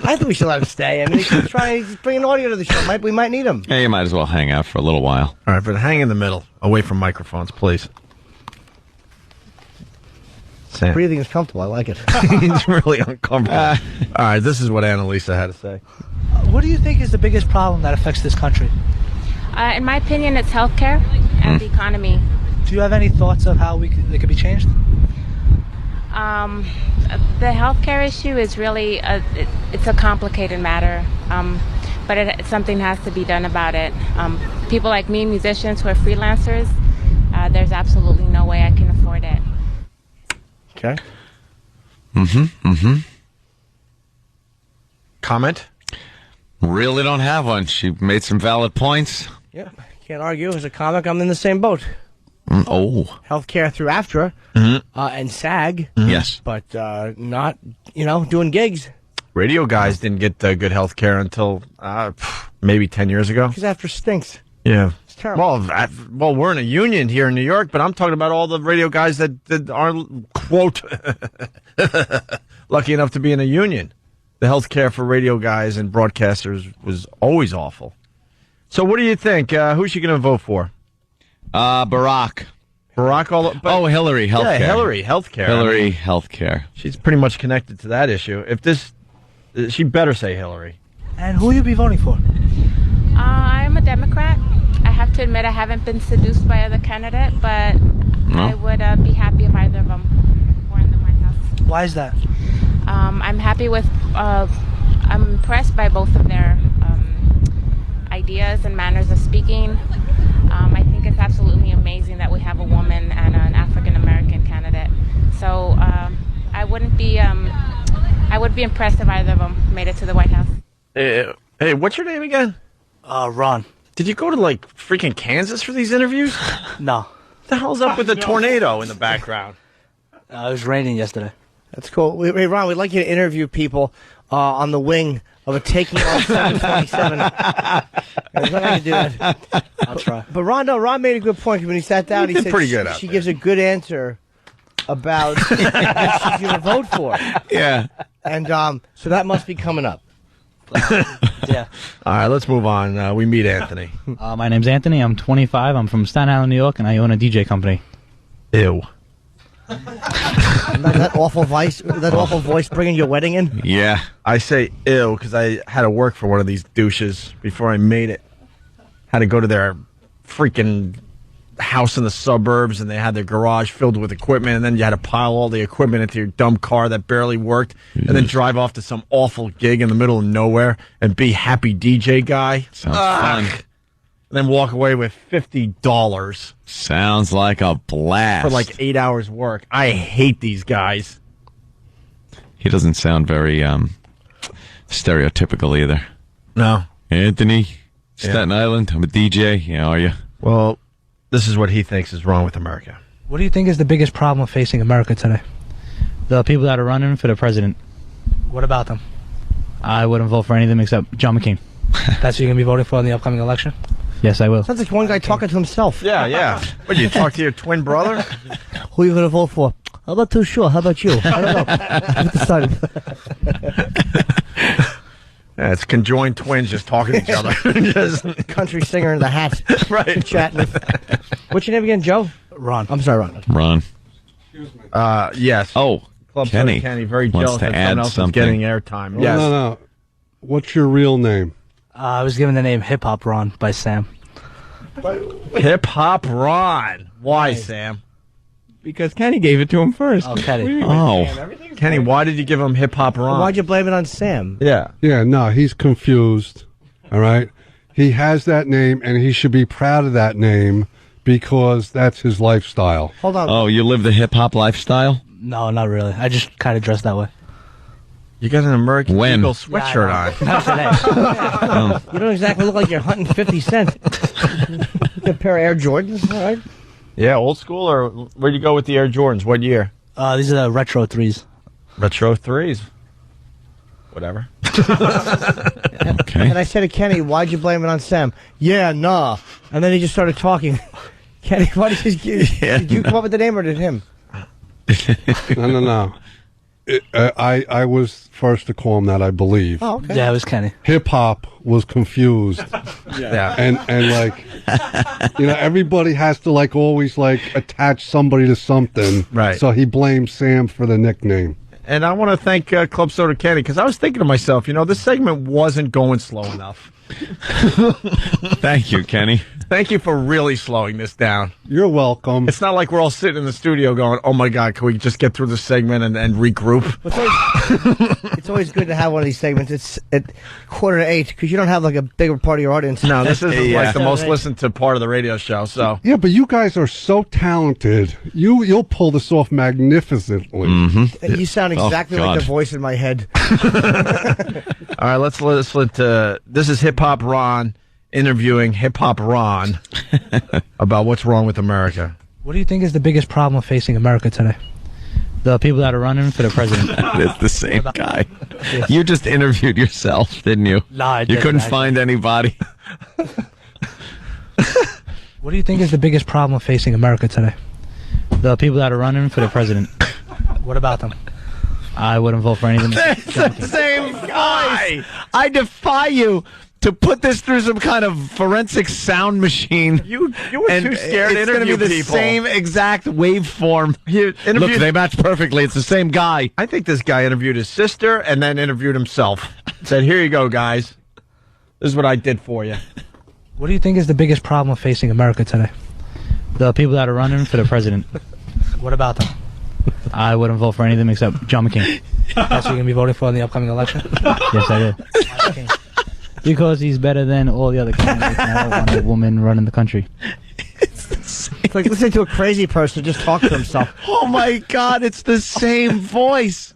I think we should let him stay. I mean, he can try bring an audio to the show. We might need him. Yeah, you might as well hang out for a little while. All right, but hang in the middle, away from microphones, please. Sam. Breathing is comfortable. I like it. He's really uncomfortable. All right, this is what Annalisa had to say. What do you think is the biggest problem that affects this country? In my opinion, it's healthcare and the economy. Do you have any thoughts of how they could be changed? The healthcare issue is really it's a complicated matter, but something has to be done about it. People like me, musicians who are freelancers, there's absolutely no way I can afford it. Okay. Mm-hmm. Comment? Really don't have one. She made some valid points. Yeah, can't argue. As a comic, I'm in the same boat. Healthcare through AFTRA and SAG. Yes. But not, doing gigs. Radio guys didn't get good health care until maybe 10 years ago. Because AFTRA stinks. Yeah. It's terrible. Well, we're in a union here in New York, but I'm talking about all the radio guys that aren't, quote, lucky enough to be in a union. The health care for radio guys and broadcasters was always awful. So what do you think? Who's she going to vote for? Barack. Hillary, healthcare. Yeah, Hillary, healthcare. Hillary, healthcare. She's pretty much connected to that issue. She better say Hillary. And who will you be voting for? I'm a Democrat. I have to admit I haven't been seduced by either candidate, but I would be happy if either of them were in the White House. Why is that? I'm happy with. I'm impressed by both of their ideas and manners of speaking. I think it's absolutely amazing that we have a woman and an African American candidate. So I would be impressed if either of them made it to the White House. Hey, what's your name again? Ron. Did you go to freaking Kansas for these interviews? No. What the hell's up with the tornado in the background? It was raining yesterday. That's cool. Hey, Ron, we'd like you to interview people on the wing of a taking off 727. I can do that. I'll try. But Ron made a good point when he sat down. He did said pretty good out she there. gives a good answer about what she's going to vote for. Yeah. And so that must be coming up. Yeah. All right, let's move on. We meet Anthony. My name's Anthony. I'm 25. I'm from Staten Island, New York, and I own a DJ company. Ew. that awful voice bringing your wedding in? Yeah. I say ew because I had to work for one of these douches before I made it. Had to go to their freaking house in the suburbs, and they had their garage filled with equipment, and then you had to pile all the equipment into your dumb car that barely worked, and then drive off to some awful gig in the middle of nowhere and be happy DJ guy. Sounds fun. And then walk away with $50 Sounds like a blast. for 8 hours work. I hate these guys. He doesn't sound very stereotypical either. No. Anthony, Staten Island. I'm a DJ. Yeah, are you? Well, this is what he thinks is wrong with America. What do you think is the biggest problem facing America today? The people that are running for the president. What about them? I wouldn't vote for any of them except John McCain. That's who you're going to be voting for in the upcoming election? Yes, I will. Sounds like one guy talking to himself. Yeah. What, you talk to your twin brother? Who are you going to vote for? I'm not too sure. How about you? I don't know. I've decided. Yeah, it's conjoined twins just talking to each other. Just country singer in the hat. Right. Chatting. What's your name again, Joe? Ron. I'm sorry, Ron. Ron. Yes. Oh, Club Kenny. Soda Kenny, very wants jealous to that add someone else is something. getting airtime. Oh, Yes. No. What's your real name? I was given the name Hip Hop Ron by Sam. Hip Hop Ron. Why, Sam? Because Kenny gave it to him first. Oh, Kenny. Oh. Kenny, why did you give him Hip Hop Ron? Why'd you blame it on Sam? Yeah. Yeah, no, he's confused. All right? He has that name, and he should be proud of that name because that's his lifestyle. Hold on. Oh, you live the hip-hop lifestyle? No, not really. I just kind of dress that way. You got an American When? Eagle sweatshirt on. Not today. You don't exactly look like you're hunting 50 Cent. A pair of Air Jordans, all right? Yeah, old school, or where'd you go with the Air Jordans? What year? These are the retro 3s. Retro 3s. Whatever. Okay. And I said to Kenny, why'd you blame it on Sam? Yeah, nah. And then he just started talking. Kenny, why did you come up with the name or did him? No. I was first to call him that, I believe. Oh, okay. Yeah, it was Kenny. Hip hop was confused. Yeah. And like, everybody has to like always like attach somebody to something. Right. So he blames Sam for the nickname. And I want to thank Club Soda Kenny, because I was thinking to myself, this segment wasn't going slow enough. Thank you, Kenny. Thank you for really slowing this down. You're welcome. It's not like we're all sitting in the studio going, oh my God, can we just get through this segment and regroup? It's always good to have one of these segments. It's at 7:45 because you don't have like a bigger part of your audience. No, this isn't like the most 7:08. listened to part of the radio show, so. Yeah, but you guys are so talented. You'll pull this off magnificently. Mm-hmm. You sound exactly like the voice in my head. All right, let's this is Hip Hop Ron interviewing Hip Hop Ron about what's wrong with America. What do you think is the biggest problem facing America today? The people that are running for the president. It's the same guy. You just interviewed yourself, didn't you? No, I You didn't, couldn't actually. find anybody. What do you think is the biggest problem facing America today? The people that are running for the president. What about them? I wouldn't vote for any of them. It's the same guy. I defy you to put this through some kind of forensic sound machine. You were too scared to interview people. It's the same exact waveform. Look, they match perfectly. It's the same guy. I think this guy interviewed his sister and then interviewed himself. Said, here you go, guys. This is what I did for you. What do you think is the biggest problem facing America today? The people that are running for the president. What about them? I wouldn't vote for any of them except John McCain. That's who you're going to be voting for in the upcoming election? Yes, I did. Because he's better than all the other candidates, and I don't want a woman running the country. It's like listening to a crazy person just talk to himself. Oh my God, it's the same voice.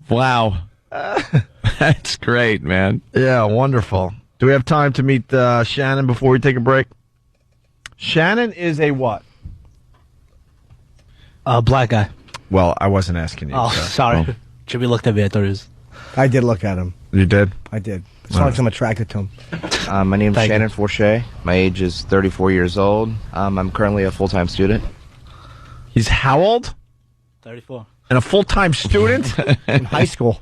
Wow. That's great, man. Yeah, wonderful. Do we have time to meet Shannon before we take a break? Shannon is a what? A black guy. Well, I wasn't asking you. Oh, so. sorry. Jimmy looked at me. I thought it was... I did look at him. You did? I did. As long as I'm attracted to him. My name's Shannon Forche. My age is 34 years old. I'm currently a full-time student. He's how old? 34. And a full-time student? In high school.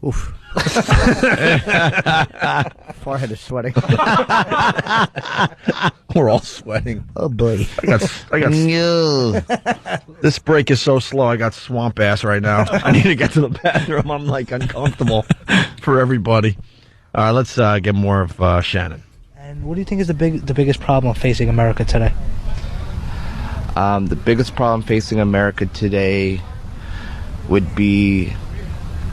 Oof. Forehead is sweating. We're all sweating. Oh boy. I got This break is so slow. I got swamp ass right now. I need to get to the bathroom. I'm like uncomfortable for everybody. All right, let's get more of Shannon. And what do you think is the biggest problem facing America today? The biggest problem facing America today would be...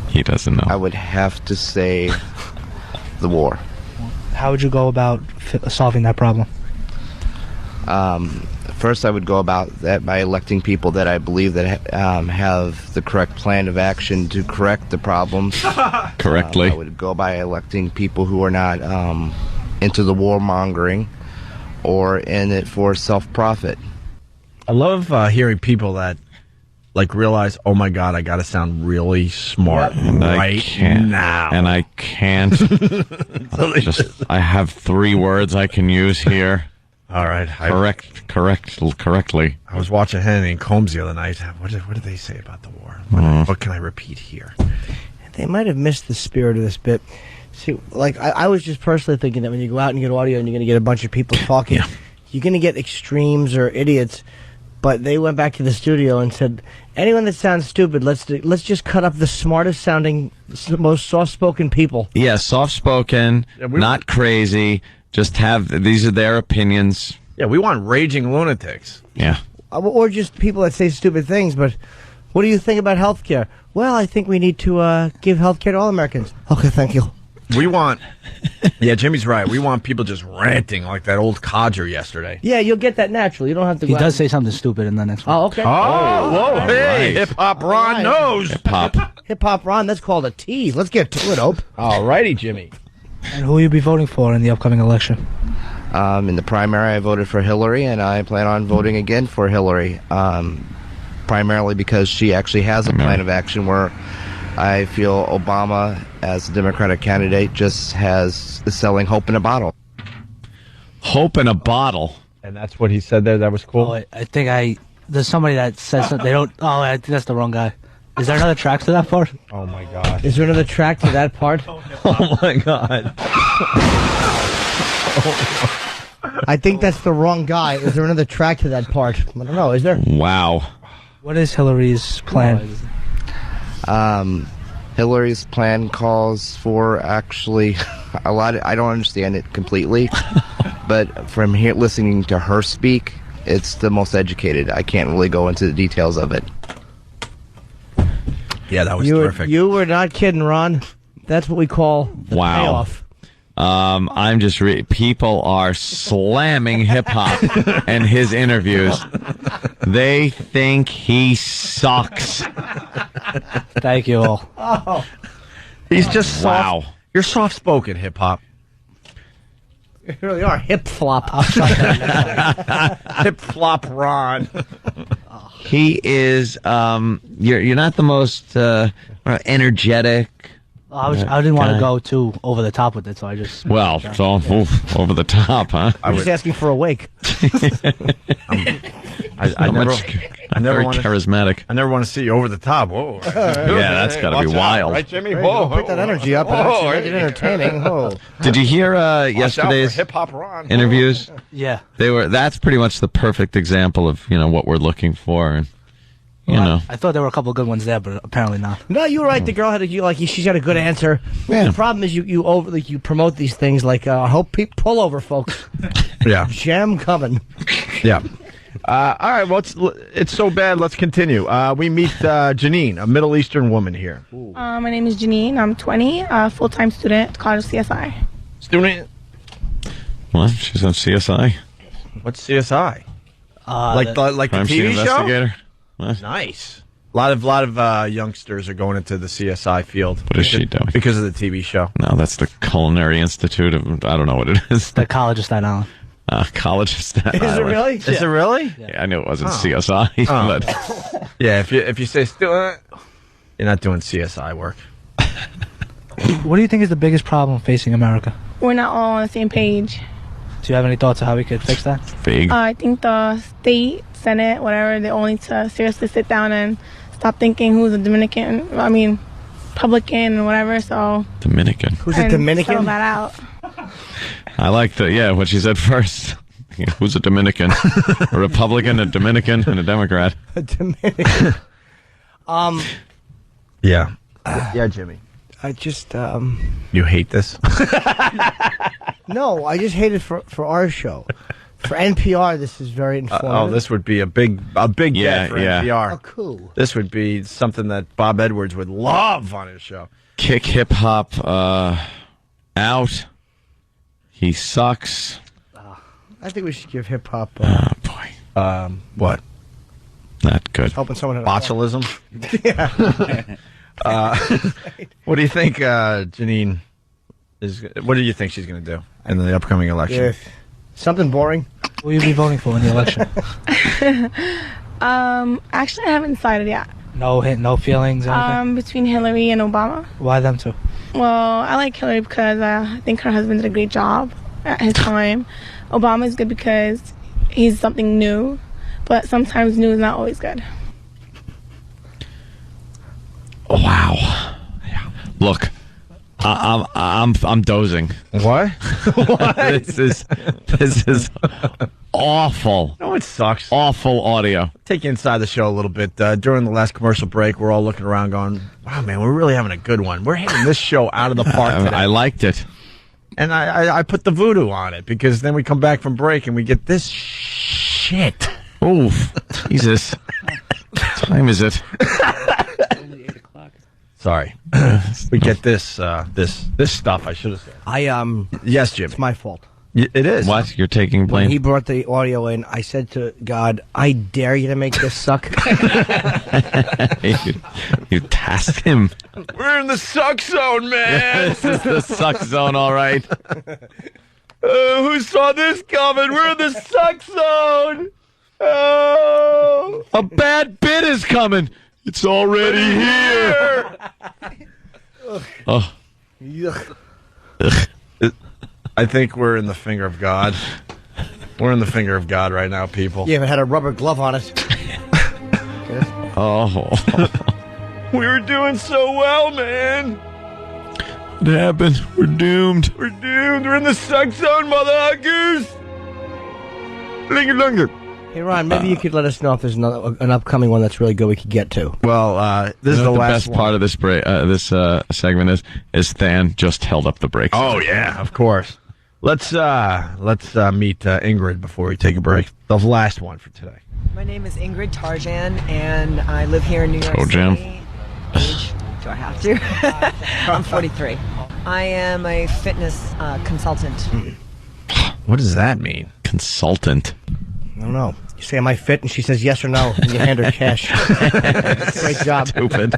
He doesn't know. I would have to say the war. How would you go about solving that problem? First, I would go about that by electing people that I believe that have the correct plan of action to correct the problems. Correctly. I would go by electing people who are not into the warmongering or in it for self-profit. I love hearing people that realize, oh my God, I got to sound really smart right now. And I can't. I have 3 words I can use here. All right. Correctly. I was watching Hannity and Combs the other night. What did they say about the war? What can I repeat here? They might have missed the spirit of this bit. See, I was just personally thinking that when you go out and get audio and you're going to get a bunch of people talking, you're going to get extremes or idiots. But they went back to the studio and said, anyone that sounds stupid, let's just cut up the smartest sounding, most soft-spoken people. Yeah, soft-spoken, not crazy. Just these are their opinions. Yeah, we want raging lunatics. Yeah. Or just people that say stupid things, but what do you think about health care? Well, I think we need to give health care to all Americans. Okay, thank you. We want... Yeah, Jimmy's right. We want people just ranting like that old codger yesterday. Yeah, you'll get that naturally. You don't have to He go does say something stupid in the next one. Oh, okay. Oh, whoa, hey, right. hip-hop Ron knows. Hip-hop. Hip-hop Ron, that's called a tease. Let's get to it, Ope. All righty, Jimmy. And who will you be voting for in the upcoming election? In the primary, I voted for Hillary, and I plan on voting again for Hillary, primarily because she actually has a plan of action where I feel Obama, as a Democratic candidate, just is selling hope in a bottle. Hope in a bottle. And that's what he said there. That was cool. Oh, I think there's somebody that says something. They don't. Oh, I think that's the wrong guy. Is there another track to that part? Oh my God. Is there another track to that part? Oh my God. I think that's the wrong guy. Is there another track to that part? I don't know. Is there? Wow. What is Hillary's plan? Hillary's plan calls for actually a lot I don't understand it completely, but from here listening to her speak, it's the most educated. I can't really go into the details of it. Yeah, that was terrific. You were not kidding, Ron. That's what we call the payoff. I'm just people are slamming hip-hop and his interviews. They think he sucks. Thank you all. Oh. He's just soft. Wow. You're soft-spoken, hip-hop. You really are hip-flop. Hip-flop Ron. He is, you're not the most energetic. I didn't want to go too over the top with it, so I just... Well, so over the top, huh? I'm just asking for a wake. I never very charismatic. I never want to see you over the top. Whoa. Yeah, that's got to be wild. Right, Jimmy? Whoa. Pick that energy up and actually make it entertaining. Whoa. Did you hear yesterday's hip-hop Ron. interviews? Yeah. That's pretty much the perfect example of, what we're looking for. And, I thought there were a couple of good ones there, but apparently not. No, you were right. The girl she's got a good answer. Yeah. The problem is you promote these things like hope pull over, folks. Yeah. Jam coming. Yeah. All right. Well, it's so bad. Let's continue. We meet Janine, a Middle Eastern woman here. My name is Janine. I'm 20, full-time student at College of CSI. Student. What? She's on CSI. What's CSI? Like the Crime TV Scene show? Investigator. What? Nice. A lot of youngsters are going into the CSI field. What is she doing? Because of the TV show. No, that's the Culinary Institute of, I don't know what it is. The College of Staten Island. College of Staten Island. Is it really? Is it really? Yeah, I knew it wasn't CSI. But yeah, if you say student, you're not doing CSI work. What do you think is the biggest problem facing America? We're not all on the same page. Do you have any thoughts on how we could fix that? Vague. I think the state, Senate, whatever, they all need to seriously sit down and stop thinking who's a Republican and whatever, so... Dominican. Who's a Dominican? Settle that out. I like what she said first. Who's a Dominican? A Republican, a Dominican, and a Democrat. A Dominican. Yeah. Yeah, Jimmy. I just, You hate this? No, I just hate it for our show. For NPR, this is very informative. This would be a big get for NPR. Oh, cool. This would be something that Bob Edwards would love on his show. Kick hip hop out. He sucks. I think we should give hip hop. Oh boy. What? Not good. Hoping someone had Botulism? What do you think, Janine? What do you think she's going to do in the upcoming election? Yeah. Something boring. Who will you be voting for in the election? Actually, I haven't decided yet. No feelings or anything? Between Hillary and Obama. Why them two? Well, I like Hillary because I think her husband did a great job at his time. Obama is good because he's something new, but sometimes new is not always good. Wow. Look, I'm dozing. What? What? This is awful. No, it sucks. Awful audio. Take you inside the show a little bit. During the last commercial break, we're all looking around going, wow, man, we're really having a good one. We're hitting this show out of the park today. I liked it. And I put the voodoo on it because then we come back from break and we get this shit. Oof. Jesus. What time is it? Only 8 o'clock. Sorry. We get this stuff, I should have said. Yes, Jim. It's my fault. It is. What? You're taking When blame? he brought the audio in, I said to God, I dare you to make this suck. You tasked him. We're in the suck zone, man. This is the suck zone, all right. Who saw this coming? We're in the suck zone. Oh. A bad bit is coming. It's already here. Oh. I think we're in the finger of God. We're in the finger of God right now, people. You haven't had a rubber glove on it. Oh. We were doing so well, man. What happened? We're doomed. We're doomed. We're in the suck zone, motherfuckers. Linger. Hey, Ron, maybe you could let us know if there's an upcoming one that's really good we could get to. Well, this is the last best part of this break. This segment is Than just held up the brakes. Oh yeah, of course. Let's meet Ingrid before we take a break. The last one for today. My name is Ingrid Tarjan, and I live here in New York City. Age? Do I have to? I'm 43. I am a fitness consultant. What does that mean? Consultant. I don't know. You say, am I fit? And she says yes or no, and you hand her cash. Great job. Stupid.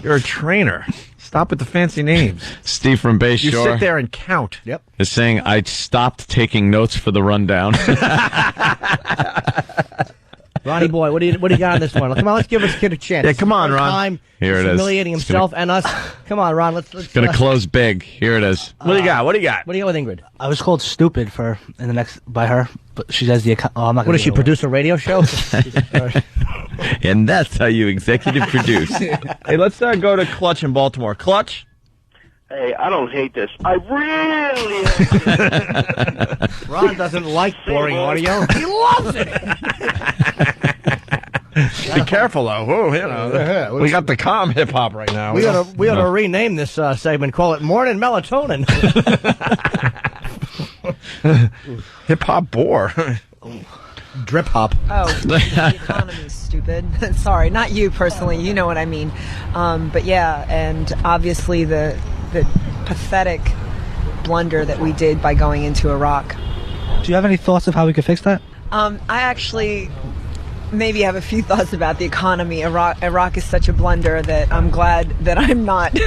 You're a trainer. Stop with the fancy names. Steve from Bayshore. You sit there and count. Yep. Is saying I stopped taking notes for the rundown. Ronnie boy, what do you got on this one? Come on, let's give this kid a chance. Yeah, come on, Ron. Time. Here it is. Humiliating himself and us. Come on, Ron. Let's gonna close big. Here it is. What do you got? What do you got with Ingrid? I was called stupid by her, but she says I'm not. What does she produce a radio show? And that's how you executive produce. Hey, let's go to Clutch in Baltimore. Clutch. Hey, I don't hate this. I really hate this. Ron doesn't like boring audio. He loves it. Be careful, though. Whoa, you know, we got the calm hip hop right now. We ought to rename this segment. Call it Morning Melatonin. Hip hop bore. Drip hop. Oh, the economy's stupid. Sorry, not you personally. You know what I mean. But yeah, and obviously the pathetic blunder that we did by going into Iraq. Do you have any thoughts of how we could fix that? I actually maybe have a few thoughts about the economy. Iraq is such a blunder that I'm glad that I'm not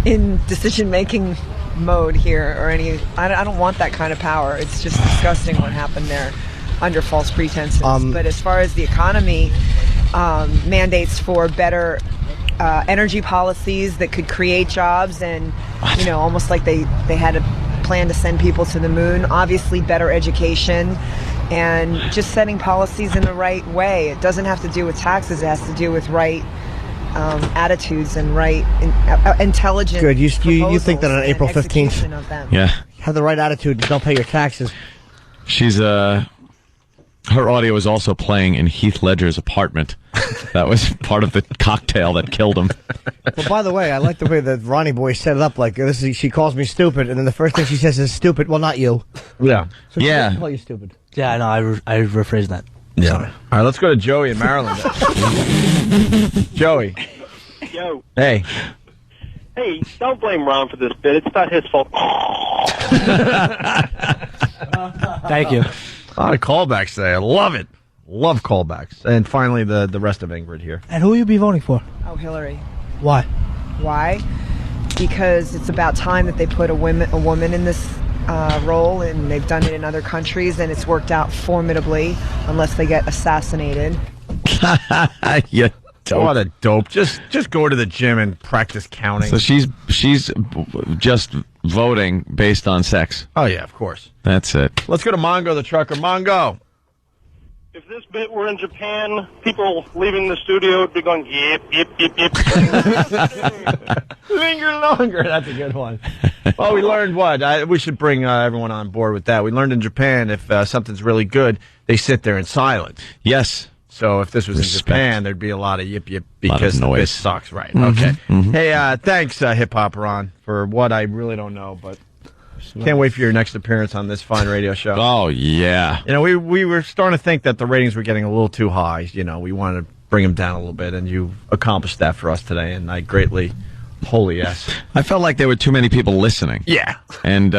in decision-making mode here or any. I don't want that kind of power. It's just disgusting what happened there under false pretenses. But as far as the economy, mandates for better energy policies that could create jobs and, you know, almost like they had a plan to send people to the moon. Obviously, better education and just setting policies in the right way. It doesn't have to do with taxes. It has to do with right attitudes and right intelligent. Good. You think that on April 15th, yeah, have the right attitude. Don't pay your taxes. She's her audio was also playing in Heath Ledger's apartment. That was part of the cocktail that killed him. Well, by the way, I like the way that Ronnie Boy set it up. Like she calls me stupid, and then the first thing she says is stupid. Well, not you. Yeah. So she doesn't call you stupid. Yeah, I know. I rephrased that. Yeah. Sorry. All right, let's go to Joey in Maryland. Joey. Yo. Hey. Hey, don't blame Ron for this bit. It's not his fault. Thank you. A lot of callbacks today. I love it. Love callbacks. And finally, the rest of Ingrid here. And who will you be voting for? Oh, Hillary. Why? Why? Because it's about time that they put a woman in this role, and they've done it in other countries, and it's worked out formidably, unless they get assassinated. You dope. What a dope. Just go to the gym and practice counting. So she's just voting based on sex. Oh, yeah, of course. That's it. Let's go to Mongo the trucker. Mongo. If this bit were in Japan, people leaving the studio would be going, yip, yip, yip, yip. Linger longer. That's a good one. Well, we learned what? We should bring everyone on board with that. We learned in Japan, if something's really good, they sit there in silence. Yes. So if this was in Japan, there'd be a lot of yip, yip, because the bit sucks. Right. Mm-hmm. Okay. Mm-hmm. Hey, thanks, Hip Hop Ron, for what I really don't know, but can't wait for your next appearance on this fine radio show. Oh, yeah. You know, we were starting to think that the ratings were getting a little too high. You know, we wanted to bring them down a little bit, and you accomplished that for us today, and I greatly, holy yes. I felt like there were too many people listening. Yeah. And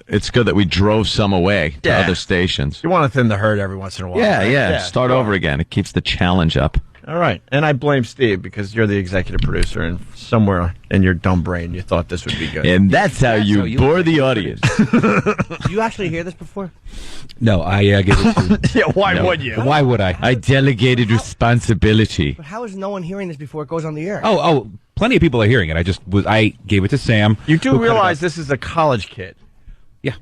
it's good that we drove some away to other stations. You want to thin the herd every once in a while. Yeah, right? yeah. Start over again. It keeps the challenge up. All right. And I blame Steve, because you're the executive producer, and somewhere in your dumb brain you thought this would be good. And that's how you bore the audience. Did you actually hear this before? No, I gave it to Yeah, why would you? Why would I? I delegated responsibility. But how is no one hearing this before it goes on the air? Oh, plenty of people are hearing it. I gave it to Sam. You do realize this is a college kid. Yeah.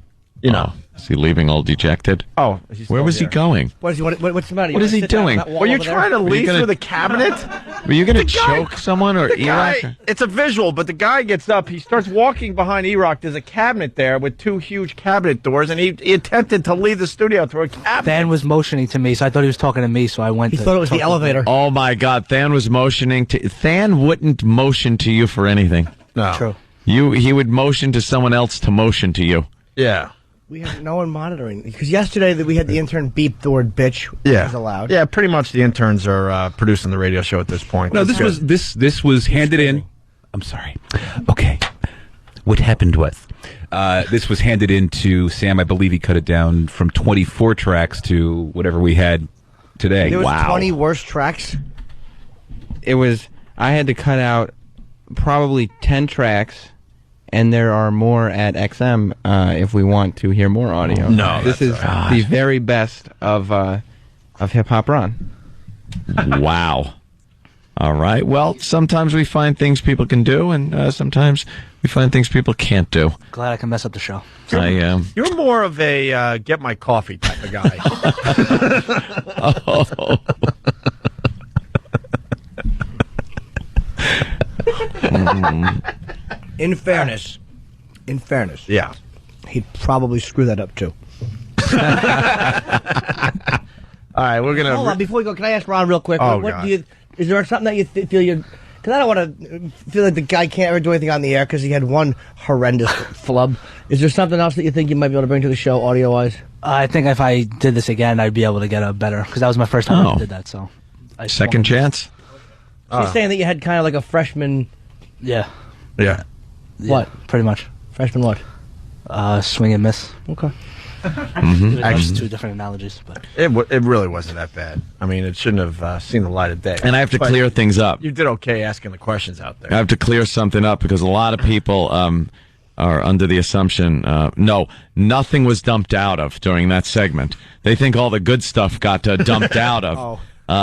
You know. Is he leaving all dejected? Oh, where was he going? What's the matter? What is he doing? Were you trying to leave through the cabinet? Were you going to choke someone or guy, it's a visual, but the guy gets up. He starts walking behind E-Rock. There's a cabinet there with two huge cabinet doors, and he attempted to leave the studio through a cabinet. Than was motioning to me, so I thought he was talking to me, so I went. He thought it was the elevator. Oh my God! Than was motioning to. Than wouldn't motion to you for anything. No. True. He would motion to someone else to motion to you. Yeah. We have no one monitoring, because yesterday we had the intern beep the word bitch, which is allowed. Yeah, pretty much the interns are producing the radio show at this point. No, this was handed in. I'm sorry. Okay. What happened was this was handed in to Sam. I believe he cut it down from 24 tracks to whatever we had today. There was 20 worse tracks. It was. I had to cut out probably 10 tracks. And there are more at XM if we want to hear more audio. No, this is the very best of Hip Hop Ron. Wow. All right. Well, sometimes we find things people can do, and sometimes we find things people can't do. Glad I can mess up the show. You're more of a get my coffee type of guy. In fairness, yeah, he'd probably screw that up too. All right, we're gonna hold on before we go. Can I ask Ron real quick? Oh, what God. is there something that you feel you? Because I don't want to feel like the guy can't ever do anything on the air because he had one horrendous flub. Is there something else that you think you might be able to bring to the show audio wise? I think if I did this again, I'd be able to get a better, because that was my first time I did that. So, second chance. So you're saying that you had kind of like a freshman. Yeah. Yeah. What? Pretty much. Freshman what? Swing and miss. Okay. Actually, two different analogies, but it really wasn't that bad. I mean, it shouldn't have seen the light of day. And I have to But clear things up. You did okay asking the questions out there. I have to clear something up because a lot of people are under the assumption, no, nothing was dumped out of during that segment. They think all the good stuff got dumped out of.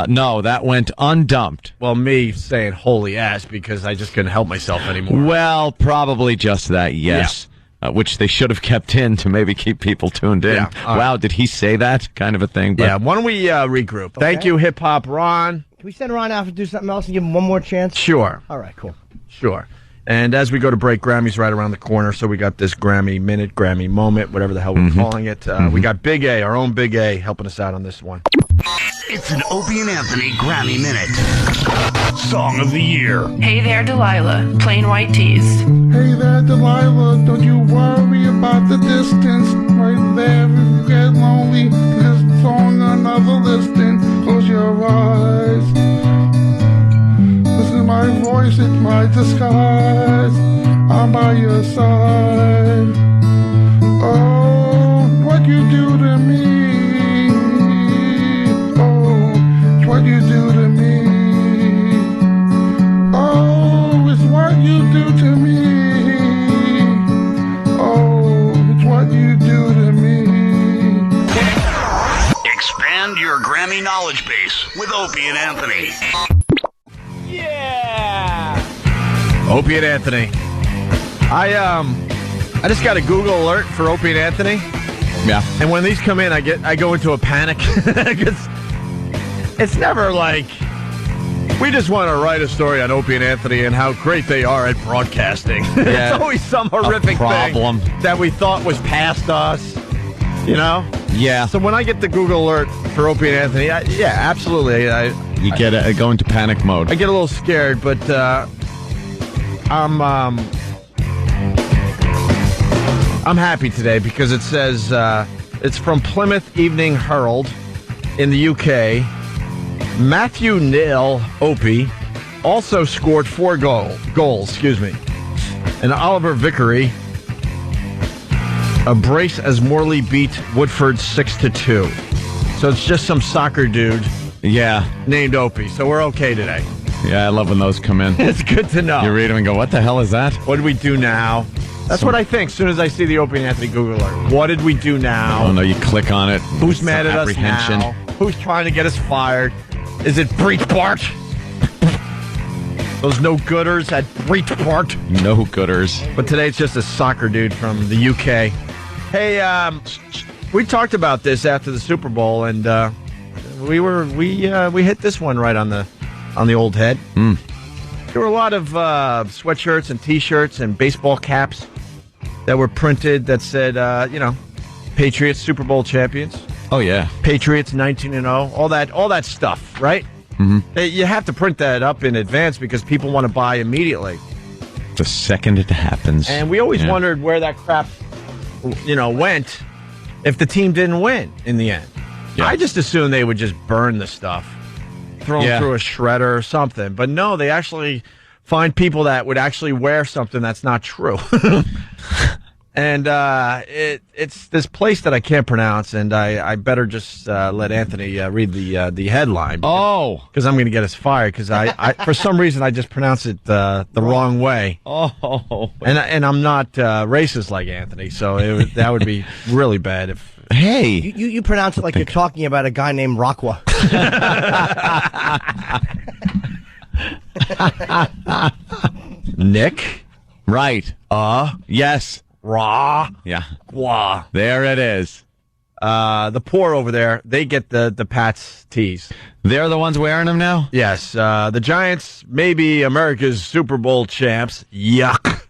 No, that went undumped. Well, me saying holy ass because I just couldn't help myself anymore. Well, probably just that, yes. Which they should have kept in to maybe keep people tuned in. Yeah, wow, did he say that? Kind of a thing. But yeah, why don't we regroup? Thank you, Hip Hop Ron. Can we send Ron out to do something else and give him one more chance? Sure. All right, cool. Sure. And as we go to break, Grammy's right around the corner, so we got this Grammy minute, Grammy moment, whatever the hell we're calling it. We got Big A, our own Big A, helping us out on this one. It's an Opie and Anthony Grammy Minute. Song of the Year. Hey there, Delilah. Plain white tees. Hey there, Delilah, don't you worry about the distance. Right there, if you get lonely, this song another listing. Close your eyes. This is my voice, it's my disguise. I'm by your side. Oh, what you do to me. Oh, Expand your Grammy knowledge base with Opie and Anthony. Yeah! Opie and Anthony. I just got a Google alert for Opie and Anthony. Yeah. And when these come in, I go into a panic because it's never like we just want to write a story on Opie and Anthony and how great they are at broadcasting. Yeah. It's always some horrific problem thing that we thought was past us. You know? Yeah. So when I get the Google alert for Opie and Anthony, yeah, absolutely. You go into panic mode. I get a little scared, but I'm happy today because it says it's from Plymouth Evening Herald in the UK. Matthew Neil Opie also scored 4 goals, and Oliver Vickery a brace as Morley beat Woodford 6-2. So it's just some soccer dude, named Opie. So we're okay today. Yeah, I love when those come in. It's good to know. You read them and go, "What the hell is that? What do we do now?" That's what I think as soon as I see the Opie and Anthony Google alert. What did we do now? Oh no, you click on it. Who's mad at us now? Who's trying to get us fired? Is it Breitbart? Those no-gooders at Breitbart? No-gooders. But today it's just a soccer dude from the UK. Hey, we talked about this after the Super Bowl, and we hit this one right on the old head. Mm. There were a lot of sweatshirts and T-shirts and baseball caps that were printed that said, Patriots Super Bowl champions. Oh yeah, Patriots 19-0. All that stuff, right? Mm-hmm. You have to print that up in advance because people want to buy immediately. The second it happens, and we always wondered where that crap, went if the team didn't win in the end. Yeah. I just assumed they would just burn the stuff, throw them through a shredder or something. But no, they actually find people that would actually wear something that's not true. And it's this place that I can't pronounce, and I better just let Anthony read the headline. Because I'm going to get us fired because I for some reason I just pronounced it the wrong way. Oh, and I'm not racist like Anthony, so that would be really bad if. Hey, you pronounce it like you're talking about a guy named Rockwell. Nick, right? Yes. Raw. Yeah. Wah. There it is. The poor over there, they get the Pats tees. They're the ones wearing them now? Yes. The Giants may be America's Super Bowl champs. Yuck.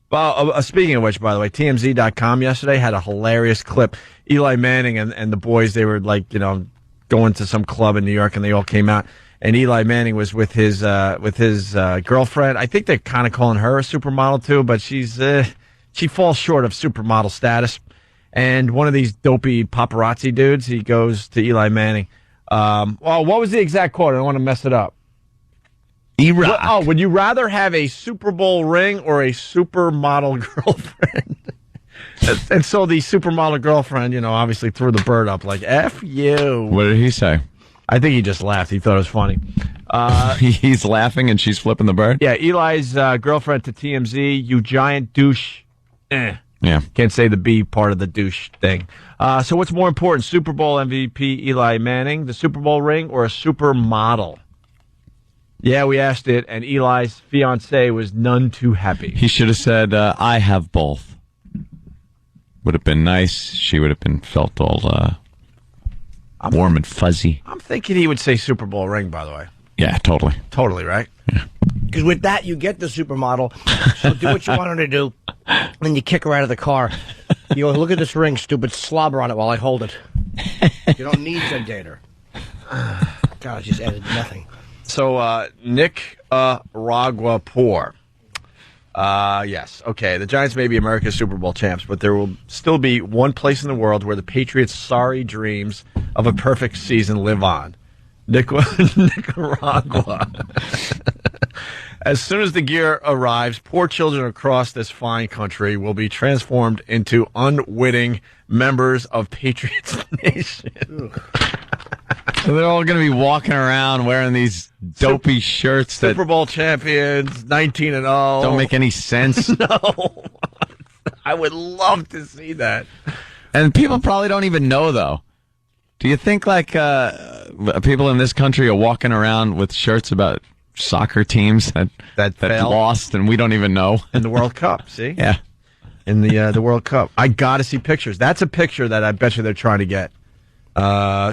Well, speaking of which, by the way, TMZ.com yesterday had a hilarious clip. Eli Manning and the boys, they were going to some club in New York, and they all came out. And Eli Manning was with his girlfriend. I think they're kind of calling her a supermodel too, but she falls short of supermodel status. And one of these dopey paparazzi dudes, he goes to Eli Manning. What was the exact quote? I don't want to mess it up. Would you rather have a Super Bowl ring or a supermodel girlfriend? And so the supermodel girlfriend, obviously threw the bird up like, F you. What did he say? I think he just laughed. He thought it was funny. He's laughing and she's flipping the bird? Yeah, Eli's girlfriend to TMZ, you giant douche. Yeah. Can't say the B part of the douche thing. So what's more important, Super Bowl MVP Eli Manning, the Super Bowl ring, or a supermodel? Yeah, we asked it, and Eli's fiancée was none too happy. He should have said, I have both. Would have been nice. She would have been felt all warm and fuzzy. I'm thinking he would say Super Bowl ring, by the way. Yeah, totally. Totally, right? Yeah. Because with that, you get the supermodel. She'll do what you want her to do. Then you kick her out of the car. You go, look at this ring, stupid. Slobber on it while I hold it. You don't need to date her. God, I just added nothing. So, Nick Ragwapur. Yes. Okay. The Giants may be America's Super Bowl champs, but there will still be one place in the world where the Patriots' sorry dreams of a perfect season live on. Nicaragua. As soon as the gear arrives, poor children across this fine country will be transformed into unwitting members of Patriots Nation. So they're all going to be walking around wearing these dopey shirts that Super Bowl champions, 19-0. Don't make any sense. No. I would love to see that. And people probably don't even know, though. Do you think like people in this country are walking around with shirts about soccer teams that failed? Lost and we don't even know in the World Cup? See, yeah, in the World Cup. I got to see pictures. That's a picture that I bet you they're trying to get.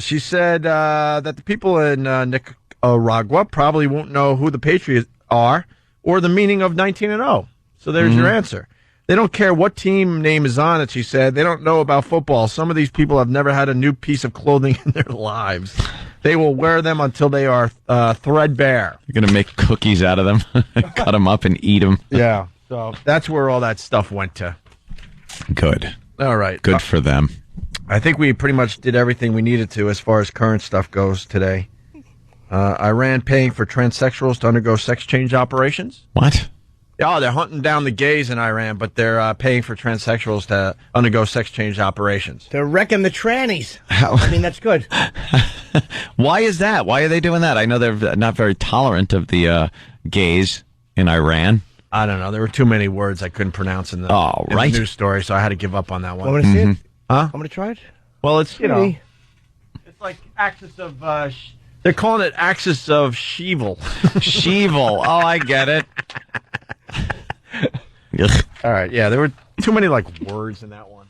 She said that the people in Nicaragua probably won't know who the Patriots are or the meaning of 19-0. So there's your answer. They don't care what team name is on it, she said. They don't know about football. Some of these people have never had a new piece of clothing in their lives. They will wear them until they are threadbare. You're going to make cookies out of them, cut them up and eat them. Yeah. So that's where all that stuff went to. Good. All right. Good for them. I think we pretty much did everything we needed to as far as current stuff goes today. Iran paying for transsexuals to undergo sex change operations. What? Oh, they're hunting down the gays in Iran, but they're paying for transsexuals to undergo sex change operations. They're wrecking the trannies. I mean, that's good. Why is that? Why are they doing that? I know they're not very tolerant of the gays in Iran. I don't know. There were too many words I couldn't pronounce in the, in the news story, so I had to give up on that one. Want me to see it? Huh? I'm going to try it. Well, it's, it's like axis of... they're calling it axis of Sheeval. Sheeval. Oh, I get it. All right, yeah, there were too many words in that one.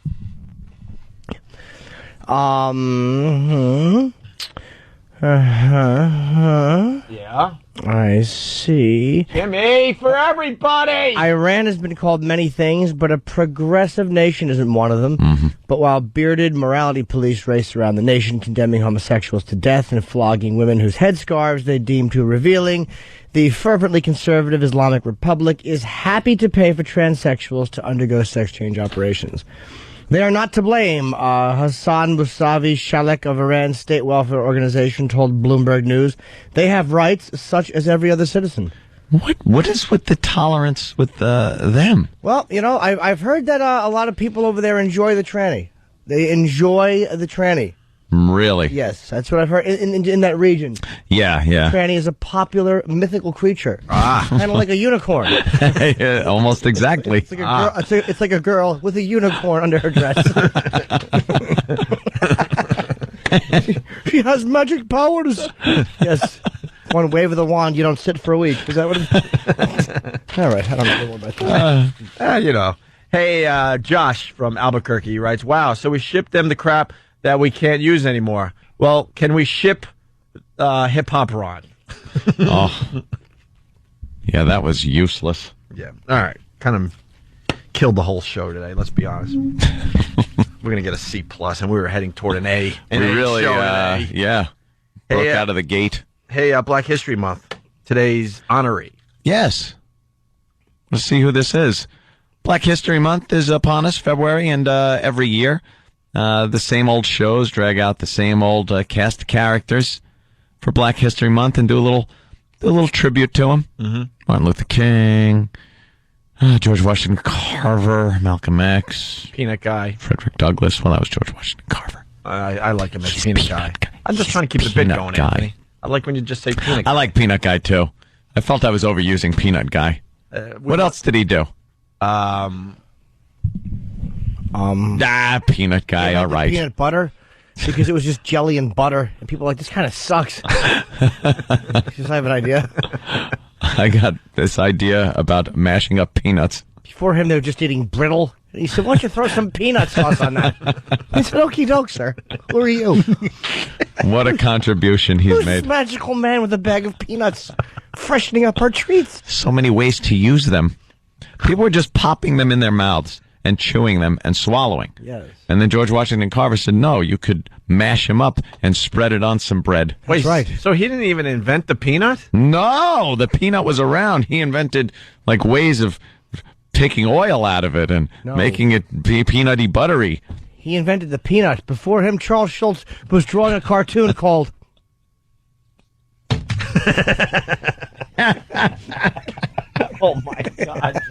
Yeah. I see. Kimmy, for everybody! Iran has been called many things, but a progressive nation isn't one of them. But while bearded morality police race around the nation condemning homosexuals to death and flogging women whose headscarves they deem too revealing, the fervently conservative Islamic Republic is happy to pay for transsexuals to undergo sex change operations. They are not to blame, Hassan Mousavi Shalek of Iran's state welfare organization told Bloomberg News. They have rights such as every other citizen. What is with the tolerance with them? Well, I've heard that a lot of people over there enjoy the tranny. They enjoy the tranny. Really? Yes, that's what I've heard in that region. Yeah, yeah. Tranny is a popular mythical creature. Kind of like a unicorn. Yeah, almost exactly. It's like a girl, it's like a girl with a unicorn under her dress. She has magic powers. Yes. One wave of the wand, you don't sit for a week. Is that what it... All right, I don't know more about that. Hey, Josh from Albuquerque writes, wow, so we shipped them the crap that we can't use anymore. Well, can we ship hip-hop Ron? Oh. Yeah, that was useless. Yeah. All right. Kind of killed the whole show today, let's be honest. We're going to get a C+, and we were heading toward an A. We really, yeah. Broke out of the gate. Hey, Black History Month. Today's honoree. Yes. Let's see who this is. Black History Month is upon us, February, and every year. The same old shows drag out the same old cast of characters for Black History Month and do a little tribute to them. Mm-hmm. Martin Luther King, George Washington Carver, Malcolm X, Peanut Guy, Frederick Douglass. Well, that was George Washington Carver. I like him as Peanut Guy. I'm just trying to keep the bit going, Anthony. I like when you just say Peanut Guy. I like Peanut Guy too. I felt I was overusing Peanut Guy. What else did he do? Peanut Guy, all right. Peanut butter, because it was just jelly and butter, and people were like, this kind of sucks. Just I have an idea. I got this idea about mashing up peanuts. Before him, they were just eating brittle. He said, why don't you throw some peanut sauce on that? I said, okie doke, sir. Who are you? What a contribution he's Who's made. this magical man with a bag of peanuts freshening up our treats? So many ways to use them. People were just popping them in their mouths and chewing them and swallowing. Yes. And then George Washington Carver said, no, you could mash them up and spread it on some bread. Wait, right. So he didn't even invent the peanut? No, the peanut was around. He invented ways of taking oil out of it and making it be peanutty buttery. He invented the peanut. Before him, Charles Schultz was drawing a cartoon called... Oh, my God.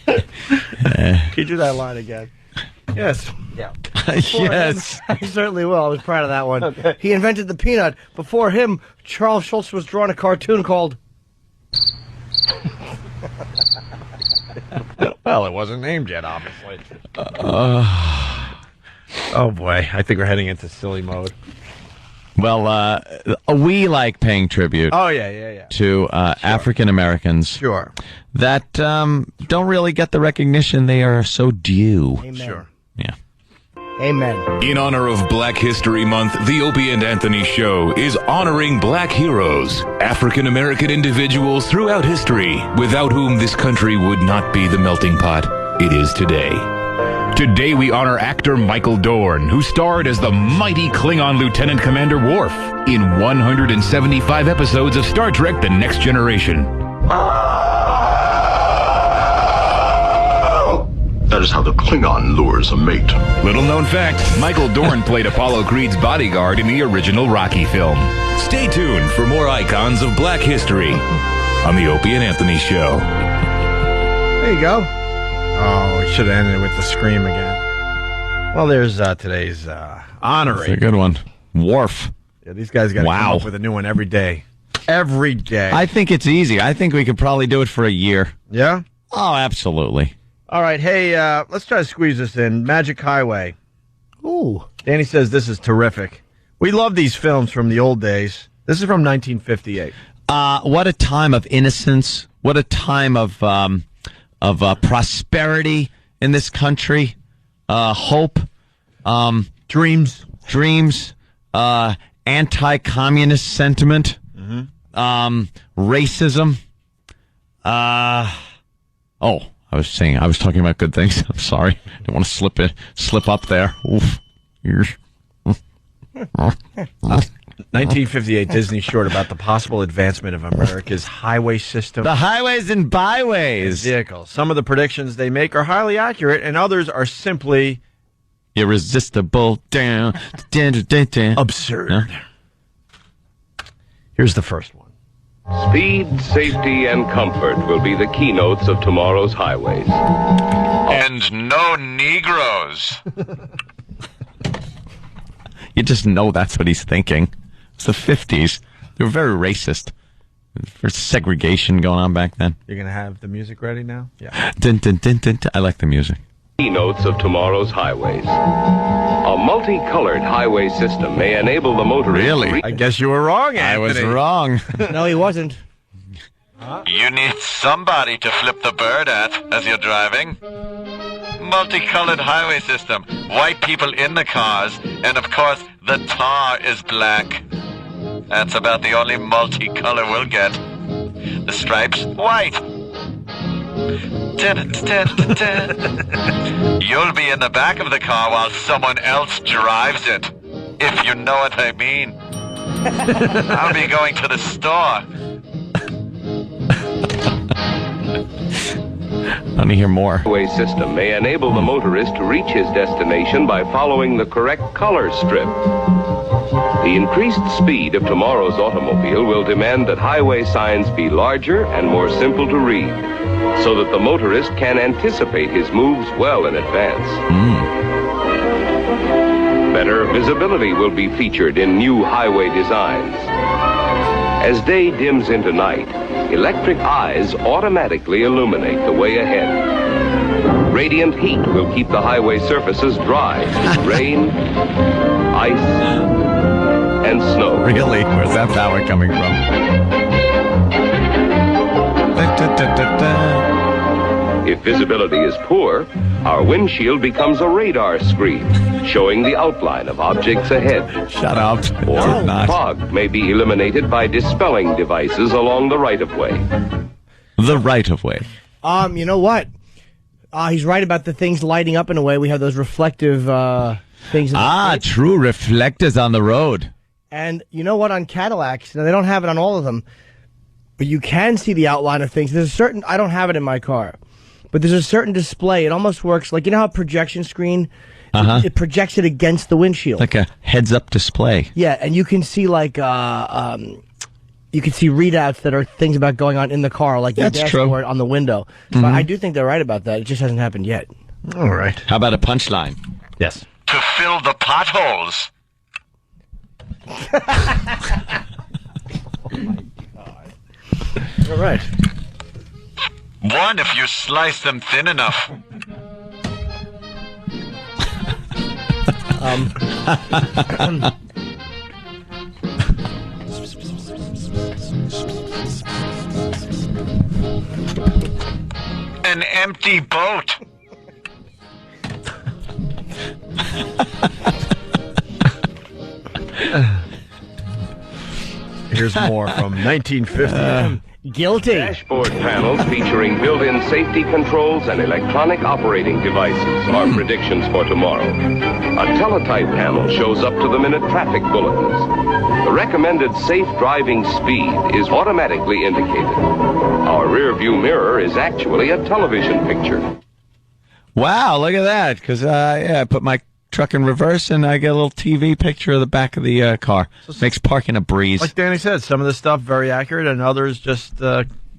Can you do that line again? Yes. Yeah. Yes. I certainly will. I was proud of that one. Okay. He invented the peanut. Before him, Charles Schultz was drawing a cartoon called... Well, it wasn't named yet, obviously. Oh, boy. I think we're heading into silly mode. Well, we like paying tribute. Oh, yeah. To African Americans. Sure. That don't really get the recognition they are so due. Amen. Sure. Yeah. Amen. In honor of Black History Month, the Opie and Anthony Show is honoring black heroes, African American individuals throughout history, without whom this country would not be the melting pot it is today. Today we honor actor Michael Dorn, who starred as the mighty Klingon Lieutenant Commander Worf in 175 episodes of Star Trek The Next Generation. That is how the Klingon lures a mate. Little known fact, Michael Dorn played Apollo Creed's bodyguard in the original Rocky film. Stay tuned for more icons of black history on the Opie and Anthony Show. There you go. Oh, we should have ended with the scream again. Well, there's today's honoring. That's a good one. Worf. Yeah, these guys got to come up with a new one every day. Every day. I think it's easy. I think we could probably do it for a year. Yeah? Oh, absolutely. All right, hey, let's try to squeeze this in. Magic Highway. Ooh. Danny says this is terrific. We love these films from the old days. This is from 1958. What a time of innocence. What a time of prosperity in this country. Hope. Dreams. Anti-communist sentiment. Racism. I was talking about good things. I'm sorry. Don't want to slip up there. Oof. 1958 Disney short about the possible advancement of America's highway system. The highways and byways. Vehicles. Some of the predictions they make are highly accurate, and others are simply irresistible. Absurd. Huh? Here's the first one. Speed, safety, and comfort will be the keynotes of tomorrow's highways. And no Negroes. You just know that's what he's thinking. It's the 50s. They were very racist. There's segregation going on back then. You're going to have the music ready now? Yeah. Dun, dun, dun, dun, dun. I like the music. Keynotes of tomorrow's highways. A multicolored highway system may enable the motorist. Really? I guess you were wrong, Anthony. I was wrong. No, he wasn't. You need somebody to flip the bird at as you're driving. Multicolored highway system. White people in the cars, and of course, the tar is black. That's about the only multicolor we'll get. The stripes, white. You'll be in the back of the car while someone else drives it, if you know what I mean. I'll be going to the store. Let me hear more. The highway system may enable the motorist to reach his destination by following the correct color strip. The increased speed of tomorrow's automobile will demand that highway signs be larger and more simple to read, so that the motorist can anticipate his moves well in advance. Better visibility will be featured in new highway designs. As day dims into night, electric eyes automatically illuminate the way ahead. Radiant heat will keep the highway surfaces dry from rain, ice, and snow. Really? Where's that power coming from? If visibility is poor, our windshield becomes a radar screen, showing the outline of objects ahead. Shut up. Or fog may be eliminated by dispelling devices along the right-of-way. The right-of-way. You know what? He's right about the things lighting up in a way. We have those reflective things. True reflectors on the road. And you know what? On Cadillacs, now they don't have it on all of them, but you can see the outline of things. There's a certain, I don't have it in my car, but there's a certain display. It almost works like, you know how a projection screen, it projects it against the windshield. Like a heads-up display. Yeah, and you can see like, you can see readouts that are things about going on in the car, like the dashboard on the window. So I do think they're right about that. It just hasn't happened yet. All right. How about a punchline? Yes. To fill the potholes. Oh my God. All right. One if you slice them thin enough. An empty boat. Here's more from 1950. Guilty. Dashboard panels featuring built-in safety controls and electronic operating devices are predictions for tomorrow. A teletype panel shows up to the minute traffic bulletins. The recommended safe driving speed is automatically indicated. Our rear view mirror is actually a television picture. Wow, look at that. Because I put my truck in reverse and I get a little TV picture of the back of the car. Makes parking a breeze. Like Danny said, some of this stuff very accurate and others just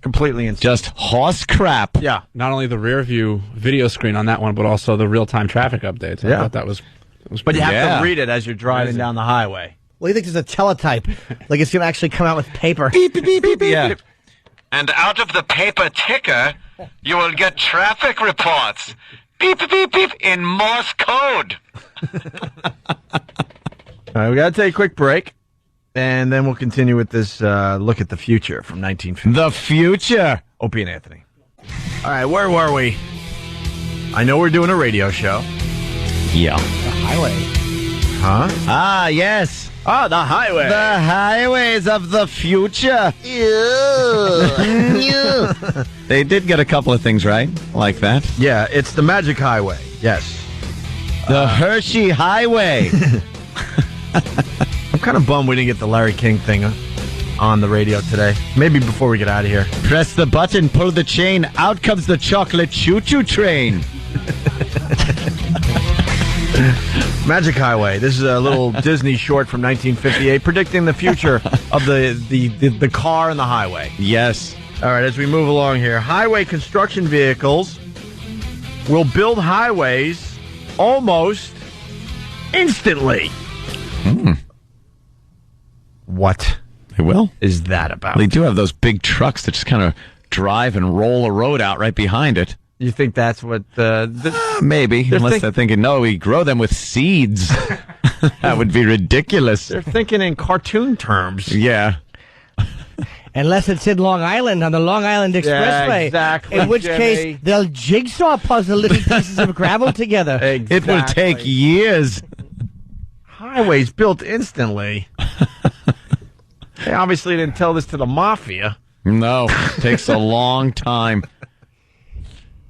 completely insane. Just horse crap. Yeah. Not only the rear view video screen on that one, but also the real-time traffic updates. I thought that was But you have to read it as you're driving down the highway. Well, you think there's a teletype? Like it's going to actually come out with paper. Beep, beep, beep, beep, beep. Yeah. And out of the paper ticker, you will get traffic reports. Beep, beep, beep, beep, in Morse code. All right, we got to take a quick break, and then we'll continue with this look at the future from 1950. The future. Opie and Anthony. All right, where were we? I know we're doing a radio show. Yeah. The highway. Huh? Ah, yes. Ah, the highway. The highways of the future. They did get a couple of things right, like that. Yeah, it's the Magic Highway. Yes. The Hershey Highway. I'm kind of bummed we didn't get the Larry King thing on the radio today. Maybe before we get out of here. Press the button, pull the chain, out comes the chocolate choo-choo train. Magic Highway. This is a little Disney short from 1958 predicting the future of the car and the highway. Yes. All right, as we move along here, highway construction vehicles will build highways almost instantly. What? They will? Is that about? They do have those big trucks that just kind of drive and roll a road out right behind it. You think that's what maybe, unless they're thinking, no, we grow them with seeds. That would be ridiculous. They're thinking in cartoon terms. Yeah. Unless it's in Long Island on the Long Island Expressway. Exactly. In which case, they'll jigsaw puzzle little pieces of gravel together. Exactly. It will take years. Highways built instantly. They obviously didn't tell this to the mafia. No, it takes a long time.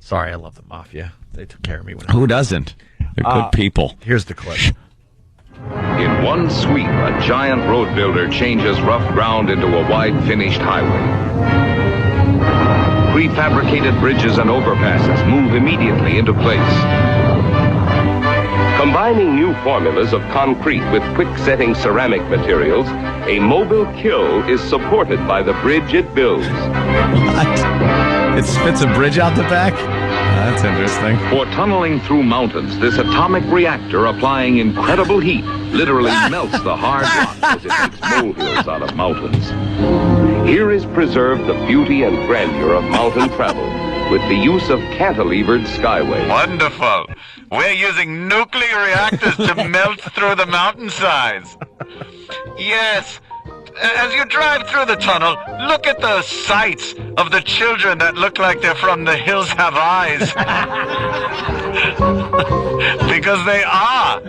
Sorry, I love the mafia. They took care of me. Who doesn't? They're good people. Here's the clip. In one sweep, a giant road builder changes rough ground into a wide finished highway. Prefabricated bridges and overpasses move immediately into place. Combining new formulas of concrete with quick-setting ceramic materials, a mobile kill is supported by the bridge it builds. What? It spits a bridge out the back? That's interesting. For tunneling through mountains, this atomic reactor applying incredible heat literally melts the hard rock as it makes molehills out of mountains. Here is preserved the beauty and grandeur of mountain travel with the use of cantilevered skyways. Wonderful. We're using nuclear reactors to melt through the mountainsides. Yes. As you drive through the tunnel, look at the sights of the children that look like they're from The Hills Have Eyes. Because they are.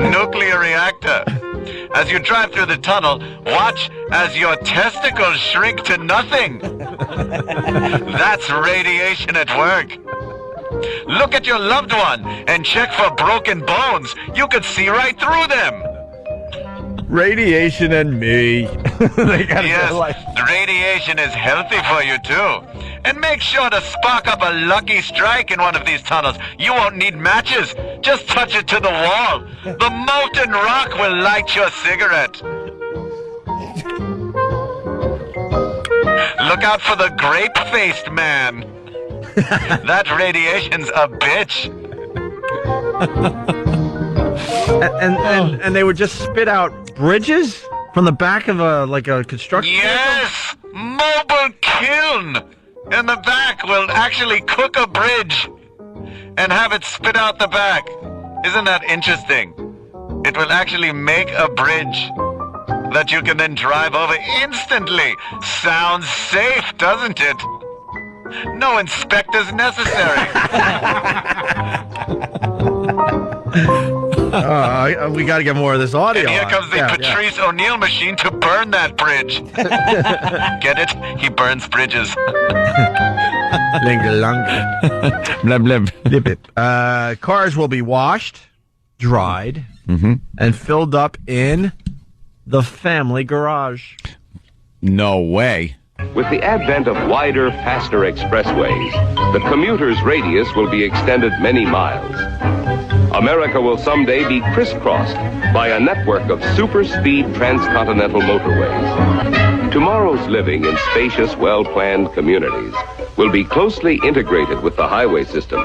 Nuclear reactor. As you drive through the tunnel, watch as your testicles shrink to nothing. That's radiation at work. Look at your loved one and check for broken bones. You could see right through them. Radiation and me. Yes, radiation is healthy for you too. And make sure to spark up a lucky strike in one of these tunnels. You won't need matches. Just touch it to the wall. The molten rock will light your cigarette. Look out for the grape-faced man. That radiation's a bitch. And they would just spit out bridges from the back of a construction Yes! vehicle? mobile kiln in the back will actually cook a bridge and have it spit out the back. Isn't that interesting? It will actually make a bridge that you can then drive over instantly. Sounds safe, doesn't it? No inspectors necessary. We got to get more of this audio. And here comes the Patrice O'Neill machine to burn that bridge. Get it? He burns bridges. Blub, blub. Cars will be washed, dried, and filled up in the family garage. No way. With the advent of wider, faster expressways, the commuter's radius will be extended many miles. America will someday be crisscrossed by a network of super-speed transcontinental motorways. Tomorrow's living in spacious, well-planned communities will be closely integrated with the highway system.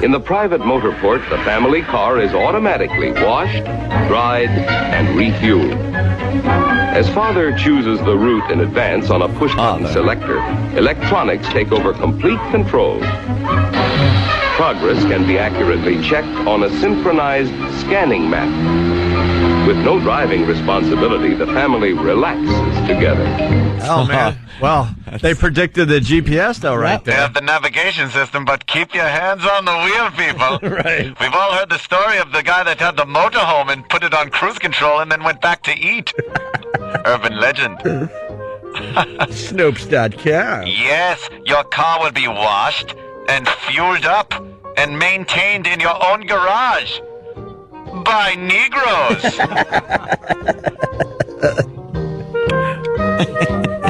In the private motorport, the family car is automatically washed, dried, and refueled. As father chooses the route in advance on a push-button selector, electronics take over complete control. Progress can be accurately checked on a synchronized scanning map. With no driving responsibility, the family relaxes together. Oh, man. Well, they predicted the GPS, though, right They there. have the navigation system, but keep your hands on the wheel, people. Right. We've all heard the story of the guy that had the motorhome and put it on cruise control and then went back to eat. Urban legend. Snopes.com. Yes, your car will be washed and fueled up and maintained in your own garage by Negroes.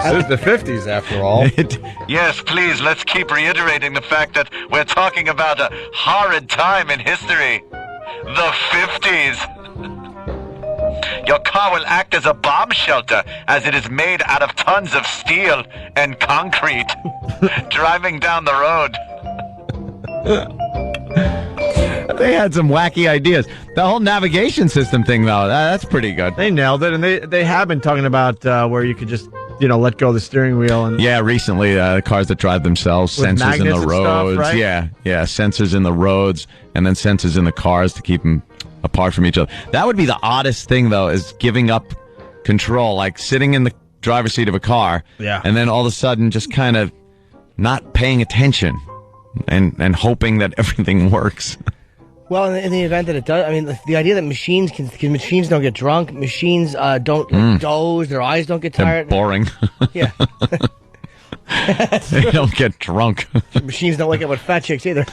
This is the 50s, after all. Yes, please, let's keep reiterating the fact that we're talking about a horrid time in history. The 50s. Your car will act as a bomb shelter, as it is made out of tons of steel and concrete. Driving down the road. They had some wacky ideas. The whole navigation system thing, though, that's pretty good. They nailed it, and they have been talking about where you could just, let go of the steering wheel. And Yeah, recently, the cars that drive themselves, With sensors in magnets the and stuff, roads. right? Yeah, sensors in the roads, and then sensors in the cars to keep them apart from each other. That would be the oddest thing, though, is giving up control, like sitting in the driver's seat of a car, and then all of a sudden just kind of not paying attention and hoping that everything works. Well, in the event that it does, I mean, the idea that machines don't get drunk, machines don't doze, their eyes don't get tired. They're boring. Yeah. They don't get drunk. Machines don't wake up with fat chicks either.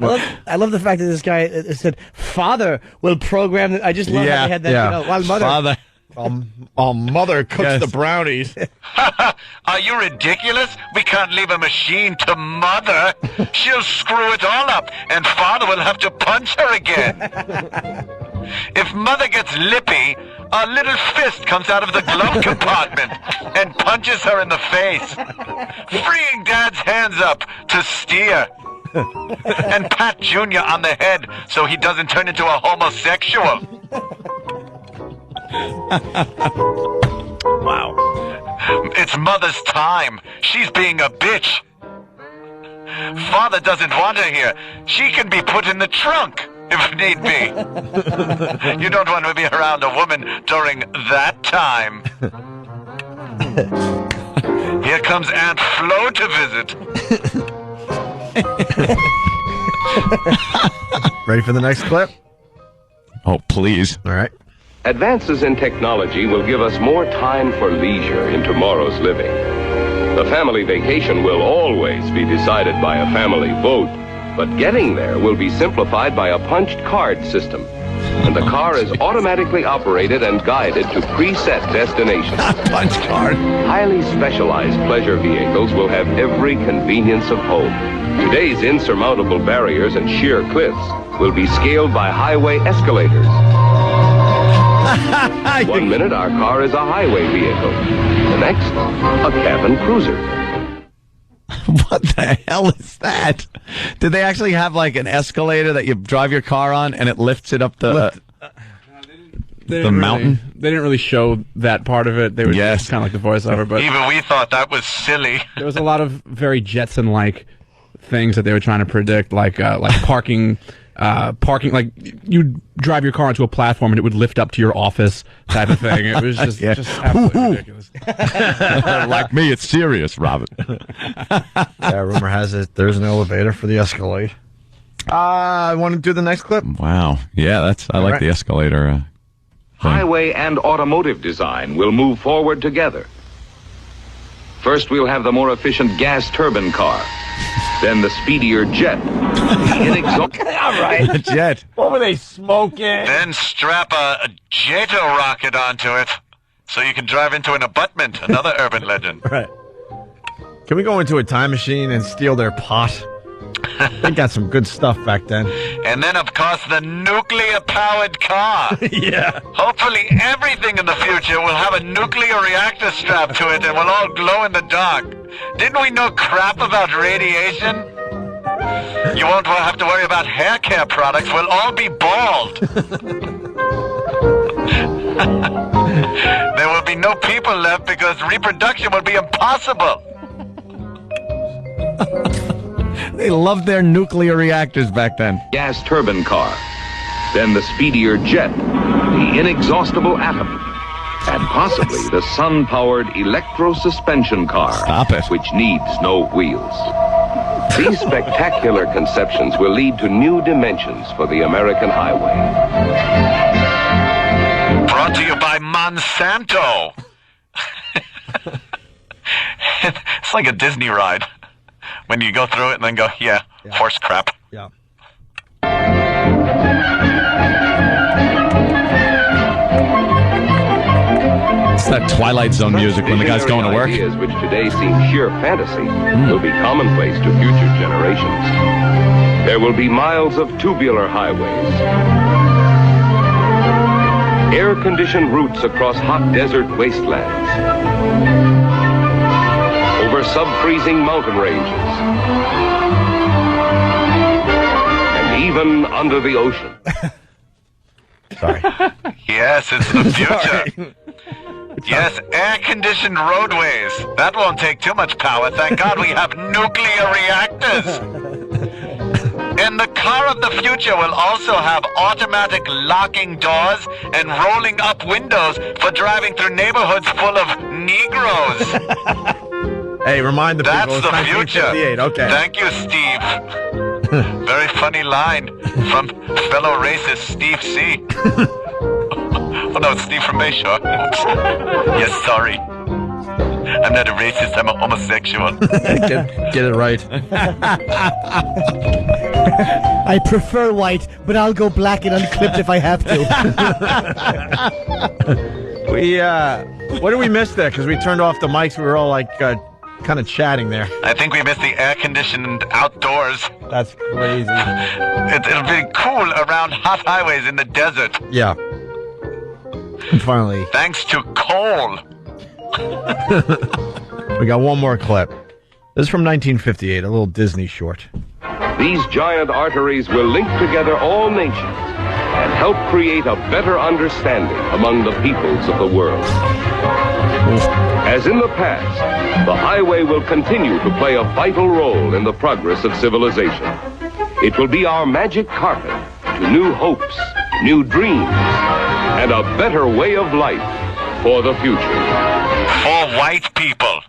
I love the fact that this guy said, "Father will program." I just love how they had that. While mother. Father. Mother cooks the brownies. Are you ridiculous? We can't leave a machine to mother. She'll screw it all up, and father will have to punch her again. If mother gets lippy, a little fist comes out of the glove compartment and punches her in the face, freeing dad's hands up to steer. And pat Junior on the head so he doesn't turn into a homosexual. Wow. It's mother's time. She's being a bitch. Father doesn't want her here. She can be put in the trunk if need be. You don't want to be around a woman during that time. Here comes Aunt Flo to visit. Ready for the next clip? Oh, please. All right. Advances in technology will give us more time for leisure in tomorrow's living. The family vacation will always be decided by a family vote, but getting there will be simplified by a punched card system. And the car is automatically operated and guided to preset destinations. Punch card. Highly specialized pleasure vehicles will have every convenience of home. Today's insurmountable barriers and sheer cliffs will be scaled by highway escalators. 1 minute, our car is a highway vehicle. The next, a cabin cruiser. What the hell is that? Did they actually have like an escalator that you drive your car on and it lifts it up the... The mountain? They didn't really show that part of it. They were just kind of like the voiceover, but Even we thought that was silly. there was a lot of very Jetson-like things that they were trying to predict, like parking. Like you'd drive your car into a platform and it would lift up to your office type of thing. It was just absolutely ridiculous. Like me, it's serious, Robin. Yeah, rumor has it there's an elevator for the Escalade. I want to do the next clip. Wow. Yeah, I like the escalator. Thing. Highway and automotive design will move forward together. First, we'll have the more efficient gas turbine car. Then the speedier jet. All right. Jet. What were they smoking? Then strap a Jeto rocket onto it so you can drive into an abutment. Another urban legend. Right. Can we go into a time machine and steal their pot? They got some good stuff back then. And then, of course, the nuclear-powered car. Yeah. Hopefully everything in the future will have a nuclear reactor strapped to it and will all glow in the dark. Didn't we know crap about radiation? You won't have to worry about hair care products. We'll all be bald. There will be no people left because reproduction will be impossible. They loved their nuclear reactors back then. Gas turbine car. Then the speedier jet. The inexhaustible atom. And possibly the sun-powered electro-suspension car. Stop it. Which needs no wheels. These spectacular conceptions will lead to new dimensions for the American highway. Brought to you by Monsanto. It's like a Disney ride. When you go through it and then go, yeah. Horse crap. Yeah. It's that Twilight Zone music when the guy's going to work. Ideas which today seem sheer fantasy will be commonplace to future generations. There will be miles of tubular highways, air-conditioned routes across hot desert wastelands, over sub-freezing mountain ranges, and even under the ocean. Sorry. Yes, it's the future. Yes, air-conditioned roadways. That won't take too much power. Thank God we have nuclear reactors. And the car of the future will also have automatic locking doors and rolling up windows for driving through neighborhoods full of Negroes. Hey, remind the That's people. the future. Okay. Thank you, Steve. Very funny line from fellow racist Steve C. Oh, no, it's Steve from Bayshore. Yes, sorry. I'm not a racist, I'm a homosexual. Get it right. I prefer white, but I'll go black and unclipped if I have to. What did we miss there? Because we turned off the mics. We were all like kind of chatting there. I think we missed the air-conditioned outdoors. That's crazy. It'll be cool around hot highways in the desert. Yeah. And finally, Thanks to coal. we got one more clip. This is from 1958, a little Disney short. These giant arteries will link together all nations and help create a better understanding among the peoples of the world. As in the past, the highway will continue to play a vital role in the progress of civilization. It will be our magic carpet to new hopes, new dreams, and a better way of life for the future. For white people.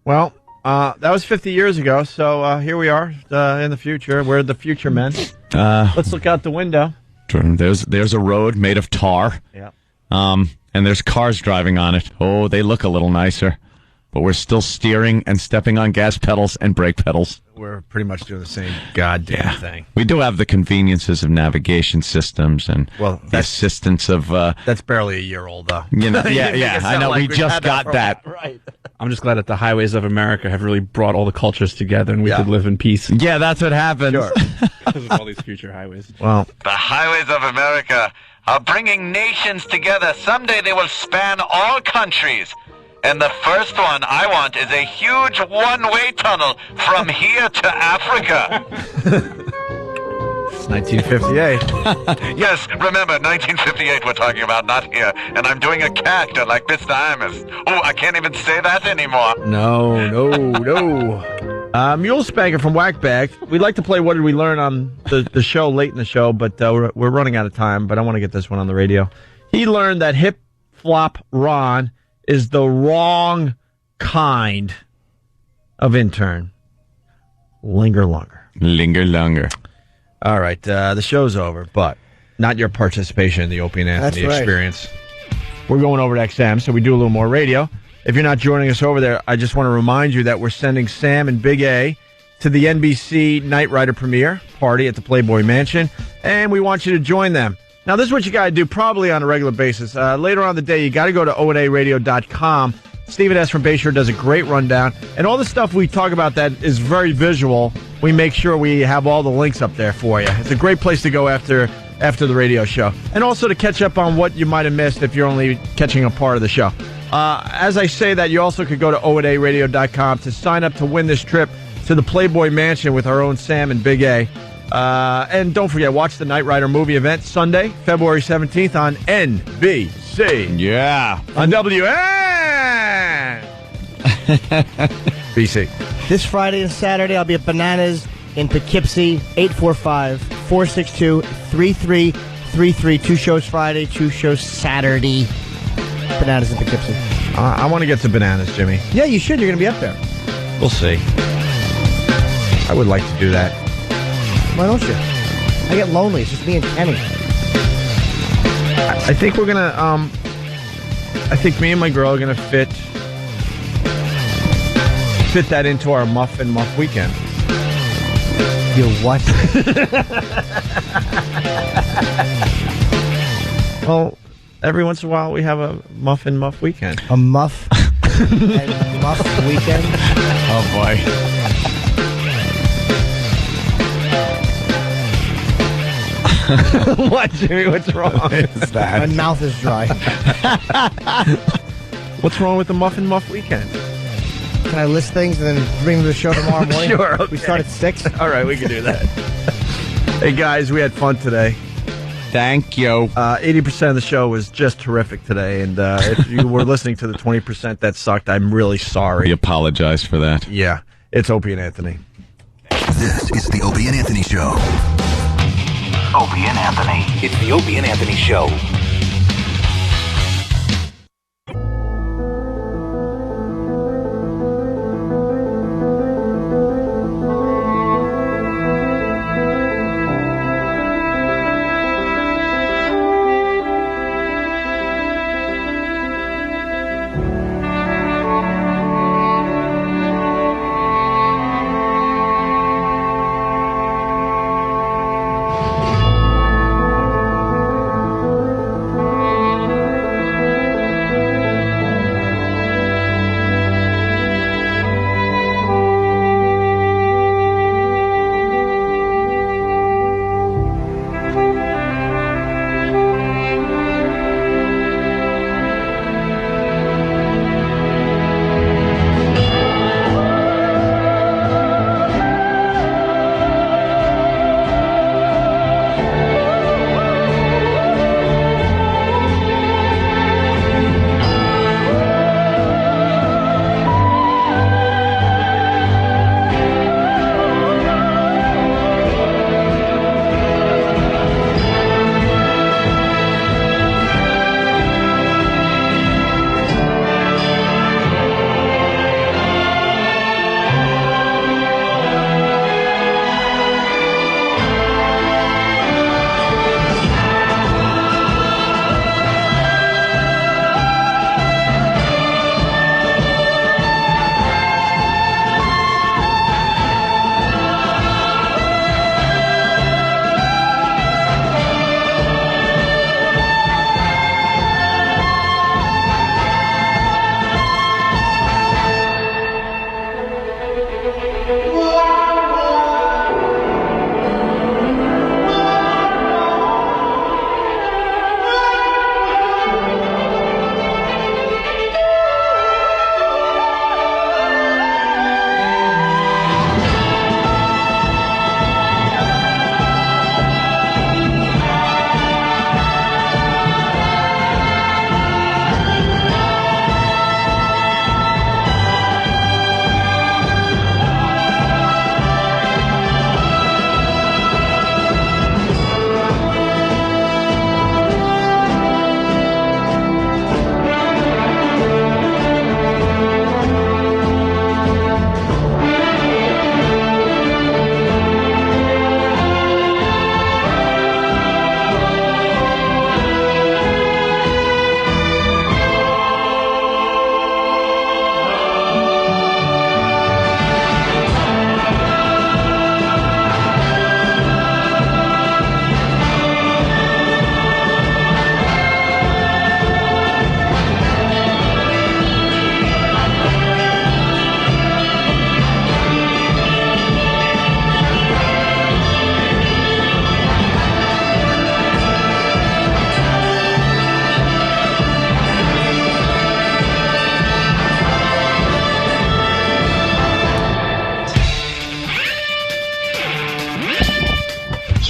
Well, that was 50 years ago, so here we are in the future. We're the future men. Let's look out the window. There's a road made of tar. Yeah. And there's cars driving on it. Oh, they look a little nicer. But we're still steering and stepping on gas pedals and brake pedals. We're pretty much doing the same goddamn thing. We do have the conveniences of navigation systems and the assistance of... that's barely a year old, though. You know, yeah, I know. We just got that. Right. I'm just glad that the highways of America have really brought all the cultures together and we could live in peace. Yeah, that's what happens. Sure. Because of all these future highways. Well, The highways of America are bringing nations together. Someday they will span all countries. And the first one I want is a huge one-way tunnel from here to Africa. 1958. Yes, remember, 1958 we're talking about, not here. And I'm doing a character like Mr. Imus. Oh, I can't even say that anymore. No. Mule Spanker from Whackbag. We'd like to play What Did We Learn on the show late in the show, but we're running out of time, but I want to get this one on the radio. He learned that Hip Flop Ron is the wrong kind of intern. Linger longer. Linger longer. All right, the show's over, but not your participation in the Opie and Anthony experience. We're going over to XM, so we do a little more radio. If you're not joining us over there, I just want to remind you that we're sending Sam and Big A to the NBC Knight Rider premiere party at the Playboy Mansion, and we want you to join them. Now, this is what you got to do probably on a regular basis. Later on in the day, you got to go to onaradio.com. Stephen S. from Bayshore does a great rundown, and all the stuff we talk about that is very visual. We make sure we have all the links up there for you. It's a great place to go after the radio show, and also to catch up on what you might have missed if you're only catching a part of the show. As I say that, you also could go to onaradio.com to sign up to win this trip to the Playboy Mansion with our own Sam and Big A. And don't forget, watch the Knight Rider movie event Sunday, February 17th on NBC. Yeah. On WN. BC. This Friday and Saturday, I'll be at Bananas in Poughkeepsie, 845-462-3333. 2 shows Friday, 2 shows Saturday. Bananas in Poughkeepsie. I want to get to Bananas, Jimmy. Yeah, you should. You're going to be up there. We'll see. I would like to do that. Why don't you? I get lonely. It's just me and Kenny. I think we're going to, I think me and my girl are going to fit that into our Muff weekend. You what? Well, every once in a while we have a Muff weekend. A Muff and Muff weekend? Oh, boy. What, Jimmy? What's wrong? It's that. My mouth is dry. What's wrong with the Muff weekend? Can I list things and then bring them to the show tomorrow morning? Sure. Okay. We start at 6? All right, we can do that. Hey, guys, we had fun today. Thank you. 80% of the show was just terrific today, and if you were listening to the 20% that sucked, I'm really sorry. We apologize for that. Yeah, it's Opie and Anthony. This is the Opie and Anthony Show. Opie and Anthony. It's the Opie and Anthony Show.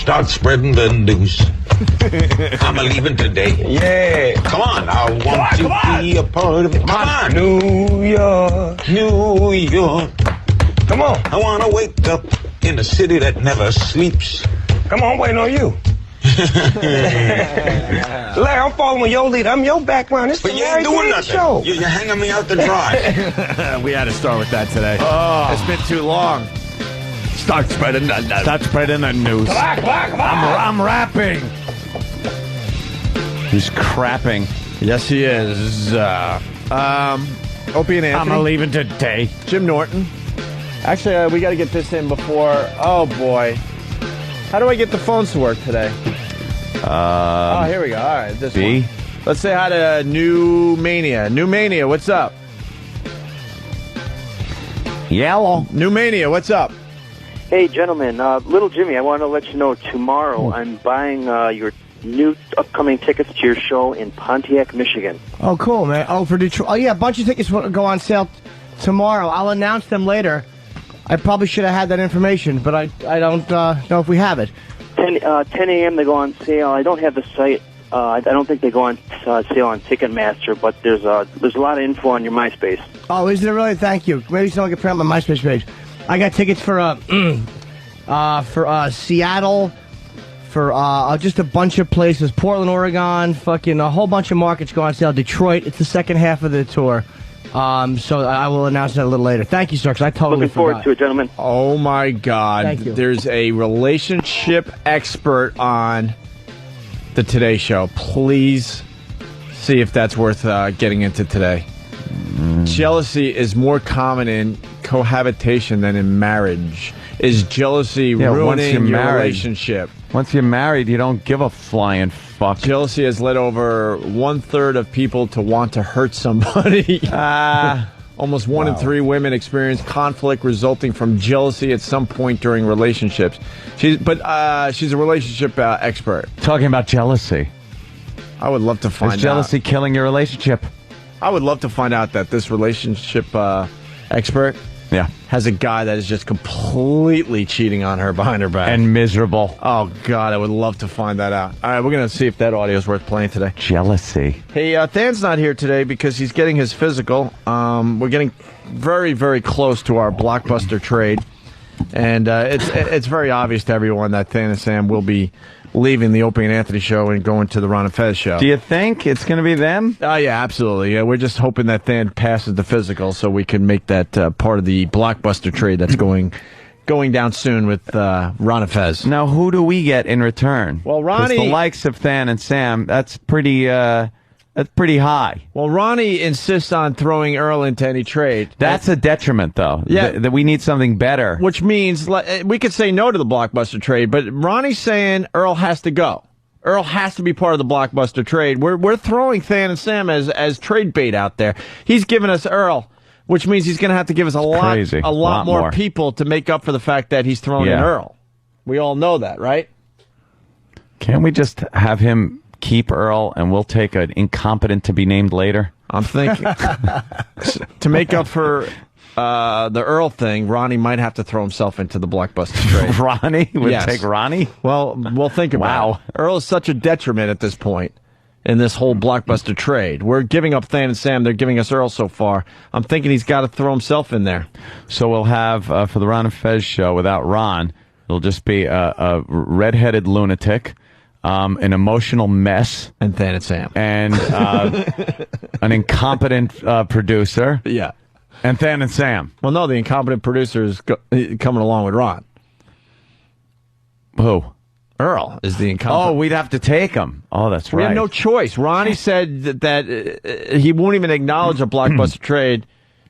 Start spreading the news. I'm leaving today. Yeah. Come on. I want to be a part of it. Come on. New York. New York. Come on. I want to wake up in a city that never sleeps. Come on, waiting on you. Larry, I'm following your lead. I'm your background. But you ain't doing nothing. Show. You're hanging me out to dry. We had to start with that today. Oh. It's been too long. Start spreading the news. Come on. I'm rapping. He's crapping. Yes, he is. Opie and Anthony. I'm leaving today. Jim Norton. Actually, we got to get this in before. Oh, boy. How do I get the phones to work today? Oh, here we go. All right. This B. one. Let's say hi to New Mania. New Mania, what's up? Yellow. New Mania, what's up? Hey, gentlemen. Little Jimmy, I want to let you know tomorrow I'm buying your new upcoming tickets to your show in Pontiac, Michigan. Oh, cool, man. Oh, for Detroit. Oh, yeah, a bunch of tickets will go on sale tomorrow. I'll announce them later. I probably should have had that information, but I don't know if we have it. 10 a.m. they go on sale. I don't have the site. I don't think they go on sale on Ticketmaster, but there's a lot of info on your MySpace. Oh, is there really? Thank you. Maybe someone can put it on my MySpace page. I got tickets for Seattle, for just a bunch of places. Portland, Oregon, fucking a whole bunch of markets go on sale. Detroit, it's the second half of the tour. So I will announce that a little later. Thank you, sir, because I totally Looking forward to it, gentlemen. Oh, my God. Thank you. There's a relationship expert on the Today Show. Please see if that's worth getting into today. Jealousy is more common in cohabitation than in marriage. Is jealousy ruining your relationship? Once you're married, you don't give a flying fuck. Jealousy has led over 1/3 of people to want to hurt somebody. Almost 1 in 3 women experience conflict resulting from jealousy at some point during relationships. She's a relationship expert. Talking about jealousy. I would love to find out. Is jealousy killing your relationship? I would love to find out that this relationship expert has a guy that is just completely cheating on her behind her back. And miserable. Oh, God, I would love to find that out. All right, we're going to see if that audio is worth playing today. Jealousy. Hey, Than's not here today because he's getting his physical. We're getting very, very close to our blockbuster trade. And it's very obvious to everyone that Than and Sam will be leaving the Opie and Anthony show and going to the Ron and Fez show. Do you think it's going to be them? Oh, yeah, absolutely. Yeah, we're just hoping that Than passes the physical so we can make that part of the blockbuster trade that's going down soon with Ron and Fez. Now, who do we get in return? Well, Ronnie, the likes of Than and Sam, that's pretty high. Well, Ronnie insists on throwing Earl into any trade. That's a detriment, though. Yeah. That we need something better. Which means we could say no to the blockbuster trade, but Ronnie's saying Earl has to go. Earl has to be part of the blockbuster trade. We're throwing Than and Sam as trade bait out there. He's giving us Earl, which means he's going to have to give us a lot more people to make up for the fact that he's throwing in Earl. We all know that, right? Can't we just have him keep Earl and we'll take an incompetent to be named later? I'm thinking. To make up for the Earl thing, Ronnie might have to throw himself into the blockbuster trade. Ronnie? Would take Ronnie? Well, we'll think about it. Earl is such a detriment at this point in this whole blockbuster trade. We're giving up Than and Sam. They're giving us Earl so far. I'm thinking he's got to throw himself in there. So we'll have, for the Ron and Fez show, without Ron, it'll just be a redheaded lunatic, an emotional mess, and Than and Sam, and an incompetent producer, and Than and Sam. Well, no, the incompetent producer is coming along with Ron. Who? Earl is the incompetent. Oh, we'd have to take him. Oh, that's right. We have no choice. Ronnie said that he won't even acknowledge a blockbuster trade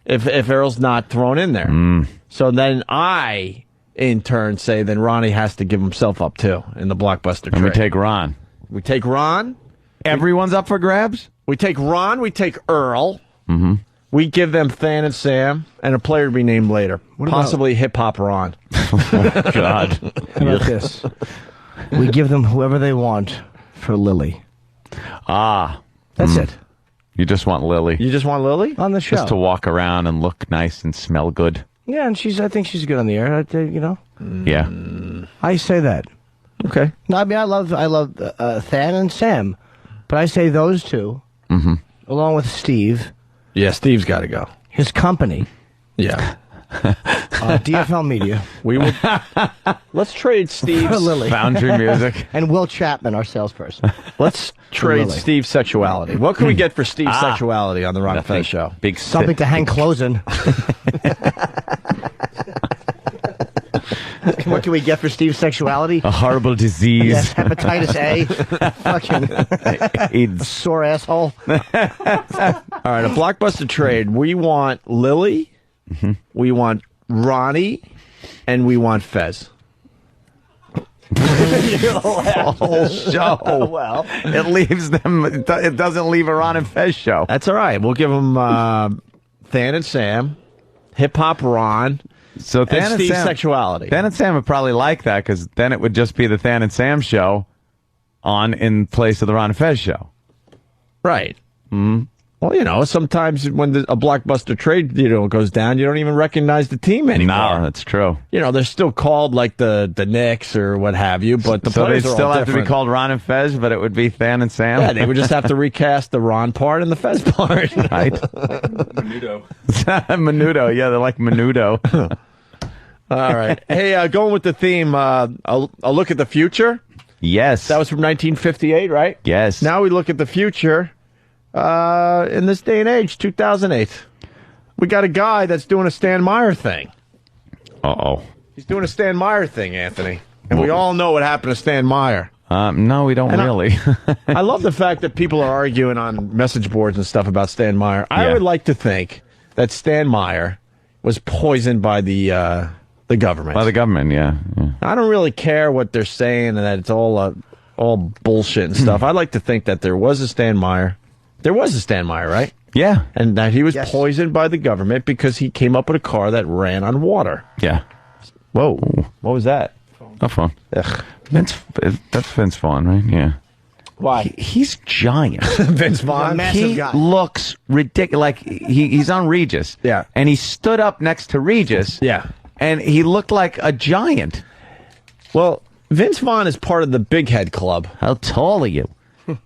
if Earl's not thrown in there. So then I, in turn, say then Ronnie has to give himself up too in the blockbuster trade. And we take Ron. We take Ron. Everyone's up for grabs? We take Ron. We take Earl. Mm-hmm. We give them Than and Sam and a player to be named later. Possibly hip-hop Ron. Oh, God. How about this? We give them whoever they want for Lily. That's it. You just want Lily. You just want Lily? On the show. Just to walk around and look nice and smell good. Yeah, and I think she's good on the air, you know? Yeah. I say that. Okay. No, I mean I love Than and Sam, but I say those two, along with Steve. Yeah, Steve's got to go. His company. Yeah. DFL Media. We will. Let's trade Steve's Lily. Foundry Music. And Will Chapman, our salesperson. Let's trade Lily. Steve's sexuality. What can we get for Steve's sexuality on the Ron and Fez show? Big Something to hang clothes in. What can we get for Steve's sexuality? A horrible disease. Yes, hepatitis A. Fucking AIDS. Sore asshole. All right, a blockbuster trade. We want Lily, we want Ronnie, and we want Fez. The whole show. Well, it leaves them. It doesn't leave a Ron and Fez show. That's all right. We'll give them Than and Sam, Hip Hop Ron, so Than and Steve's Sam, sexuality. Than and Sam would probably like that because then it would just be the Than and Sam show on in place of the Ron and Fez show. Right. Well, you know, sometimes when a blockbuster trade goes down, you don't even recognize the team anymore. No, that's true. You know, they're still called like the Knicks or what have you, but the so players they'd are still all have to be different. called Ron and Fez, but it would be Than and Sam. Yeah, they would just have to recast the Ron part and the Fez part. Right. Menudo. Menudo, yeah, they're like Menudo. All right. Hey, going with the theme, a look at the future. Yes. That was from 1958, right? Yes. Now we look at the future in this day and age, 2008. We got a guy that's doing a Stan Meyer thing. Uh-oh. He's doing a Stan Meyer thing, Anthony. And we all know what happened to Stan Meyer. No, we don't really. I love the fact that people are arguing on message boards and stuff about Stan Meyer. I would like to think that Stan Meyer was poisoned by the government. By the government, yeah. I don't really care what they're saying and that it's all bullshit and stuff. I'd like to think that there was a Stan Meyer. There was a Stan Meyer, right? Yeah. And that he was poisoned by the government because he came up with a car that ran on water. Yeah. Whoa. What was that? A phone. Ugh. That's Vince Vaughn, right? Yeah. Why? He's giant. Vince Vaughn. massive He guy. looks ridiculous. Like he's on Regis. Yeah. And he stood up next to Regis. Yeah. And he looked like a giant. Well, Vince Vaughn is part of the Big Head Club. How tall are you?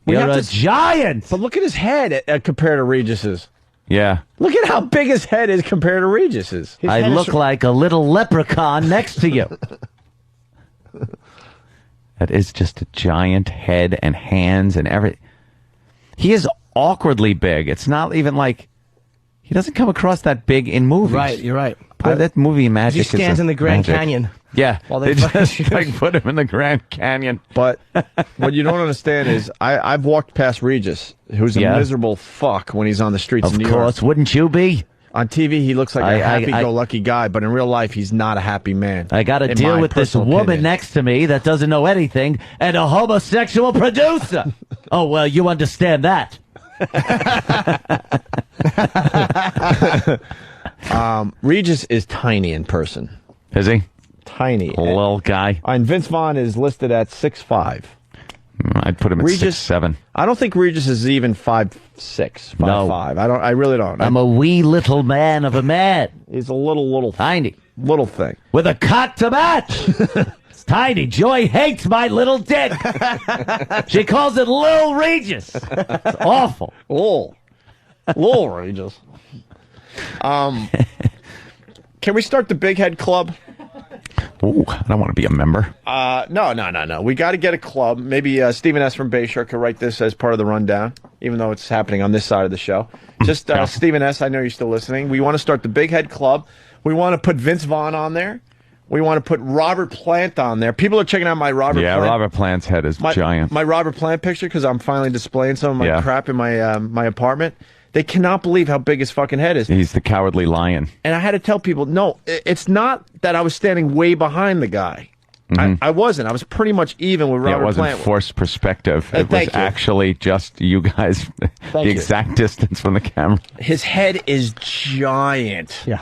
We You're have a to- giant. But look at his head compared to Regis's. Yeah. Look at how big his head is compared to Regis's. I look like a little leprechaun next to you. That is just a giant head and hands and everything. He is awkwardly big. It's not even like he doesn't come across that big in movies. Right, you're right. That movie magic. He stands in the Grand magic. Canyon. Yeah, While they they just like put him in the Grand Canyon. But what you don't understand is I've walked past Regis, who's a Yeah. miserable fuck when he's on the streets Of of New course, York. wouldn't you be? On TV, he looks like a happy-go-lucky guy, but in real life, he's not a happy man. I got to in deal my with this personal woman opinion. next to me that doesn't know anything and a homosexual producer. Oh, well, you understand that. Regis is tiny in person. Is he? Tiny. A little guy. And Vince Vaughn is listed at 6'5". I'd put him at Regis- 6'7". I don't think Regis is even 5'6", 5'5". No. I really don't. I'm a wee little man of a man. He's a little tiny. Little thing. With a cot to match. It's tiny. Joy hates my little dick. She calls it Lil Regis. It's awful. Lil Regis. Can we start the Big Head Club? Ooh, I don't want to be a member. No. We got to get a club. Maybe Stephen S. from Bayshore could write this as part of the rundown, even though it's happening on this side of the show. Just Stephen S., I know you're still listening. We want to start the Big Head Club. We want to put Vince Vaughn on there. We want to put Robert Plant on there. People are checking out my Robert Plant. Robert Plant's head is giant. My Robert Plant picture, because I'm finally displaying some of my crap in my my apartment. They cannot believe how big his fucking head is. He's the cowardly lion. And I had to tell people, no, it's not that I was standing way behind the guy. I wasn't. I was pretty much even with Robert It wasn't Plant. forced perspective. It was thank you. actually just you guys, the you. exact distance from the camera. His head is giant. Yeah.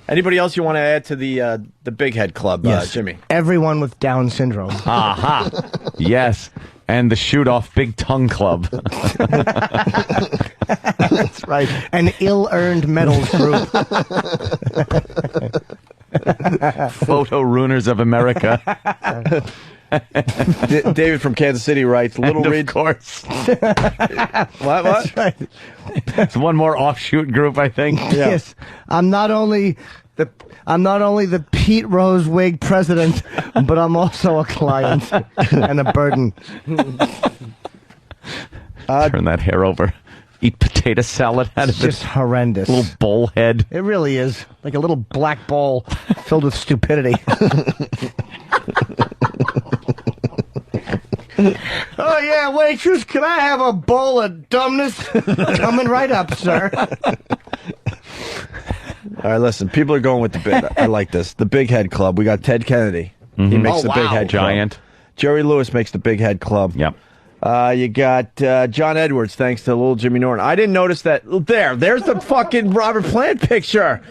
Anybody else you want to add to the Big Head Club, Yes. Jimmy? Everyone with Down syndrome. Aha. Yes. And the shoot-off Big Tongue Club. That's right. An ill-earned medals group. Photo Ruiners of America. David from Kansas City writes, "Little And Reed." of course. What? That's right. It's one more offshoot group, I think. Yes, I'm not only the Pete Rose wig president, but I'm also a client and a burden. Turn that hair over. Eat potato salad out It's of it. just horrendous. Little bowl head. It really is like a little black bowl filled with stupidity. Oh yeah, waitress, can I have a bowl of dumbness? Coming right up, sir. All right, listen. People are going with the big. I like this. The Big Head Club. We got Ted Kennedy. He makes the Big Head Giant. Club. Jerry Lewis makes the Big Head Club. Yep. You got John Edwards, thanks to little Jimmy Norton. I didn't notice that. There's the fucking Robert Plant picture.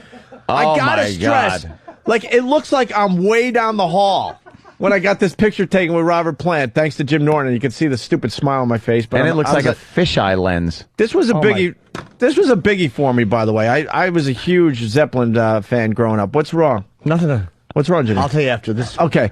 I gotta my stress. God. Like, it looks like I'm way down the hall when I got this picture taken with Robert Plant, thanks to Jim Norton. You can see the stupid smile on my face. But And it looks like a fisheye lens. This was a biggie. This was a biggie for me, by the way. I was a huge Zeppelin fan growing up. What's wrong? Nothing. What's wrong, Jimmy? I'll tell you after this. Okay.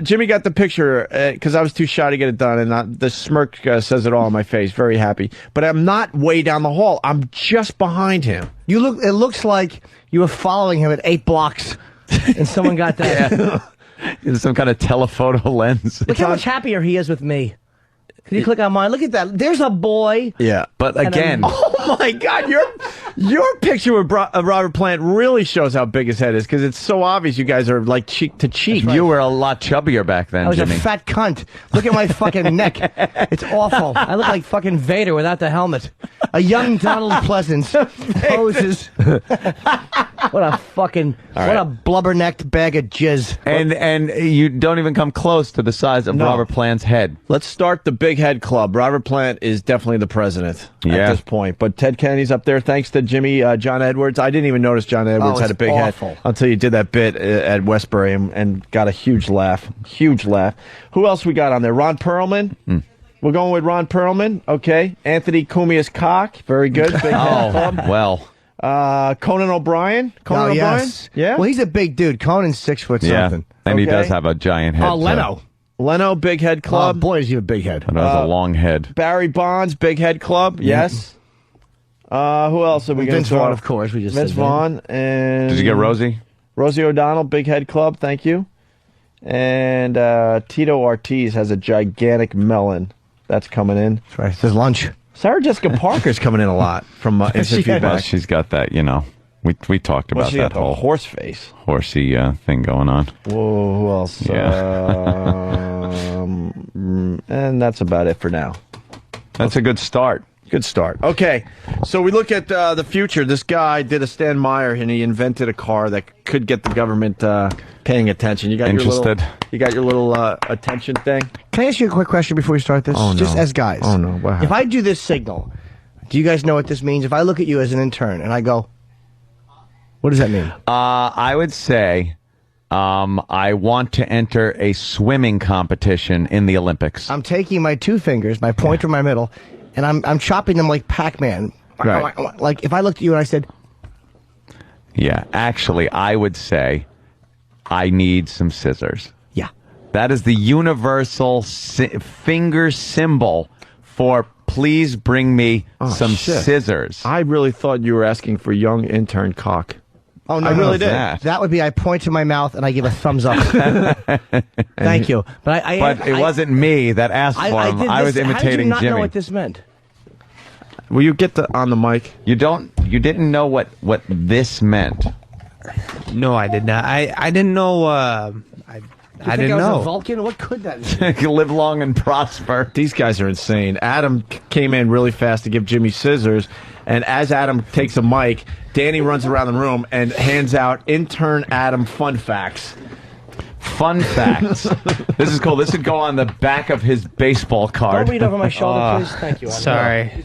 Jimmy got the picture because I was too shy to get it done, and the smirk says it all on my face. Very happy. But I'm not way down the hall. I'm just behind him. You look. It looks like you were following him at 8 blocks, and someone got that. It's some kind of telephoto lens. Look how much happier he is with me. Can you click on mine? Look at that. There's a boy. Yeah. But And again, Oh my God! Your picture with Robert Plant really shows how big his head is because it's so obvious you guys are like cheek to cheek. you were a lot chubbier back then, I was Jimmy. a fat cunt. Look at my fucking neck. It's awful. I look like fucking Vader without the helmet. A young Donald Pleasance poses. What a fucking, what a blubber-necked bag of jizz. And you don't even come close to the size of Robert Plant's head. Let's start the Big Head Club. Robert Plant is definitely the president at Yeah. this point. But Ted Kennedy's up there thanks to Jimmy, John Edwards. I didn't even notice John Edwards had a big awful. head until you did that bit at Westbury and got a huge laugh. Huge laugh. Who else we got on there? Ron Perlman? We're going with Ron Perlman. Okay. Anthony Cumia's cock. Very good. Big Head Club. Well. Conan O'Brien? Conan O'Brien? Yes. Yeah? Well, he's a big dude. Conan's 6 foot Yeah. something. And he Okay. does have a giant head. Oh, Leno. Leno, Big Head Club. Oh, boy, does he have a big head. But has a long head. Barry Bonds, Big Head Club. Yes. Who else are we going Vince to Vaughn, of course. We just Vince said Vaughn. And Did you get Rosie? Rosie O'Donnell, Big Head Club. Thank you. And Tito Ortiz has a gigantic melon. That's coming in. That's right. It's his lunch. Sarah Jessica Parker's coming in a lot from instant Well, feedback. she's got that, we talked Well, about she that got the whole horse face. horsey thing going on. Whoa, who else? And that's about it for now. That's a good start. Good start. Okay, so we look at the future. This guy did a Stan Meyer, and he invented a car that could get the government paying attention. You got Interested? your little attention thing. Can I ask you a quick question before we start this? Oh, no. Just as guys. Oh no! What happened? If I do this signal, do you guys know what this means? If I look at you as an intern and I go, what does that mean? I would say I want to enter a swimming competition in the Olympics. I'm taking my 2 fingers, my pointer, my middle, and I'm chopping them like Pac-Man. Right. Like if I looked at you and I said, Yeah, actually, I would say I need some scissors. Yeah. That is the universal finger symbol for please bring me some shit. scissors. I really thought you were asking for young intern cock. oh no, I really no, did. That would be I point to my mouth and I give a thumbs up. Thank you. But But it wasn't me that asked for him. did I was this- How did you imitating not Jimmy. know what this meant? Will you get on the mic? You didn't know what this meant. No, I did not. I didn't know. I didn't I was know. a Vulcan? What could that mean? Live long and prosper. These guys are insane. Adam came in really fast to give Jimmy scissors, and as Adam takes a mic, Danny runs around the room and hands out intern Adam fun facts. Fun facts. This is cool. This would go on the back of his baseball card. Don't read over my shoulder, please. Thank you. Adam. Sorry.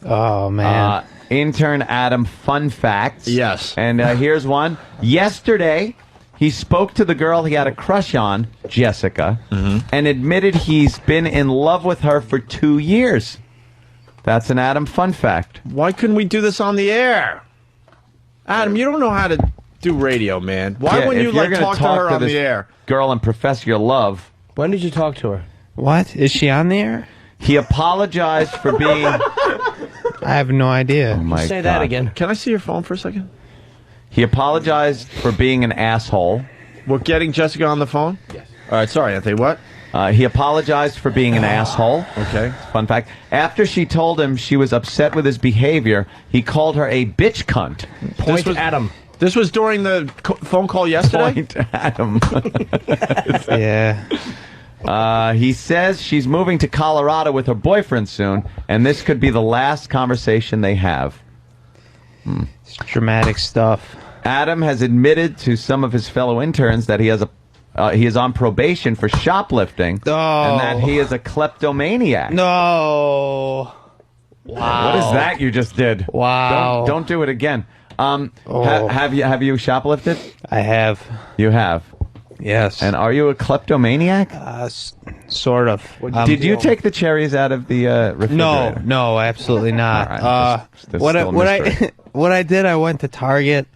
Oh man. Intern Adam fun facts. Yes. And here's one. Yesterday, he spoke to the girl he had a crush on, Jessica, and admitted he's been in love with her for 2 years. That's an Adam fun fact. Why couldn't we do this on the air? Adam, you don't know how to do radio, man. Why Yeah, wouldn't if you you're gonna talk to her on this the air? girl and profess your love, When did you talk to her? What? Is she on the air? He apologized for being... I have no idea. Oh my Say God. that again. Can I see your phone for a second? He apologized for being an asshole. We're getting Jessica on the phone? Yes. All right, sorry, Anthony. What? He apologized for being an asshole. Okay. Fun fact. After she told him she was upset with his behavior, he called her a bitch cunt. Point at him. This was during the phone call yesterday? Point at him. Yeah. He says she's moving to Colorado with her boyfriend soon, and this could be the last conversation they have. It's dramatic stuff. Adam has admitted to some of his fellow interns that he is on probation for shoplifting, and that he is a kleptomaniac. No. Wow. What is that you just did? Wow. Don't do it again. Have you shoplifted? I have. You have. Yes. And are you a kleptomaniac? Sort of. Did you take the cherries out of the refrigerator? No, absolutely not. All right. This What still a mystery. I did, I went to Target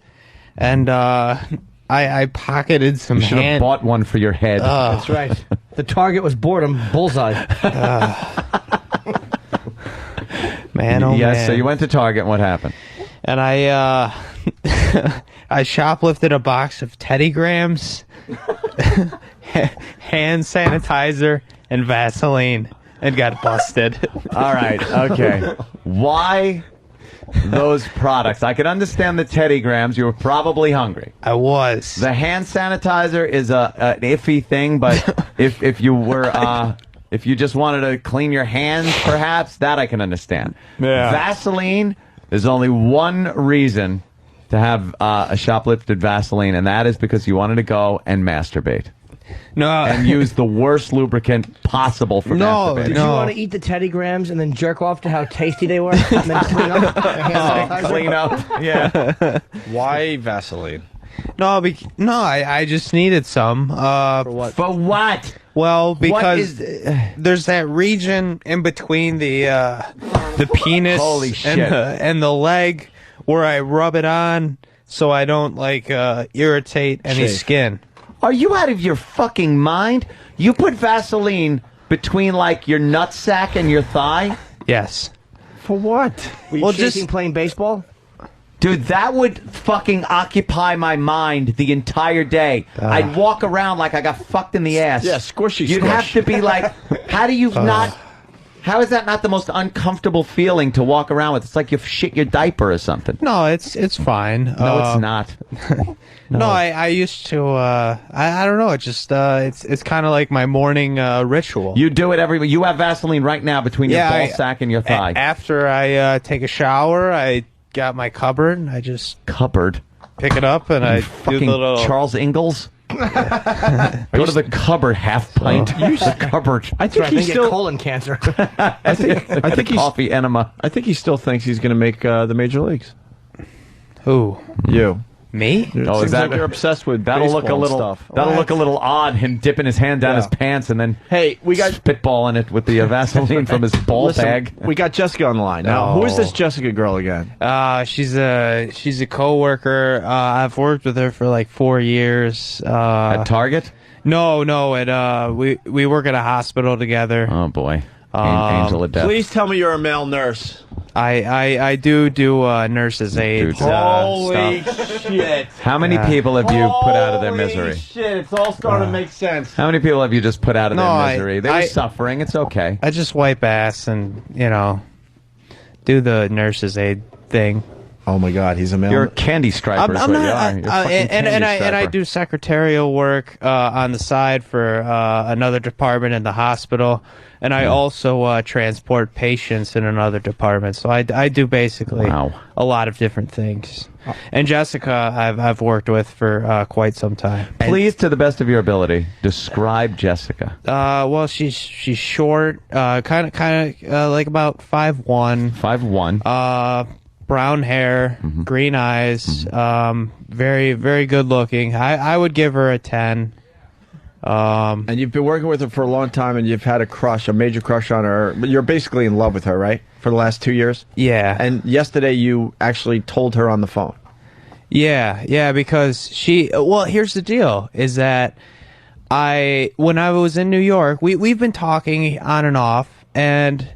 and I pocketed some You should have hand. bought one for your head. That's right. The target was boredom. Bullseye. Man, oh yes. man. So you went to Target. And what happened? And I I shoplifted a box of Teddy Grahams, hand sanitizer, and Vaseline, and got busted. All right. Okay. Why those products? I can understand the Teddy Grahams. You were probably hungry. I was. The hand sanitizer is an iffy thing, but if you were if you just wanted to clean your hands, perhaps that I can understand. Yeah. Vaseline. There's only one reason to have a shoplifted Vaseline, and that is because you wanted to go and masturbate. No. And use the worst lubricant possible for masturbating. Did you want to eat the Teddy Grahams and then jerk off to how tasty they were? And then clean up? Clean up. Yeah. Why Vaseline? No, I just needed some. For what? For what? Well, because there's that region in between the penis Holy shit. and the leg where I rub it on so I don't irritate any skin. Are you out of your fucking mind? You put Vaseline between your nutsack and your thigh? Yes. For what? Were you chasing playing baseball? Dude, that would fucking occupy my mind the entire day. I'd walk around like I got fucked in the ass. Yeah, squishy You'd have to be like, how do you not... How is that not the most uncomfortable feeling to walk around with? It's like you shit your diaper or something. No, it's fine. No, it's not. No, I used to. I don't know. It just it's kind of like my morning ritual. You do it every. You have Vaseline right now between your ball sack and your thigh. After I take a shower, I got my cupboard. And I just pick it up and I do the little Charles Ingalls. Go to the cupboard, half pint. Use the cupboard. I think he still get colon cancer. I think he's coffee enema. I think he still thinks he's going to make the major leagues. Who? You. Me? Oh, Seems like you're obsessed with that'll look a baseball and little stuff. that'll look a little odd. Him dipping his hand down his pants and then we got spitballing it with the Vaseline from his ball bag. We got Jessica on the line now. Who is this Jessica girl again? She's a coworker. I've worked with her for like 4 years. At Target? No. We work at a hospital together. Oh boy, Angel of Death. Please tell me you're a male nurse. I do nurses' aid Holy stuff. shit! How many people have you put out of their misery? Shit! It's all starting to make sense. How many people have you just put out of No, their misery? They were suffering. It's okay. I just wipe ass and do the nurses' aid thing. Oh my God, he's a male. You're a candy striper. I'm not, and I do secretarial work on the side for another department in the hospital, and I also transport patients in another department. So I do basically a lot of different things. And Jessica, I've worked with for quite some time. Please, to the best of your ability, describe Jessica. Well, she's short, kind of like about 5'1". 5'1". Brown hair, green eyes, very, very good looking. I would give her a 10. And you've been working with her for a long time, and you've had a major crush on her. But you're basically in love with her, right? For the last 2 years? Yeah. And yesterday you actually told her on the phone. Yeah, because well, here's the deal, is that when I was in New York, we've been talking on and off, and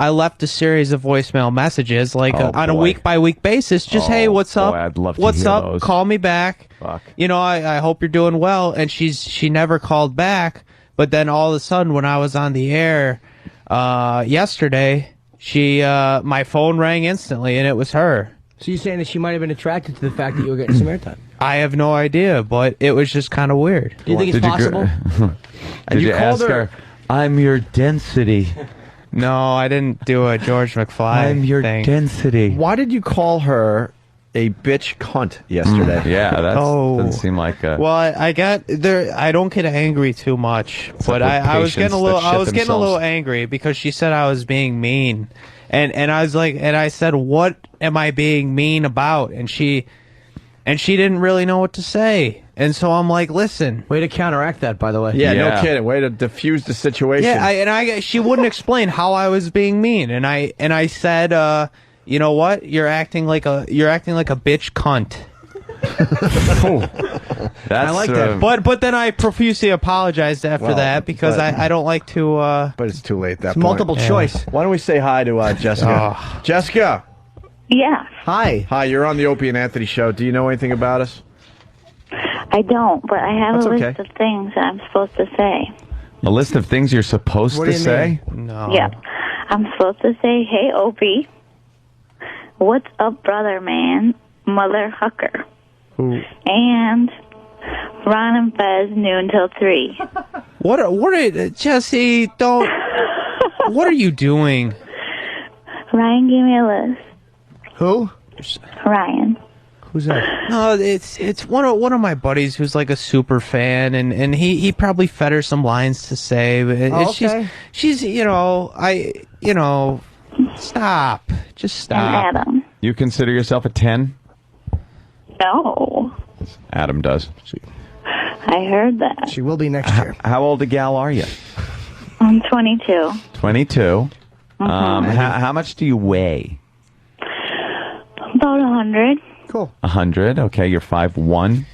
I left a series of voicemail messages, like on a week-by-week basis. Just, hey, what's up? I'd love to what's hear up? those. Call me back. Fuck. I hope you're doing well. And she never called back. But then all of a sudden, when I was on the air yesterday, my phone rang instantly, and it was her. So you're saying that she might have been attracted to the fact that you were getting some airtime? I have no idea, but it was just kind of weird. Do you think it's possible? Did you ask her, I'm your density? No, I didn't do a George McFly I'm your thing. density. Why did you call her a bitch cunt yesterday? Yeah, that doesn't seem like a... Well, I don't get angry too much, but I was getting a little angry because she said I was being mean, and I was like, and I said, what am I being mean about? And she didn't really know what to say. And so I'm like, listen. Way to counteract that, by the way. Yeah, no kidding. Way to diffuse the situation. Yeah, she wouldn't explain how I was being mean, and I said, you know what? You're acting like a bitch cunt. I like that. But then I profusely apologized after that because I don't like to. But it's too late at that It's point. multiple choice. Why don't we say hi to Jessica? Jessica. Yeah. Hi. Hi, you're on the Opie and Anthony show. Do you know anything about us? I don't, but I have That's a list okay. of things that I'm supposed to say. A list of things you're supposed to say? No. Yeah. I'm supposed to say, hey, Opie. What's up, brother, man? Mother Hucker. Who? And Ron and Fez, noon till 3. What are Jesse? Don't. What are you doing? Ryan gave me a list. Who? Ryan. Who's that? No, it's one of my buddies who's like a super fan, and he probably fed her some lines to say. But okay. She's stop. Just stop. And Adam. You consider yourself a 10? No. Adam does. I heard that. She will be next year. How old a gal are you? I'm 22. 22. Mhm. How much do you weigh? About 100. Cool. 100. Okay, you're 5'1".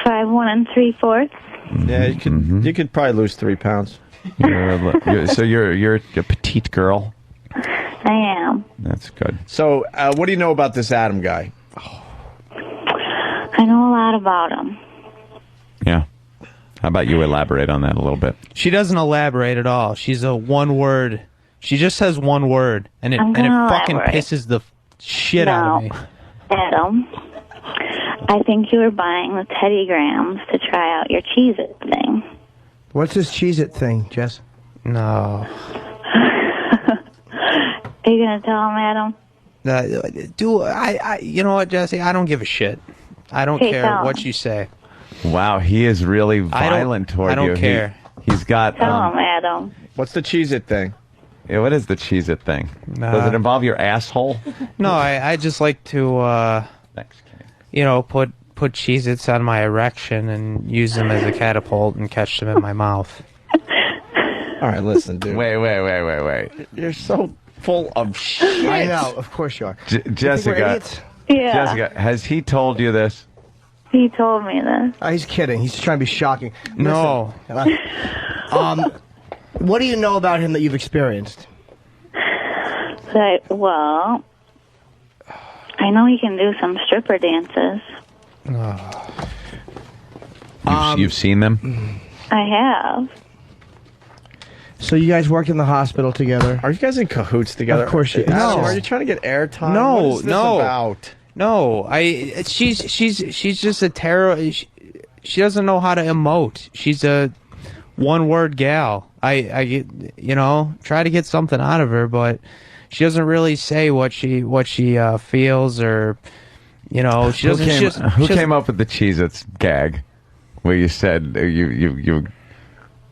5'1" 3/4. Yeah, you could probably lose 3 pounds. So you're a petite girl. I am. That's good. So, what do you know about this Adam guy? I know a lot about him. Yeah. How about you elaborate on that a little bit? She doesn't elaborate at all. She's a one word. She just says one word, and it fucking pisses the shit out of me. Adam, I think you were buying the Teddy Grahams to try out your Cheez-It thing. What's this Cheez-It thing, Jess? No. Are you going to tell him, Adam? You know what, Jesse? I don't give a shit. I don't Hey, care tell what him. you say. Wow, he is really violent toward you. I don't care. He's got... Tell him, Adam. What's the Cheez-It thing? Yeah, what is the Cheez-It thing? Does it involve your asshole? No, I just like to, put Cheez-Its on my erection and use them as a catapult and catch them in my mouth. All right, listen, dude. Wait. You're so full of shit. I know, of course you are. Jessica, Yeah. Jessica, has he told you this? He told me this. He's kidding. He's just trying to be shocking. No. Listen, what do you know about him that you've experienced? Well, I know he can do some stripper dances. You've seen them? I have. So you guys worked in the hospital together? Are you guys in cahoots together? Of course you Adam, are. Are you trying to get airtime? No, What is this no. about? No, she's just a terror. She doesn't know how to emote. She's a one-word gal. I try to get something out of her, but she doesn't really say what she feels, or she doesn't. Who came up with the Cheez-Its gag? Where you said you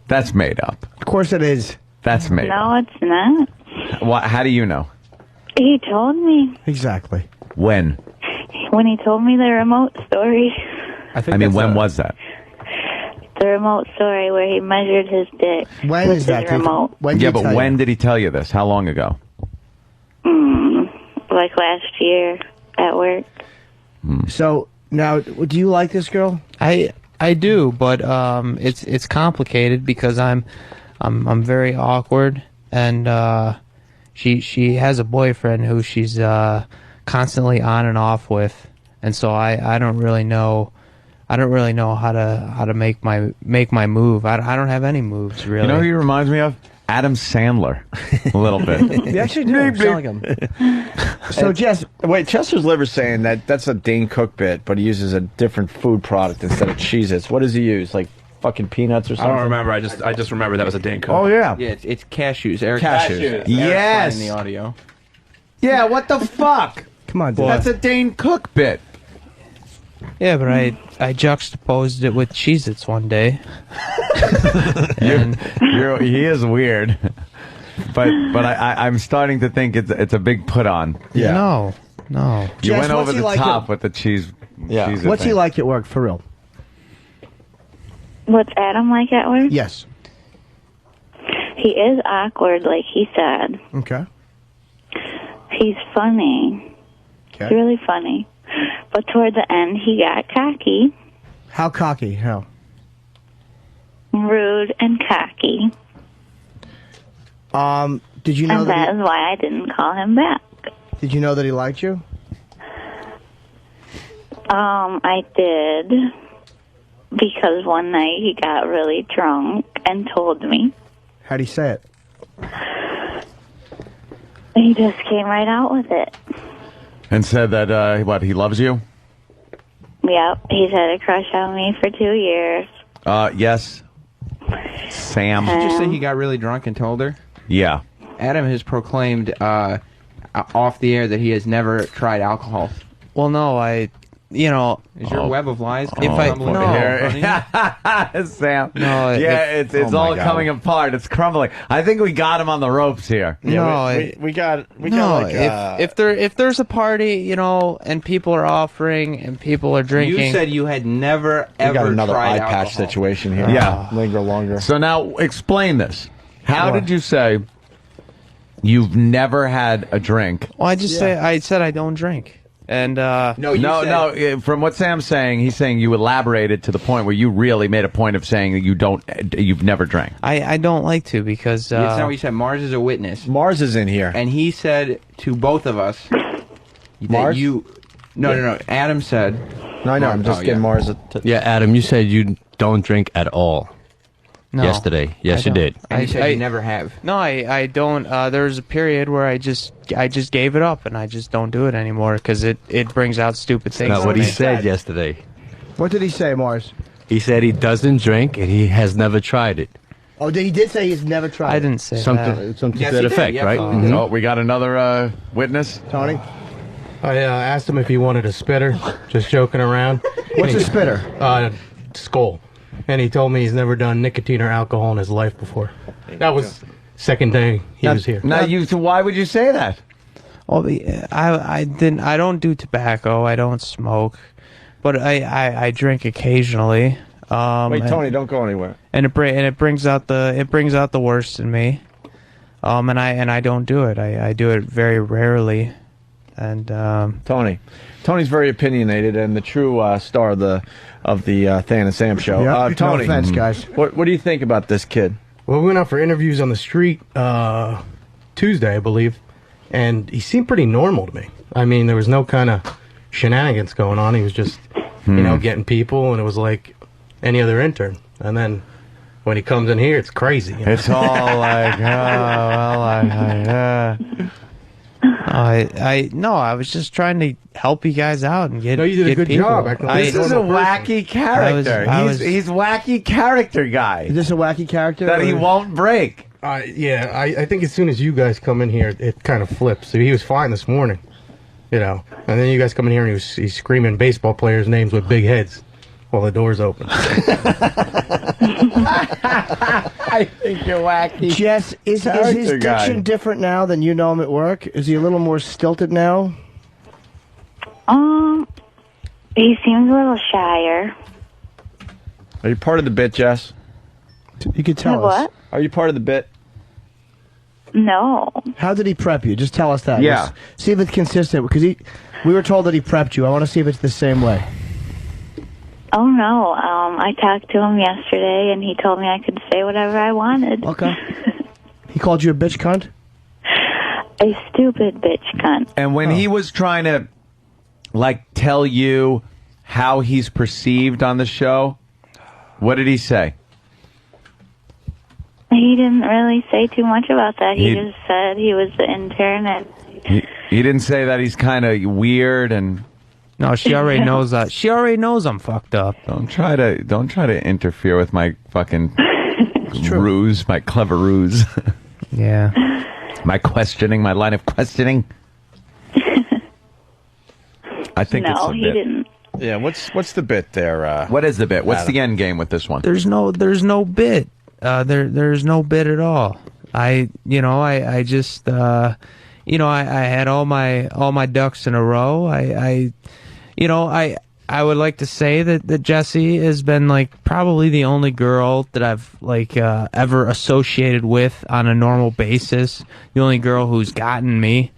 that's made up. Of course it is. That's made up. No, it's not. How do you know? He told me Exactly. When? when he told me the remote story. When was that? The remote story where he measured his dick. When with is that? his remote. When did he tell you this? How long ago? Like last year at work. So now, do you like this girl? I I do, but it's complicated because I'm very awkward, and she has a boyfriend who she's constantly on and off with, and so I don't really know. I don't really know how to make my move. I don't have any moves really. You know who he reminds me of? Adam Sandler, a little bit. You actually do sound like him. So, Jess, wait, Chester's Liver's saying that's a Dane Cook bit, but he uses a different food product instead of Cheez-Its. What does he use? Like fucking peanuts or I something? don't remember. I just remember that was a Dane Cook. Oh, yeah. Yeah, it's cashews. Eric Cashews. Yes. in the audio. Yeah, what the fuck? Come on, dude. That's a Dane Cook bit. Yeah, but I juxtaposed it with Cheez-Its one day. He is weird, but I'm starting to think it's a big put on. Yeah. No. You Jess, went over what's he the like top at- with the cheese. Yeah. cheese What's he thing. like at work, for real? What's Adam like at work? Yes. He is awkward, like he said. Okay. He's funny. Okay. He's really funny. But toward the end, he got cocky, How cocky? How? rude, and cocky. Did you know And that is why I didn't call him back. Did you know that he liked you? I did. Because one night he got really drunk and told me. How'd he say it? He just came right out with it. And said that he loves you. Yep, he's had a crush on me for 2 years. Yes. Sam. Did you just say he got really drunk and told her? Yeah. Adam has proclaimed off the air that he has never tried alcohol. Well, no, is your web of lies? Sam. No, it's all coming apart. It's crumbling. I think we got him on the ropes here. We got if there's a party, and people are offering and people are drinking. You said you had never we ever got another tried eye alcohol. patch situation here. Yeah. Linger longer. So now explain this. How did you say you've never had a drink? Well, I said I don't drink. And no. From what Sam's saying, he's saying you elaborated to the point where you really made a point of saying that you've never drank. I don't like to because That's not what he said. Mars is a witness. Mars is in here, and he said to both of us Mars? No. Adam said. No, I know. I'm just getting Mars. Yeah, Adam, you said you don't drink at all. No, yesterday. Yes, you did. And he said you never have. No, I don't. There was a period where I just gave it up and I just don't do it anymore because it brings out stupid things. That's what he said yesterday. What did he say, Mars? He said he doesn't drink and he has never tried it. Oh, he did say he's never tried. I didn't say something to that effect, right? Oh, we got another witness, Tony. I asked him if he wanted a spitter, just joking around. What's a spitter? Skull. And he told me he's never done nicotine or alcohol in his life before. That was second day he was here. Now, why would you say that? Well, I don't do tobacco. I don't smoke, but I drink occasionally. Wait, Tony, don't go anywhere. And it brings out the worst in me. And I don't do it. I do it very rarely. And Tony's very opinionated and the true star of the Than and Sam show. Yep. Tony, No offense, guys. What do you think about this kid? Well, we went out for interviews on the street Tuesday, I believe, and he seemed pretty normal to me. I mean, there was no kind of shenanigans going on. He was just, getting people, and it was like any other intern. And then when he comes in here, it's crazy. It's all like, I was just trying to help you guys out and get. No, you did a good people. job. This is a wacky character. He's wacky character guy. Is this a wacky character? That he won't break. Yeah, I think as soon as you guys come in here, it kind of flips. So he was fine this morning, and then you guys come in here and he's screaming baseball players' names with big heads while the door's open. I think you're wacky. Jess, is his diction different now than you know him at work? Is he a little more stilted now? He seems a little shyer. Are you part of the bit, Jess? You could tell us. What? Are you part of the bit? No. How did he prep you? Just tell us that. Yeah. Let's see if it's consistent, because we were told that he prepped you. I want to see if it's the same way. Oh, no. I talked to him yesterday, and he told me I could say whatever I wanted. Okay. He called you a bitch cunt? A stupid bitch cunt. And when he was trying to, like, tell you how he's perceived on the show, what did he say? He didn't really say too much about that. He just said he was the intern, and He didn't say that he's kind of weird and... No, she already knows that. She already knows I'm fucked up. Don't try to interfere with my fucking ruse, my clever ruse. Yeah. My questioning, my line of questioning. I think it's a he bit. didn't. Yeah, what's the bit there? What is the bit? What's Adam? the end game with this one? There's no bit. There's no bit at all. I just I had all my ducks in a row. I would like to say that Jessie has been like probably the only girl that I've like ever associated with on a normal basis. The only girl who's gotten me.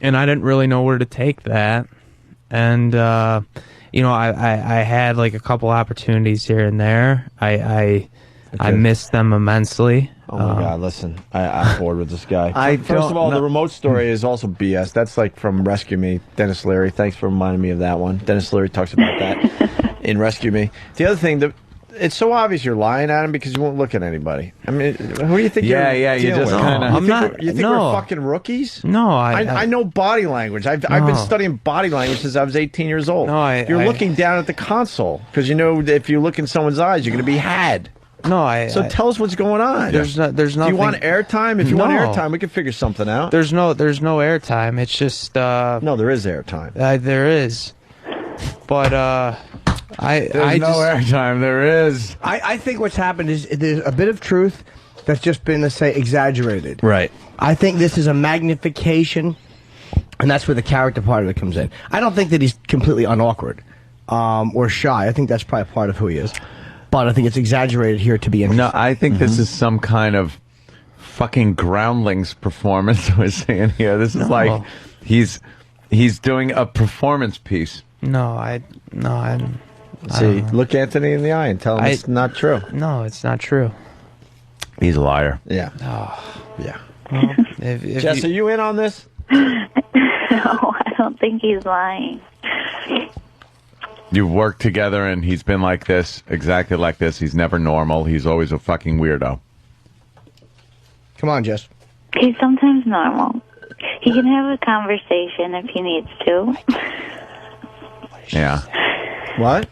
And I didn't really know where to take that. And I had like a couple opportunities here and there. I missed them immensely. Oh my God! Listen, I'm bored with this guy. First don't of all, know. the remote story is also BS. That's like from Rescue Me, Dennis Leary. Thanks for reminding me of that one. Dennis Leary talks about that in Rescue Me. The other thing, it's so obvious you're lying at him because you won't look at anybody. I mean, who do you think? Yeah, you're yeah, you dealing just with? kinda- You think we're fucking rookies? No, I know body language. I've been studying body language since I was 18 years old. No, you're looking down at the console because you know if you look in someone's eyes, you're going to be had. No, So tell us what's going on. There's nothing. Do you want airtime? If you want airtime, we can figure something out. There's no airtime. It's just no, there is airtime. There is, but There's no airtime. There is. I think what's happened is there's a bit of truth that's just been, let's say, exaggerated. Right. I think this is a magnification, and that's where the character part of it comes in. I don't think that he's completely unawkward or shy. I think that's probably part of who he is. But I think it's exaggerated here to be interesting. No, I think this is some kind of fucking Groundlings performance we're seeing here. This is like he's doing a performance piece. See, look Anthony in the eye and tell him it's not true. No, it's not true. He's a liar. Yeah. Yeah. Well, Jess, are you in on this? No, I don't think he's lying. You work together and he's been like this, exactly like this. He's never normal. He's always a fucking weirdo. Come on, Jess. He's sometimes normal. He can have a conversation if he needs to. Yeah. What?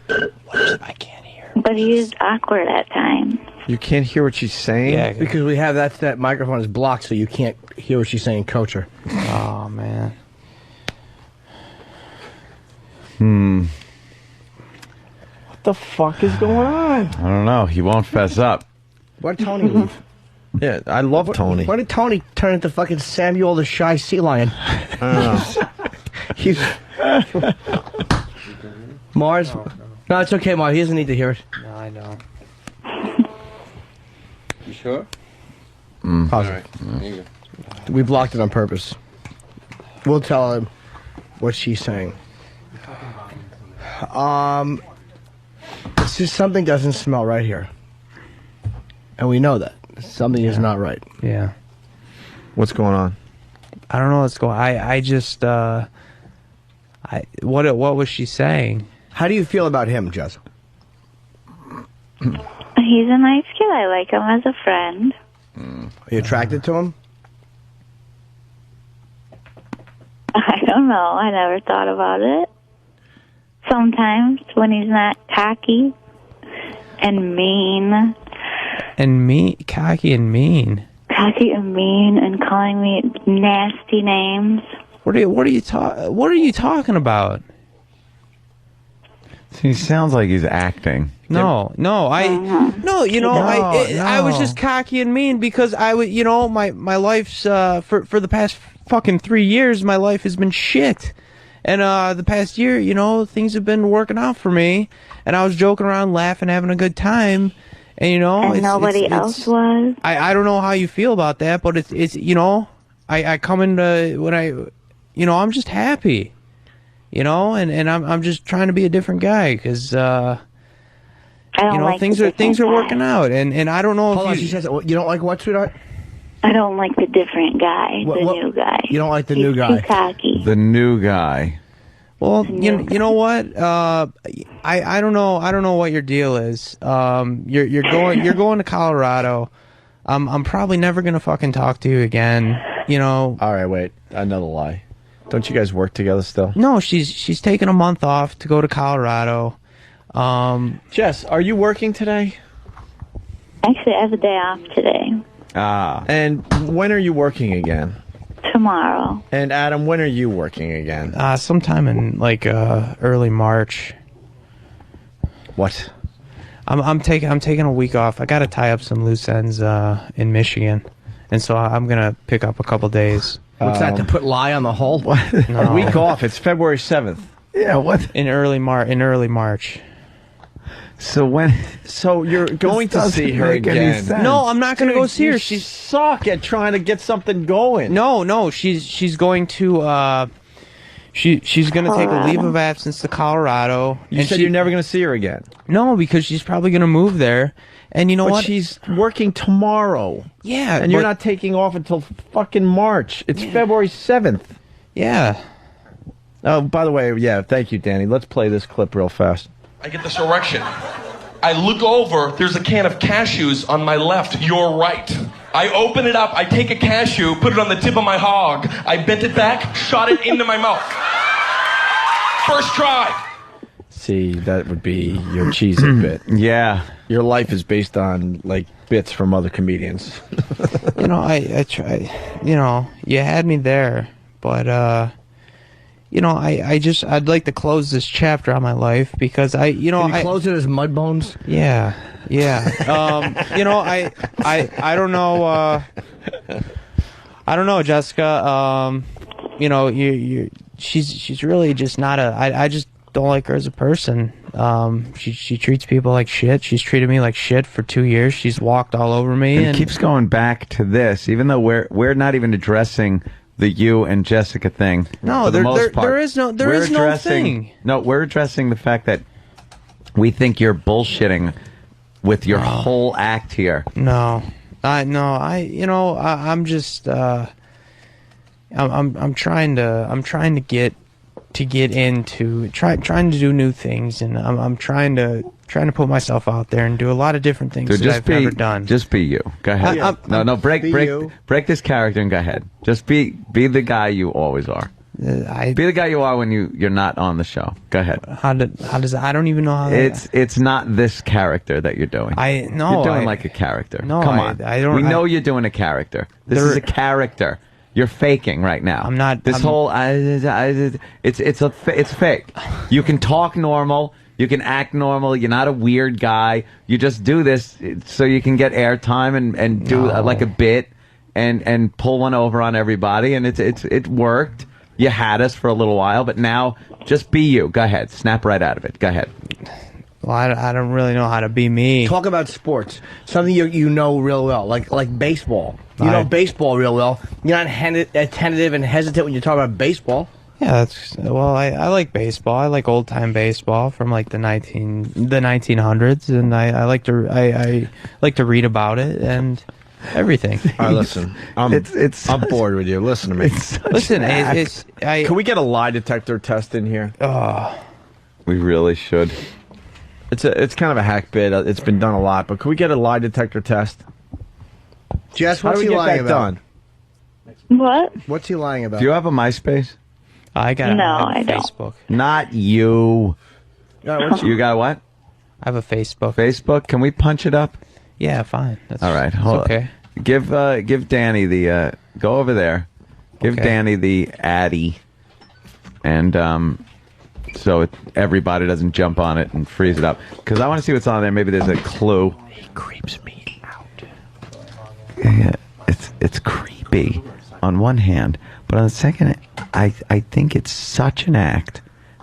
But he is awkward at times. You can't hear what she's saying? Yeah, because we have that microphone is blocked, so you can't hear what she's saying, coach her. Oh, man. What the fuck is going on? I don't know. He won't fess up. Why did Tony leave? Yeah, I love Tony. Why did Tony turn into fucking Samuel the Shy Sea Lion? I He's Mars. No, it's okay, Mars. He doesn't need to hear it. No, I know. You sure? Pause it. We blocked it on purpose. We'll tell him what she's saying. It's just something doesn't smell right here. And we know that. Something is not right. Yeah. What's going on? I don't know what's going on. I just, what was she saying? How do you feel about him, Jess? He's a nice kid. I like him as a friend. Are you attracted to him? I don't know. I never thought about it. Sometimes when he's not cocky and mean. Cocky and mean. Cocky and mean and calling me nasty names. What are you talking about? He sounds like he's acting. I was just cocky and mean because I would, my life's for the past fucking 3 years, my life has been shit. And the past year, things have been working out for me, and I was joking around, laughing, having a good time, and and nobody else was. I don't know how you feel about that, but it's I come into when I'm just happy. you know, and I'm just trying to be a different guy because I don't like things the are different working out, and I don't know Hold on, if she says, you don't like what, sweetheart? I don't like the different guy, What- the what- new guy. You don't like the He's new guy? too cocky. The new guy. Well, you know what? I don't know what your deal is. You're going to Colorado. I'm probably never gonna fucking talk to you again. You know. All right, wait. Another lie. Don't you guys work together still? No, she's taking a month off to go to Colorado. Jess, are you working today? Actually, I have a day off today. And when are you working again? Tomorrow. And Adam, when are you working again? Sometime in like early March. What? I'm taking a week off. I got to tie up some loose ends in Michigan, and so I'm gonna pick up a couple days. What's that, to put lie on the hole? No. A week off. It's February 7th. Yeah, what? In early March. So you're going to see her again? No, I'm not going to go see her. You She's suck at trying to get something going. No, she's going to she's going to take a leave of absence to Colorado. You said you're never going to see her again. No, because she's probably going to move there. And you know But what? she's working tomorrow. Yeah, and you're but- not taking off until fucking March. It's February 7th. Yeah. Oh, by the way, yeah, thank you, Danny. Let's play this clip real fast. I get this erection. I look over, there's a can of cashews on my left, your right. I open it up, I take a cashew, put it on the tip of my hog. I bent it back, shot it into my mouth. First try. See, that would be your Cheez-It bit. Yeah. Your life is based on, like, bits from other comedians. You know, I try. You know, you had me there, but you know, I'd like to close this chapter on my life because Can you close it as mud bones? Yeah. You know, I don't know. I don't know, Jessica. You know, she's really just not I just don't like her as a person. She treats people like shit. She's treated me like shit for 2 years. She's walked all over me, And and it keeps going back to this, even though we're not even addressing the you and Jessica thing. No, for the most part. there is no thing. No, we're addressing the fact that we think you're bullshitting with your whole act here. No, you know, I'm just I'm trying to get into trying to do new things, and I'm trying to put myself out there and do a lot of different things So that just I've never done. Just be you. Go ahead. Break this character and go ahead. Just be the guy you always are. Be the guy you are when you're not on the show. Go ahead. How does I don't even know how It's not this character that you're doing. You're doing like a character. No, Come on. I don't. We know you're doing a character. This is a character. You're faking right now. I'm not. This whole it's fake. You can talk normal. You can act normal. You're not a weird guy. You just do this so you can get airtime and do like a bit and pull one over on everybody. And it worked. You had us for a little while, but now just be you. Go ahead. Snap right out of it. Go ahead. Well, I don't really know how to be me. Talk about sports. Something you know real well, like baseball. You know baseball real well. You're not tentative and hesitant when you talk about baseball. Yeah, I like baseball. I like old time baseball from like the 1900s, and I like to read about it and everything. All right, listen. I'm bored with you. Listen to me. Listen, can we get a lie detector test in here? We really should. It's kind of a hack bit. It's been done a lot, but can we get a lie detector test? Jess, How what's do he we get lying that about? done? What? What's he lying about? Do you have a MySpace? I got I don't. Facebook. Not you. You got what? I have a Facebook. Facebook? Can we punch it up? Yeah, fine. All right. Hold okay. Give Danny the go over there. Give Danny the Addy, and so everybody doesn't jump on it and freeze it up. Because I want to see what's on there. Maybe there's a clue. He creeps me out. Yeah, it's creepy on one hand, but on the second, I think it's such an act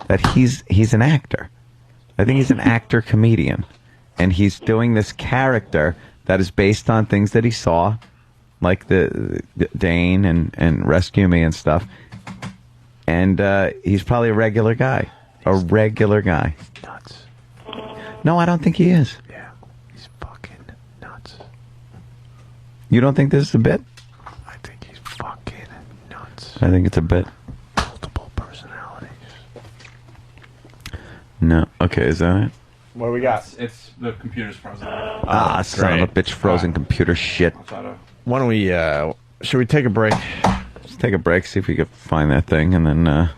that he's an actor. I think he's an actor comedian, and he's doing this character that is based on things that he saw, like the Dane and Rescue Me and stuff. And he's probably a regular guy. A regular guy. Nuts. No, I don't think he is. Yeah, he's fucking nuts. You don't think this is a bit? I think he's fucking nuts. I think it's a bit. Multiple personalities. No. Okay, is that it? What do we got? It's the computer's frozen. Son of a bitch, frozen computer shit. Why don't we, should we take a break? Let's take a break, see if we can find that thing, and then,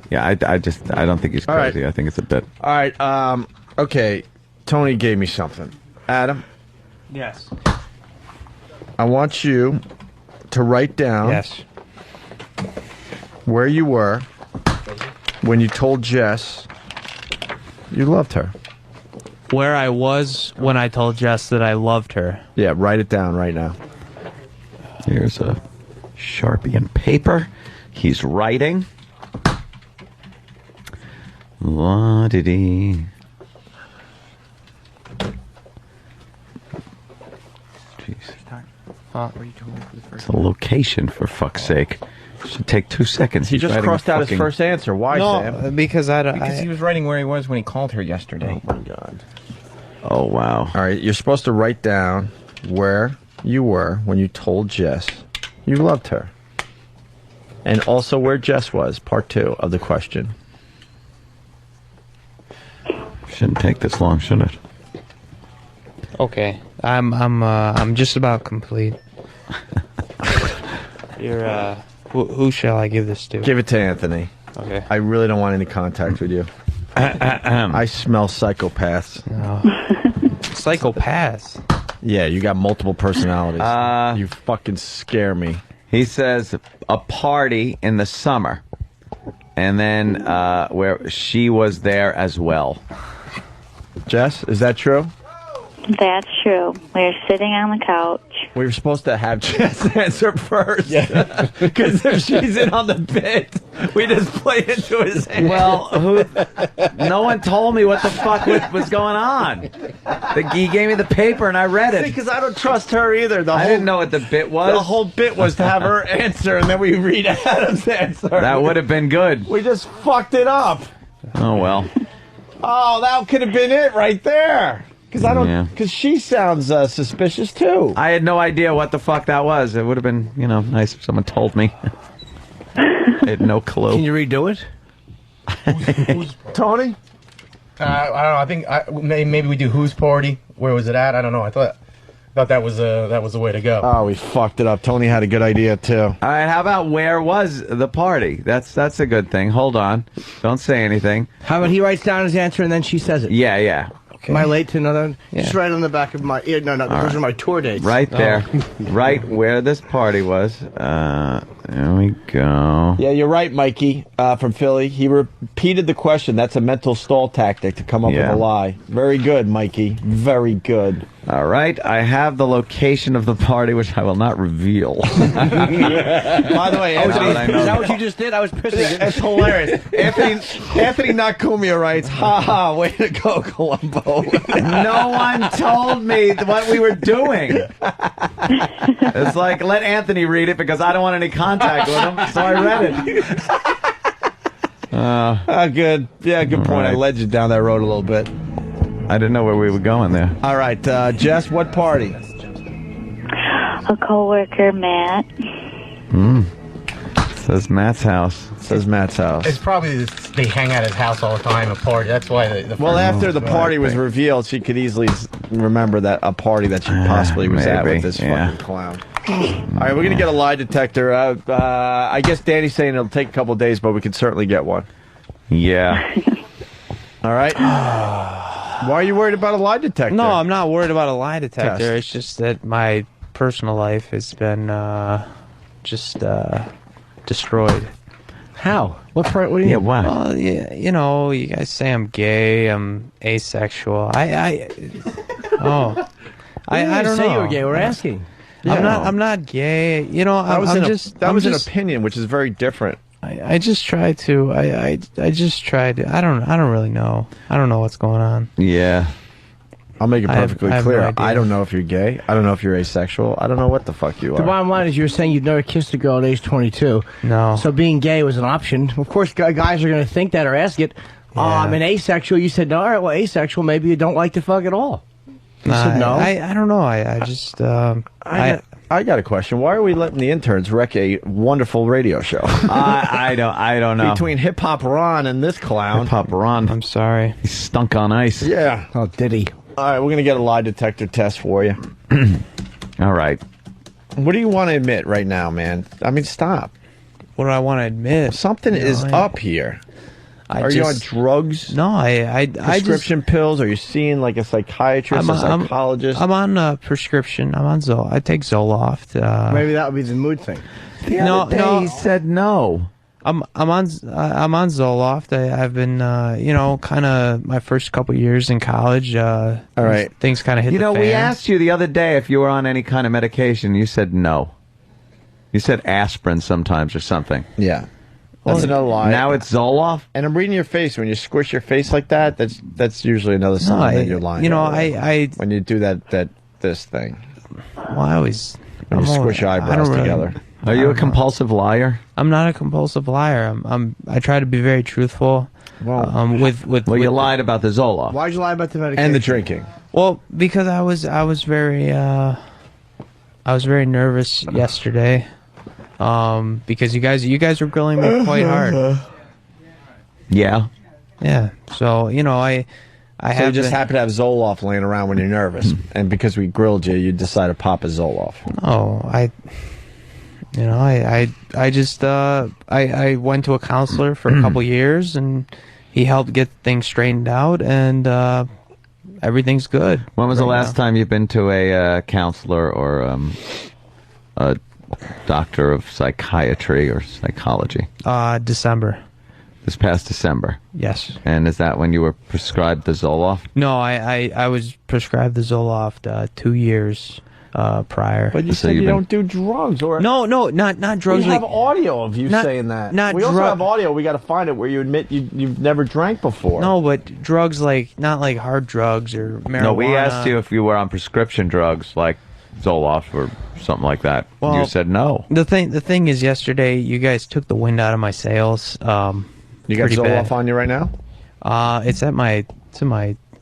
yeah, I don't think he's crazy. I think it's a bit. All right, okay, Tony gave me something. Adam? Yes. I want you to write down where you were when you told Jess you loved her. Where I was when I told Jess that I loved her. Yeah, write it down right now. Here's a Sharpie and paper. He's writing. La-di-dee. It's a location, for fuck's sake. Should take 2 seconds. He He's just writing crossed out his fucking- first answer. Why, Sam? Because Because he was writing where he was when he called her yesterday. Oh, my God. Oh, wow. All right, you're supposed to write down where you were when you told Jess you loved her. And also where Jess was, part 2 of the question. Shouldn't take this long, should it? Okay, I'm just about complete. You're who shall I give this to? Give it to Anthony. Okay. I really don't want any contact with you. I smell psychopaths. Psychopaths? Yeah, you got multiple personalities. You fucking scare me. He says a party in the summer, and then where she was there as well. Jess, is that true? That's true. We're sitting on the couch. We were supposed to have Jess answer first. Yeah. Because if she's in on the bit, we just play into his hand. Well, no one told me what the fuck was going on. He gave me the paper and I read it. Because I don't trust her either. I didn't know what the bit was. The whole bit was to have her answer, and then we read Adam's answer. That would have been good. We just fucked it up. Oh, well. Oh, that could have been it right there. Because I don't. Because she sounds suspicious too. I had no idea what the fuck that was. It would have been, nice if someone told me. I had no clue. Can you redo it? Who's Tony? I don't know. I think maybe we do whose party. Where was it at? I don't know. I thought that was the way to go. Oh, we fucked it up. Tony had a good idea too. All right, how about where was the party? That's a good thing. Hold on. Don't say anything. How about he writes down his answer and then she says it? Yeah. Am I late to another? Yeah. Just right on the back of my ear. No, those are my tour dates. Right there. Right where this party was. There we go. Yeah, you're right, Mikey from Philly. He repeated the question. That's a mental stall tactic to come up with a lie. Very good, Mikey. Very good. All right, I have the location of the party, which I will not reveal. By the way, Anthony, is that what you just did? I was pissing. It's hilarious. Anthony not Cumia writes, "Ha ha, way to go, Columbo." No one told me what we were doing. It's like, let Anthony read it because I don't want any contact with him, so I read it. Good. Yeah, good point. Right. I led you down that road a little bit. I didn't know where we were going there. All right, Jess, what party? A coworker, Matt. Says Matt's house. It's probably they hang out at his house all the time. A party. That's why the Well, after the party was revealed, she could easily remember that a party that she possibly was at with this fucking clown. All right, we're going to get a lie detector. I guess Danny's saying it'll take a couple of days, but we can certainly get one. Yeah. All right. Why are you worried about a lie detector? No, I'm not worried about a lie detector. Test. It's just that my personal life has been just destroyed. How? What do you mean? Why? Well, yeah, you guys say I'm gay, I'm asexual. I don't say know. you were gay. We're asking. I'm not gay. That was an just opinion, which is very different. I just try to. I just try to. I don't really know. I don't know what's going on. Yeah. I'll make it I have- perfectly I have no clear. idea. I don't know if you're gay. I don't know if you're asexual. I don't know what the fuck you The are. bottom line is you were saying you'd never kissed a girl at age 22. No. So being gay was an option. Of course, guys are going to think that or ask it. I'm an asexual. You said, no, all right, well, asexual, maybe you don't like to fuck at all. You said no. I don't know. I just I got a question. Why are we letting the interns wreck a wonderful radio show? I don't know. Between Hip Hop Ron and this clown. Hip Hop Ron. I'm sorry. He stunk on ice. Yeah. Oh, did he? All right, we're going to get a lie detector test for you. All right. What do you want to admit right now, man? I mean, stop. What do I want to admit? Something is up here. Are you on drugs? No, I prescription pills? Are you seeing like a psychiatrist, a psychologist? I'm on prescription. I'm on I take Zoloft. Maybe that would be the mood thing. The other day he said no. I'm on Zoloft. I've been kind of my first couple years in college. All right. Things kind of hit. You the know, fan. we asked you the other day if you were on any kind of medication. You said no. You said aspirin sometimes or something. Yeah. That's another lie. Now it's Zoloft? And I'm reading your face. When you squish your face like that, that's usually another sign that you're lying. You know, I when you do this thing. Well, I always when you squish your eyebrows together. Are you a compulsive liar? I'm not a compulsive liar. I try to be very truthful. Well, with you lied about the Zoloft. Why'd you lie about the medication? And the drinking. Well, because I was very nervous yesterday. Because you guys were grilling me quite hard. Yeah. Yeah. So, I So you just happen to have Zoloft laying around when you're nervous, and because we grilled you, you decide to pop a Zoloft. Oh, I just I went to a counselor for a couple years, and he helped get things straightened out, and everything's good. When was the last time you've been to a counselor or a doctor of psychiatry or psychology? December. This past December? Yes. And is that when you were prescribed the Zoloft? No, I was prescribed the Zoloft 2 years prior. But you said you don't do drugs, or no, not drugs. We have like- audio of you not- saying that. not we also drug- have audio. We got to find it where you admit you've never drank before. No, but drugs not like hard drugs or marijuana. No, we asked you if you were on prescription drugs like Zoloft or something like that. Well, you said no. The thing is, yesterday you guys took the wind out of my sails. You got pretty Zoloft bad. on you right now? It's in my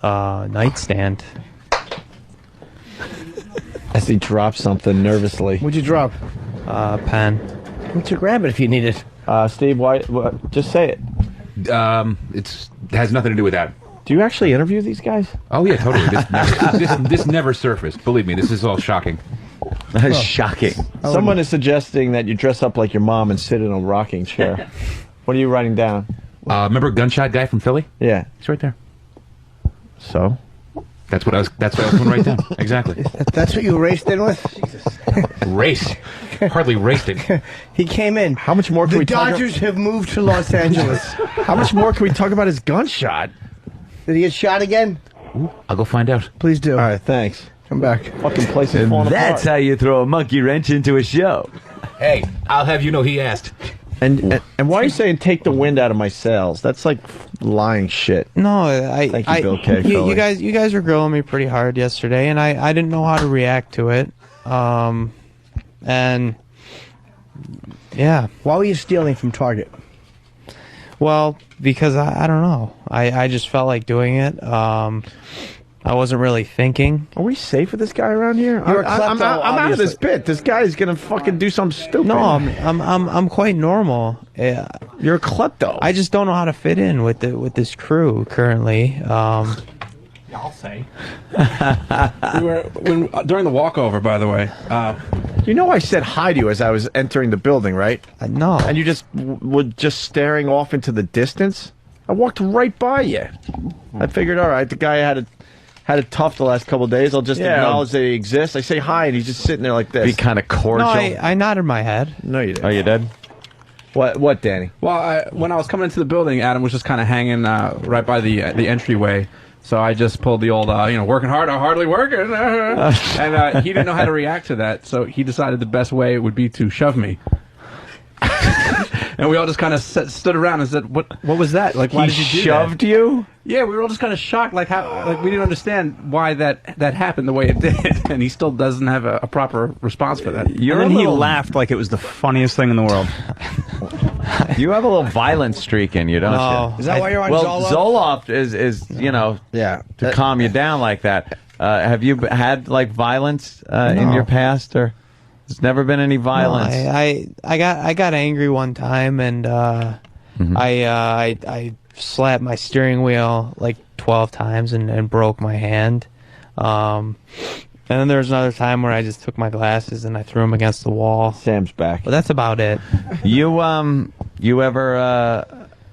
nightstand. As he drops something nervously. What'd you drop? Pen. What's your grab it if you need it? Steve, why? Just say it. It has nothing to do with that. Do you actually interview these guys? Oh yeah, totally. This never surfaced. Believe me, this is all shocking. That's shocking. Someone is suggesting that you dress up like your mom and sit in a rocking chair. What are you writing down? Remember Gunshot Guy from Philly? Yeah, he's right there. So that's what I was going to write down. Exactly. That's what you raced in with? Jesus. Race. Hardly raced it. He came in. How much more can The we talk Dodgers have moved to Los Angeles. How much more can we talk about his gunshot? Did he get shot again? I'll go find out. Please do. All right, thanks. Come back. Fucking place is And falling that's apart. how you throw a monkey wrench into a show. Hey, I'll have you know he asked. And why are you saying take the wind out of my sails? That's like lying shit. No, Thank you, Bill K. Philly. you guys were grilling me pretty hard yesterday, and I didn't know how to react to it. And yeah. Why were you stealing from Target? Well, because I don't know. I just felt like doing it. I wasn't really thinking. Are we safe with this guy around here? You're a I'm klepto, out of this obviously. bit. This guy is gonna fucking do something stupid. No, I'm quite normal. Yeah. You're a klepto. I just don't know how to fit in with this crew currently. I'll say. During the walkover, by the way. You know, I said hi to you as I was entering the building, right? No. And you just were just staring off into the distance. I walked right by you. I figured, all right, the guy had it tough the last couple of days. I'll just acknowledge that he exists. I say hi, and he's just sitting there like this. Be kind of cordial. No, I nodded my head. No, you didn't. Oh, you did? What, Danny? Well, when I was coming into the building, Adam was just kind of hanging right by the entryway. So I just pulled the old, working hard, hardly working. And he didn't know how to react to that. So he decided the best way would be to shove me. And we all just kind of stood around and said, "What was that? Like, why He did you do shoved that?" you? Yeah, we were all just kind of shocked, like we didn't understand why that happened the way it did, and he still doesn't have a proper response for that. And then he laughed like it was the funniest thing in the world. You have a little violent streak in you, don't No. you? Is that why you're on Zoloft? Zoloft is to calm you down like that. Have you had like violence in your past, or there's never been any violence? No, I got angry one time, and I slapped my steering wheel like 12 times and broke my hand. And then there was another time where I just took my glasses and I threw them against the wall. Sam's back. But that's about it. You ever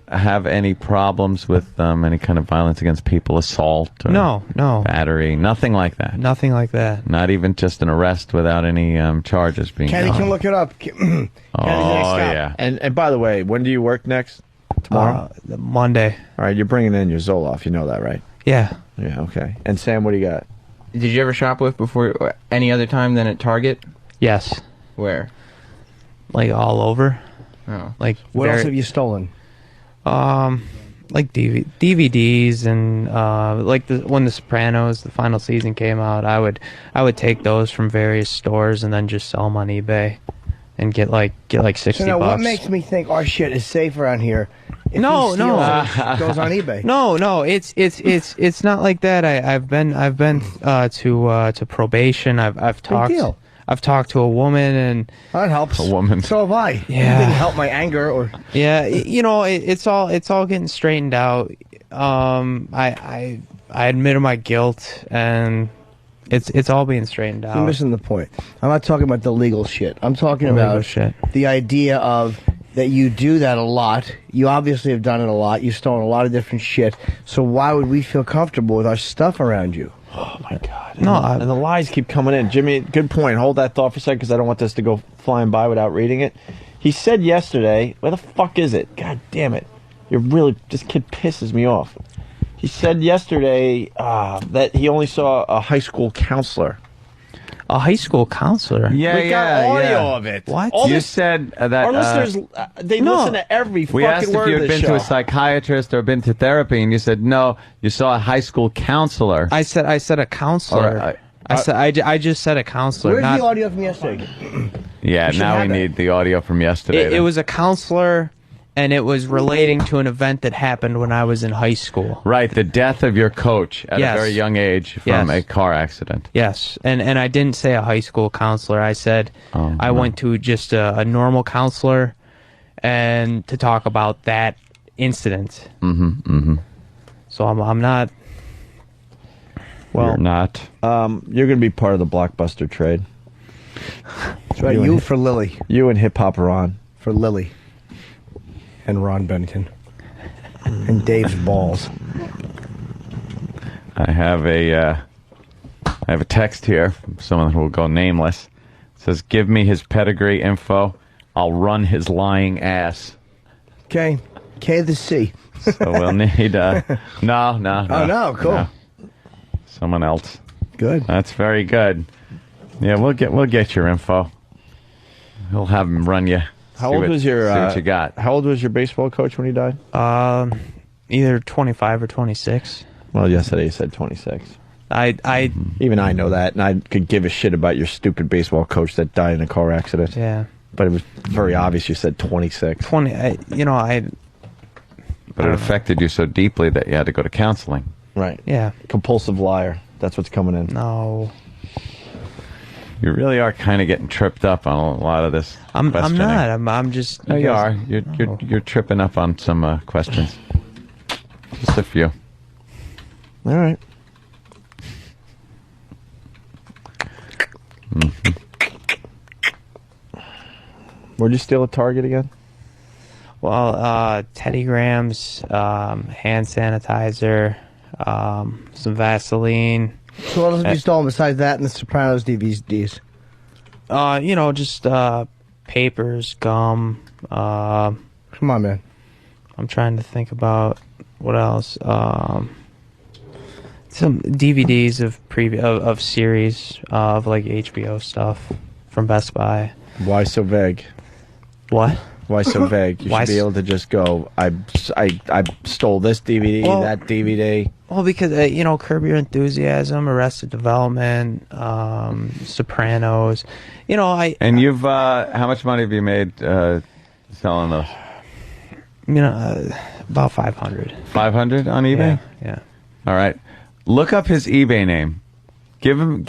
have any problems with any kind of violence against people, assault or No. battery, nothing like that? Nothing like that. Not even just an arrest without any charges being Kenny drawn? can look it up. Oh, yeah. And by the way, when do you work next? Tomorrow? Monday. All right, you're bringing in your Zoloft. You know that, right? Yeah. Yeah, okay. And Sam, what do you got? Did you ever shoplift before any other time than at Target? Yes. Where? Like all over. Oh. Like What else have you stolen? Like DVDs and when The Sopranos, the final season came out, I would take those from various stores and then just sell them on eBay and get like $60. So now, what makes me think our shit is safe around here? If No, he steals no. it, it goes on eBay. No, it's not like that. I've been to probation. I've talked. deal. I've talked to a woman, and that helps. A woman. So have I. Yeah. It didn't help my anger or. Yeah, it's all getting straightened out. I admitted my guilt, and it's all being straightened out. You're missing the point. I'm not talking about the legal shit. I'm talking The legal about shit. the idea of that you do that a lot. You obviously have done it a lot. You've stolen a lot of different shit. So why would we feel comfortable with our stuff around you? Oh, my God. No, and the lies keep coming in. Jimmy, good point. Hold that thought for a second because I don't want this to go flying by without reading it. He said yesterday, where the fuck is it? God damn it. This kid pisses me off. He said yesterday that he only saw a high school counselor. A high school counselor? Yeah, We got audio of it. What? All You this- said that Our listeners, they listen to every we asked fucking if word you of had this been show. to a psychiatrist or been to therapy, and you said no. You saw a high school counselor. I said a counselor. Or, I just said a counselor. Where's not, the audio from yesterday? yeah, You should now we have it. need the audio from yesterday. it then. was a counselor, and it was relating to an event that happened when I was in high school. Right, the death of your coach at Yes. a very young age from a car accident. Yes, and I didn't say a high school counselor. I said I went to just a normal counselor, and to talk about that incident. So I'm not. Well, You're not. You're going to be part of the Blockbuster trade. That's right. You for Lily. You and Hip Hop Ron. For Lily. And Ron Bennington. And Dave's balls. I have a text here from someone who will go nameless. It says, "Give me his pedigree info. I'll run his lying ass." Okay. K the C. So we'll need no. Oh, no. Cool. No. Someone else. Good. That's very good. Yeah, we'll get your info. We'll have him run you. How old was your? See what you got? How old was your baseball coach when he died? Either 25 or 26. Well, yesterday you said 26. Even I know that, and I could give a shit about your stupid baseball coach that died in a car accident. Yeah. But it was very obvious you said 26. 20. But it affected you so deeply that you had to go to counseling. Right. Yeah. Compulsive liar. That's what's coming in. No. You really are kind of getting tripped up on a lot of this. I'm questioning. not. I'm just. No, you guys- are. You're tripping up on some questions. Just a few. All right. Where'd you steal at Target again? Well, Teddy Grahams, hand sanitizer, some Vaseline. So what else have you stolen besides that and the Sopranos DVDs? Just papers, gum. Come on, man. I'm trying to think about what else. Some DVDs of series of like HBO stuff from Best Buy. Why so vague? What? Why so vague? You Why should be s- able to just go, I stole this DVD, Well- that DVD. Well, because Curb Your Enthusiasm, Arrested Development, Sopranos. And you've how much money have you made selling those? About 500. 500 on eBay. Yeah. All right. Look up his eBay name. Give him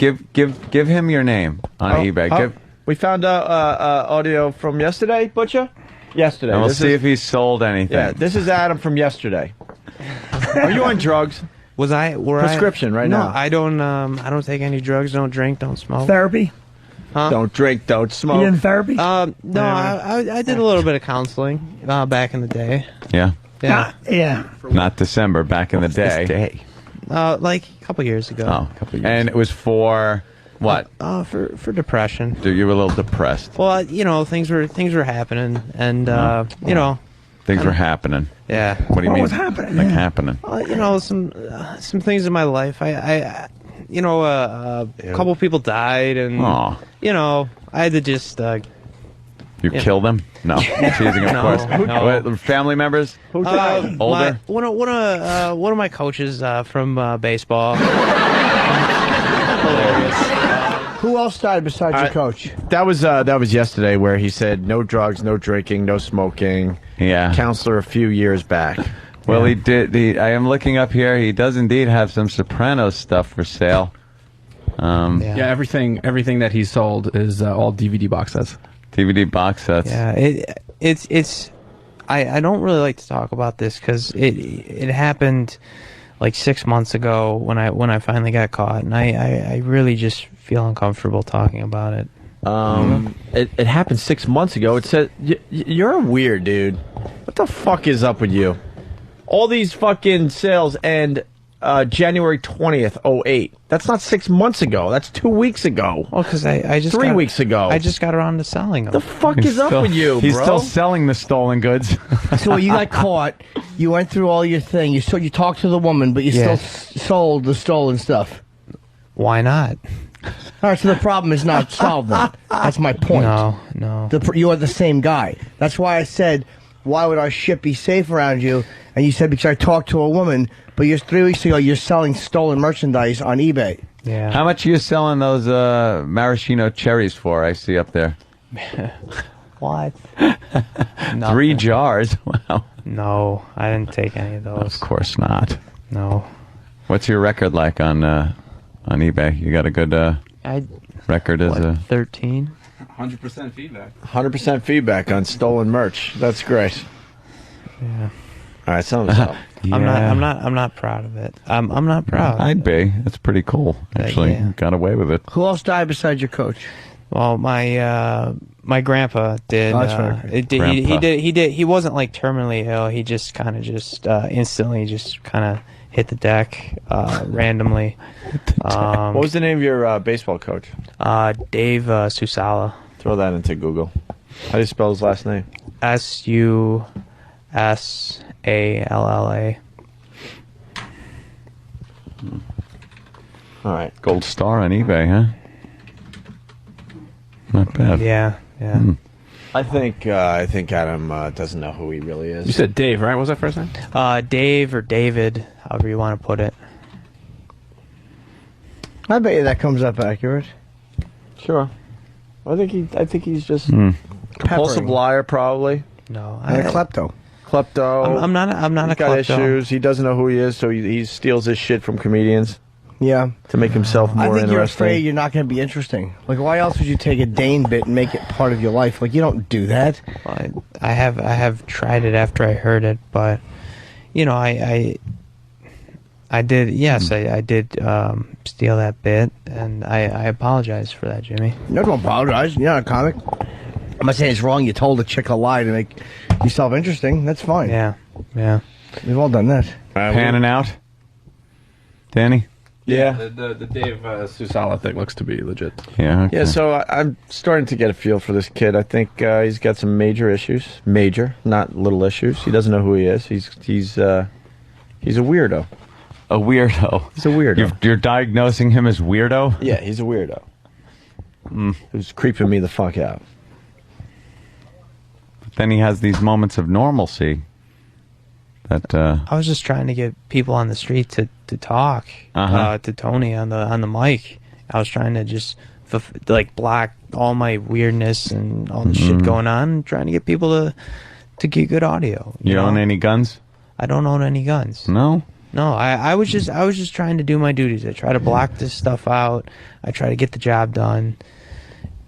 your name on eBay. We found audio from yesterday, Butcher. Yesterday. And we'll This see is- if he sold anything. Yeah, this is Adam from yesterday. Are you on drugs? Prescription right no, now. I don't take any drugs. Don't drink. Don't smoke. Therapy? Huh? Don't drink. Don't smoke. You in therapy? No, I did a little bit of counseling back in the day. Yeah. Yeah. Yeah. Not December, back in the day. Like a couple years ago. Oh, a couple years. And it was for what? For depression. Dude, you were a little depressed. Well, things were happening, and Things were happening. Yeah. What do you What mean? was happening? Like Yeah. happening. Some things in my life. A couple people died, and Aw. I had to just. You killed them? No. Teasing, of No, course. no. What, family members? Older? One of my coaches from baseball. Who else died besides your coach? That was yesterday, where he said no drugs, no drinking, no smoking. Yeah. Counselor a few years back. Well, he did. I am looking up here. He does indeed have some Sopranos stuff for sale. Yeah, everything that he sold is all DVD box sets. DVD box sets. Yeah, it's. I don't really like to talk about this because it happened like 6 months ago when I finally got caught, and I really just feel uncomfortable talking about it. It happened 6 months ago. It said you're weird, dude. What the fuck is up with you? All these fucking sales end January 20th, 08. That's not 6 months ago. That's 2 weeks ago. Well, because I just 3 got- weeks ago. I just got around to selling them. The fuck is up with you, He's bro? still selling the stolen goods. So you got caught. You went through all your thing. You talked to the woman, but you Yes. still sold the stolen stuff. Why not? All right, so the problem is not solved then. That's my point. No. You are the same guy. That's why I said, why would our shit be safe around you? And you said, because I talked to a woman, but 3 weeks ago, you're selling stolen merchandise on eBay. Yeah. How much are you selling those maraschino cherries for? I see up there. What? 3 jars. Wow. No, I didn't take any of those. Of course not. No. What's your record like on eBay? You got a good record as a 13. 100% feedback. 100% feedback on stolen merch. That's great. Yeah. All right, sounds up. I'm not proud of it. I'm not proud. I'd be. That's pretty cool. Actually, yeah. got away with it. Who else died besides your coach? Well, my grandpa did. Oh, that's very good. He wasn't like terminally ill. He just kind of instantly just kind of hit the deck randomly. What was the name of your baseball coach? Dave Susala. Throw that into Google. How do you spell his last name? Susalla. All right. Gold star on eBay, huh? Not bad. Yeah. I think Adam doesn't know who he really is. You said Dave, right? What was that first name? Dave or David, however you want to put it. I bet you that comes up accurate. Sure. I think he's just compulsive Peppering. liar, probably. No, And a klepto. Klepto. I'm not He's a got klepto. issues. He doesn't know who he is, so he steals his shit from comedians Yeah. to make himself more I think you're interesting. afraid you're not going to be interesting. Like, why else would you take a Dane bit and make it part of your life? Like, you don't do that. I have tried it after I heard it, but I did. Yes, I did steal that bit, and I apologize for that, Jimmy. No, don't apologize. You're not a comic. I'm not saying it's wrong. You told a chick a lie to make yourself interesting. That's fine. Yeah. We've all done that. Panning out, Danny. Yeah. The Dave Susala thing looks to be legit. Yeah. Okay. Yeah, so I'm starting to get a feel for this kid. I think he's got some major issues. Major, not little issues. He doesn't know who he is. He's a weirdo. A weirdo. He's a weirdo. You're diagnosing him as weirdo? Yeah, he's a weirdo. Who's creeping me the fuck out. then he has these moments of normalcy. That I was just trying to get people on the street to talk to Tony on the mic. I was trying to just block all my weirdness and all the shit going on, and trying to get people to get good audio. You own any guns? I don't own any guns. No. No, I was just trying to do my duties. I try to block this stuff out. I try to get the job done.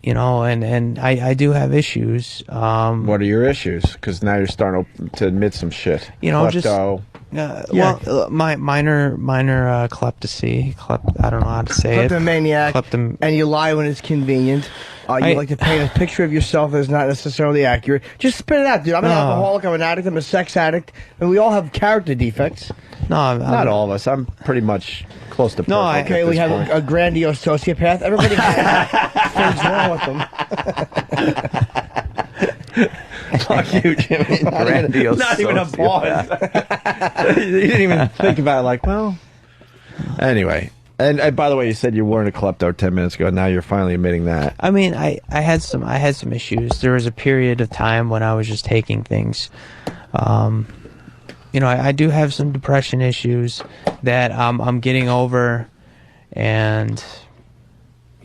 And I do have issues. What are your issues? Because now you're starting to admit some shit. Klepto. Minor kleptocracy. I don't know how to say it. Kleptomaniac. And you lie when it's convenient. You like to paint a picture of yourself that's not necessarily accurate. Just spit it out, dude. I'm an alcoholic. I'm an addict. I'm a sex addict. And we all have character defects. No, not all of us. I'm pretty much close to perfect. Okay, we have a grandiose sociopath. Everybody has things wrong with them. Fuck you, Jimmy. Not even a pause. You didn't even think about it like, well. Anyway. And by the way, you said you weren't a klepto 10 minutes ago. Now you're finally admitting that. I mean, I had some issues. There was a period of time when I was just taking things. I do have some depression issues that I'm getting over, and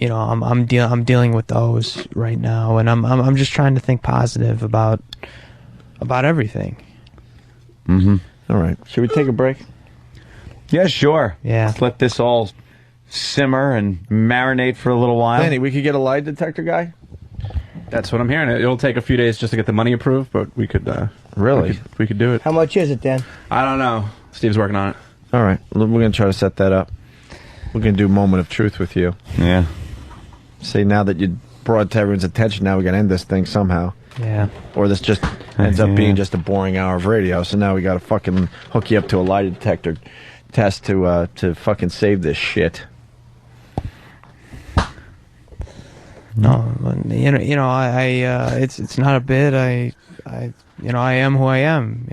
I'm dealing with those right now, and I'm just trying to think positive about everything. Mm-hmm. All right. Should we take a break? Yeah, sure. Yeah. Let's let this all simmer and marinate for a little while. Danny, we could get a lie detector guy? That's what I'm hearing. It'll take a few days just to get the money approved, but we could... Really? We could do it. How much is it, Dan? I don't know. Steve's working on it. All right. We're going to try to set that up. We're going to do moment of truth with you. Yeah. Say now that you brought it to everyone's attention, now we got to end this thing somehow. Yeah. Or this just ends up being just a boring hour of radio. So now we got to fucking hook you up to a lie detector test to fucking save this shit. No, it's not a bit. I am who I am.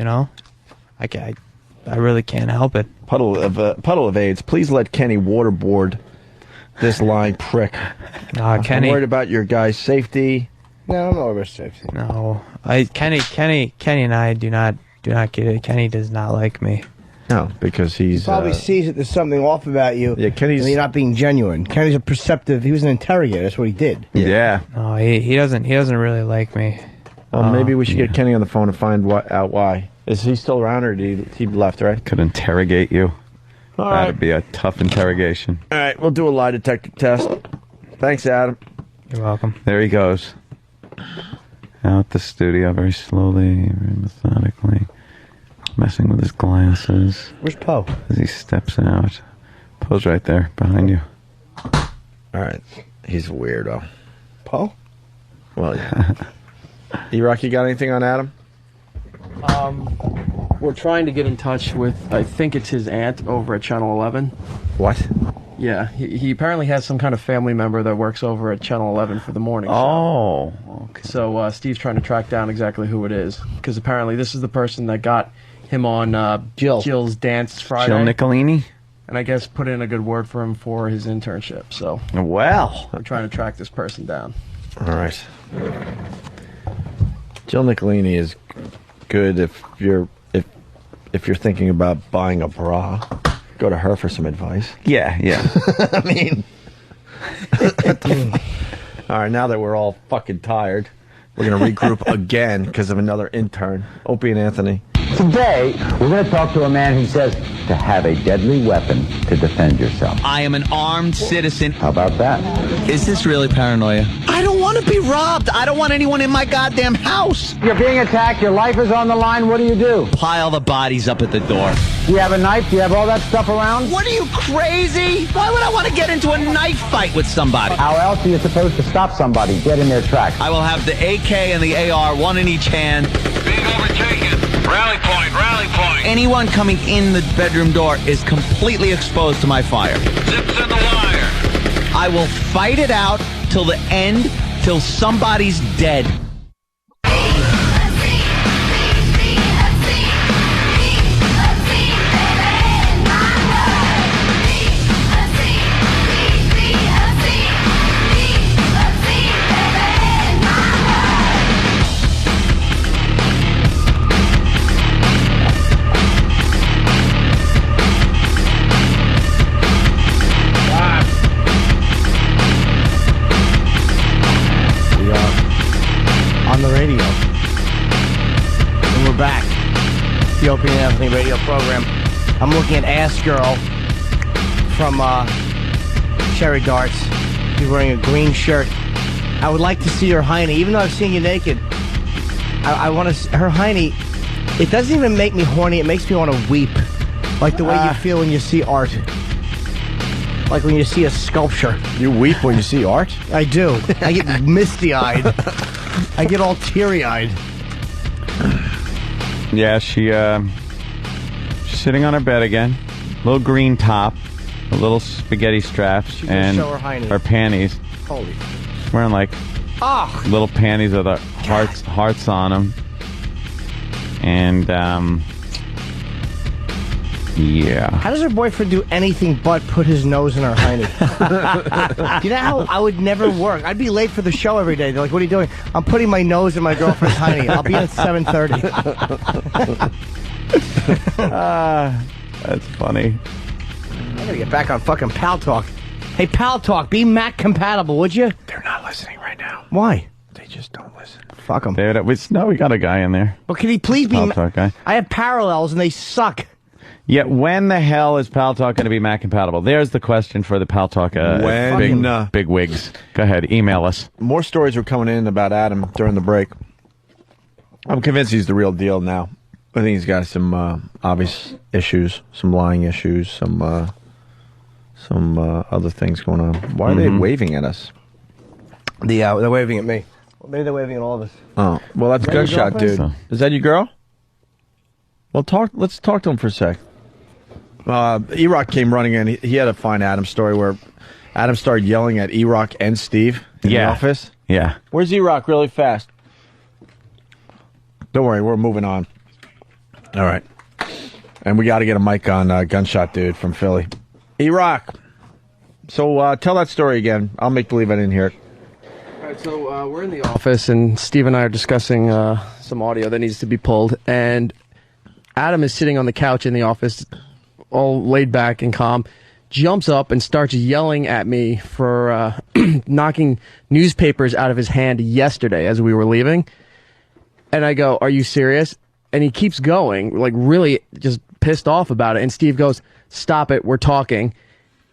I really can't help it. Puddle of AIDS. Please let Kenny waterboard this lying prick. Kenny. I'm worried about your guy's safety. No, I'm not worried about safety. No, Kenny and I do not get it. Kenny does not like me. No, because he probably sees that there's something off about you. Yeah, Kenny's... and you're not being genuine. Kenny's a perceptive... He was an interrogator. That's what he did. Yeah. No, he doesn't really like me. Well, maybe we should get Kenny on the phone and find out why. Is he still around, or did he left, right? Could interrogate you. All That'd right. be a tough interrogation. All right, we'll do a lie detector test. Thanks, Adam. You're welcome. There he goes. Out the studio very slowly, very methodically. Messing with his glasses. Where's Poe? As he steps out. Poe's right there, behind you. All right. He's a weirdo. Poe? Well, yeah. E-Rock, you got anything on Adam? We're trying to get in touch with, I think it's his aunt over at Channel 11. What? Yeah, he apparently has some kind of family member that works over at Channel 11 for the morning show. Oh. Okay. So Steve's trying to track down exactly who it is, because apparently this is the person that got him on Jill's Dance Friday. Jill Nicolini? And I guess put in a good word for him for his internship. So well, we're trying to track this person down. All right. Jill Nicolini is good if you're thinking about buying a bra. Go to her for some advice. Yeah. I mean, all right. Now that we're all fucking tired, we're gonna regroup again because of another intern, Opie and Anthony. Today, we're going to talk to a man who says to have a deadly weapon to defend yourself. I am an armed citizen. How about that? Is this really paranoia? I don't want to be robbed. I don't want anyone in my goddamn house. You're being attacked. Your life is on the line. What do? Pile the bodies up at the door. Do you have a knife? Do you have all that stuff around? What are you, crazy? Why would I want to get into a knife fight with somebody? How else are you supposed to stop somebody dead in their tracks? I will have the AK and the AR, one in each hand. Being overtaken. Rally point, rally point. Anyone coming in the bedroom door is completely exposed to my fire. Zips in the wire. I will fight it out till the end, till somebody's dead. Opie and Anthony radio program. I'm looking at Ass Girl from Cherry Darts. She's wearing a green shirt. I would like to see her hiney, even though I've seen you naked. I want to. Her hiney. It doesn't even make me horny. It makes me want to weep, like the way you feel when you see art. Like when you see a sculpture. You weep when you see art? I do. I get misty-eyed. I get all teary-eyed. Yeah, she's sitting on her bed again. Little green top, a little spaghetti straps, and show her hiney. her panties. Holy. She's wearing like little panties with hearts on them. And yeah. How does her boyfriend do anything but put his nose in her hiney? You know how I would never work? I'd be late for the show every day. They're like, what are you doing? I'm putting my nose in my girlfriend's hiney. I'll be in at 7:30. That's funny. I gotta get back on fucking Pal Talk. Hey, Pal Talk, be Mac compatible, would you? They're not listening right now. Why? They just don't listen. Fuck them. We got a guy in there. But can he please be... Pal Talk guy. I have parallels and they suck. Yeah, when the hell is Pal Talk going to be Mac compatible? There's the question for the Pal Talk big wigs. Go ahead, email us. More stories were coming in about Adam during the break. I'm convinced he's the real deal now. I think he's got some obvious issues, some lying issues, some other things going on. Why are they waving at us? They're waving at me. Well, maybe they're waving at all of us. Oh, well, that's Gunshot, dude. Is that your girl? Well, let's talk to him for a sec. E-Rock came running in. He had a fine Adam story where Adam started yelling at E-Rock and Steve in the office. Yeah. Where's E-Rock really fast? Don't worry, we're moving on. All right. And we got to get a mic on Gunshot Dude from Philly. E-Rock. So tell that story again. I'll make believe I didn't hear it. All right, so we're in the office, and Steve and I are discussing some audio that needs to be pulled, and Adam is sitting on the couch in the office, all laid back and calm, jumps up and starts yelling at me for knocking newspapers out of his hand yesterday as we were leaving. And I go, "Are you serious?" And he keeps going, like really just pissed off about it. And Steve goes, "Stop it, we're talking."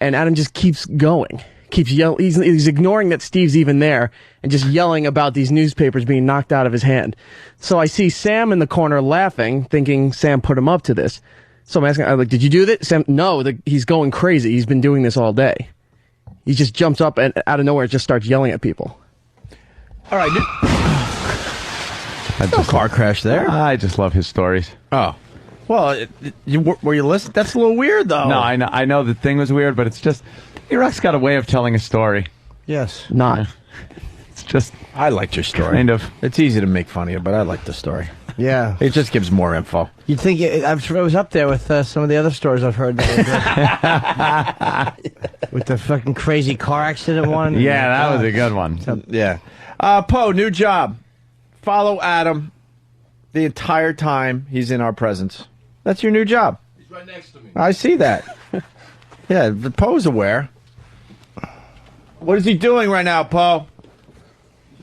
And Adam just keeps going, keeps yelling. He's ignoring that Steve's even there and just yelling about these newspapers being knocked out of his hand. So I see Sam in the corner laughing, thinking Sam put him up to this. So I'm asking, I'm like, "Did you do that?" Sam, no, he's going crazy. He's been doing this all day. He just jumps up and out of nowhere just starts yelling at people. All right, no car crash there. I just love his stories. Oh. Well, were you listening? That's a little weird, though. No, I know the thing was weird, but it's just, E-Rock's got a way of telling a story. Yes. Not. It's just... I liked your story. Kind of. It's easy to make fun of you, but I like the story. Yeah. It just gives more info. You'd think it was up there with some of the other stories I've heard. With the fucking crazy car accident one. Yeah, that was a good one. Yeah. Poe, new job. Follow Adam the entire time he's in our presence. That's your new job. He's right next to me. I see that. Yeah, Poe's aware. What is he doing right now, Poe?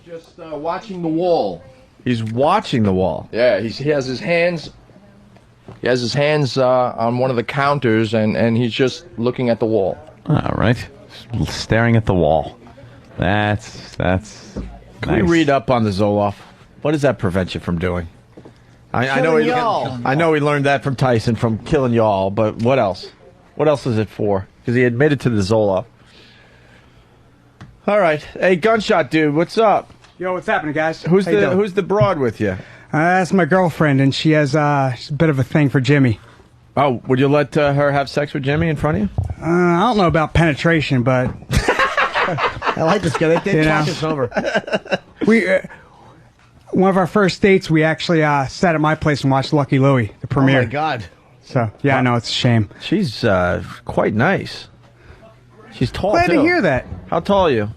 Just watching the wall. He's watching the wall. Yeah, he has his hands. He has his hands on one of the counters, and he's just looking at the wall. All right, staring at the wall. That's. Can nice. we read up on the Zoloft? What does that prevent you from doing? I know he learned that from Tyson from killing y'all, but what else? What else is it for? Because he admitted to the Zoloft. All right, hey, Gunshot Dude, what's up? Yo, what's happening, guys? Who's the broad with you? That's my girlfriend, and she has a bit of a thing for Jimmy. Oh, would you let her have sex with Jimmy in front of you? I don't know about penetration, but I like this guy. They talk us over. One of our first dates, we actually sat at my place and watched Lucky Louie, the premiere. Oh my God! So yeah, I know it's a shame. She's quite nice. She's tall. Glad too. to hear that. How tall are you?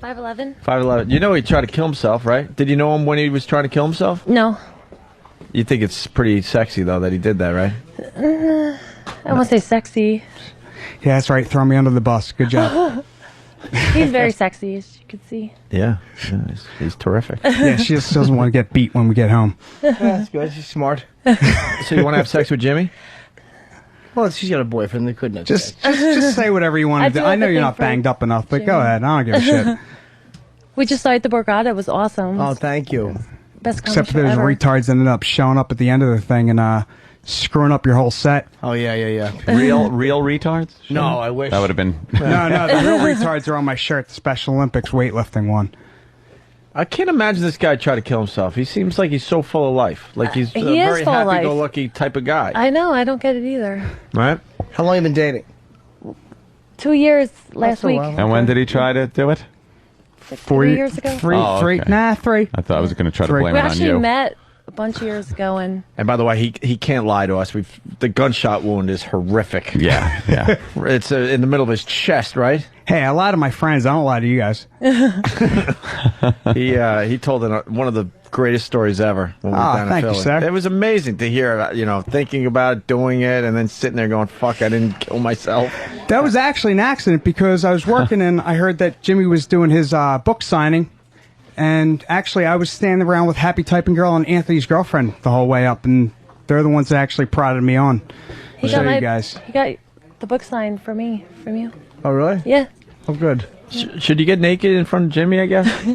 5'11". 5'11". You know he tried to kill himself, right? Did you know him when he was trying to kill himself? No. You think it's pretty sexy though that he did that, right? I won't say sexy. Yeah, that's right. Throw me under the bus. Good job. He's very sexy, as you can see. Yeah, he's terrific. Yeah, she just doesn't want to get beat when we get home. That's good. She's smart. So you want to have sex with Jimmy? Well, she's got a boyfriend. They couldn't have Just say whatever you want to do. I know you're not banged up enough, but go ahead. I don't give a shit. We just started the borgata. It was awesome. Oh, thank you. Best Except for comedy those show ever. retards ended up showing up at the end of the thing and screwing up your whole set. Oh, yeah. Real retards? No, I wish. That would have been. No, the real retards are on my shirt, the Special Olympics weightlifting one. I can't imagine this guy try to kill himself. He seems like he's so full of life. Like he's a He is very full of life. happy-go-lucky type of guy. I know. I don't get it either. Right? How long you been dating? 2 years last a week. while. And when did he try to do it? 3 years ago. Three. Okay. Nah, 3. I thought I was going to try to Three. blame We it on actually you. met a bunch of years ago, and And by the way, he can't lie to us. The gunshot wound is horrific. Yeah. It's in the middle of his chest, right? Hey, I lie to my friends. I don't lie to you guys. He told one of the greatest stories ever when we were down in thank you, Philly. sir. It was amazing to hear, thinking about doing it and then sitting there going, fuck, I didn't kill myself. That was actually an accident because I was working and I heard that Jimmy was doing his book signing. And actually, I was standing around with Happy Typing Girl and Anthony's girlfriend the whole way up. And they're the ones that actually prodded me on. he Show got you guys. He got the book signed from you. Oh, really? Yeah. Oh, good. Should you get naked in front of Jimmy, I guess?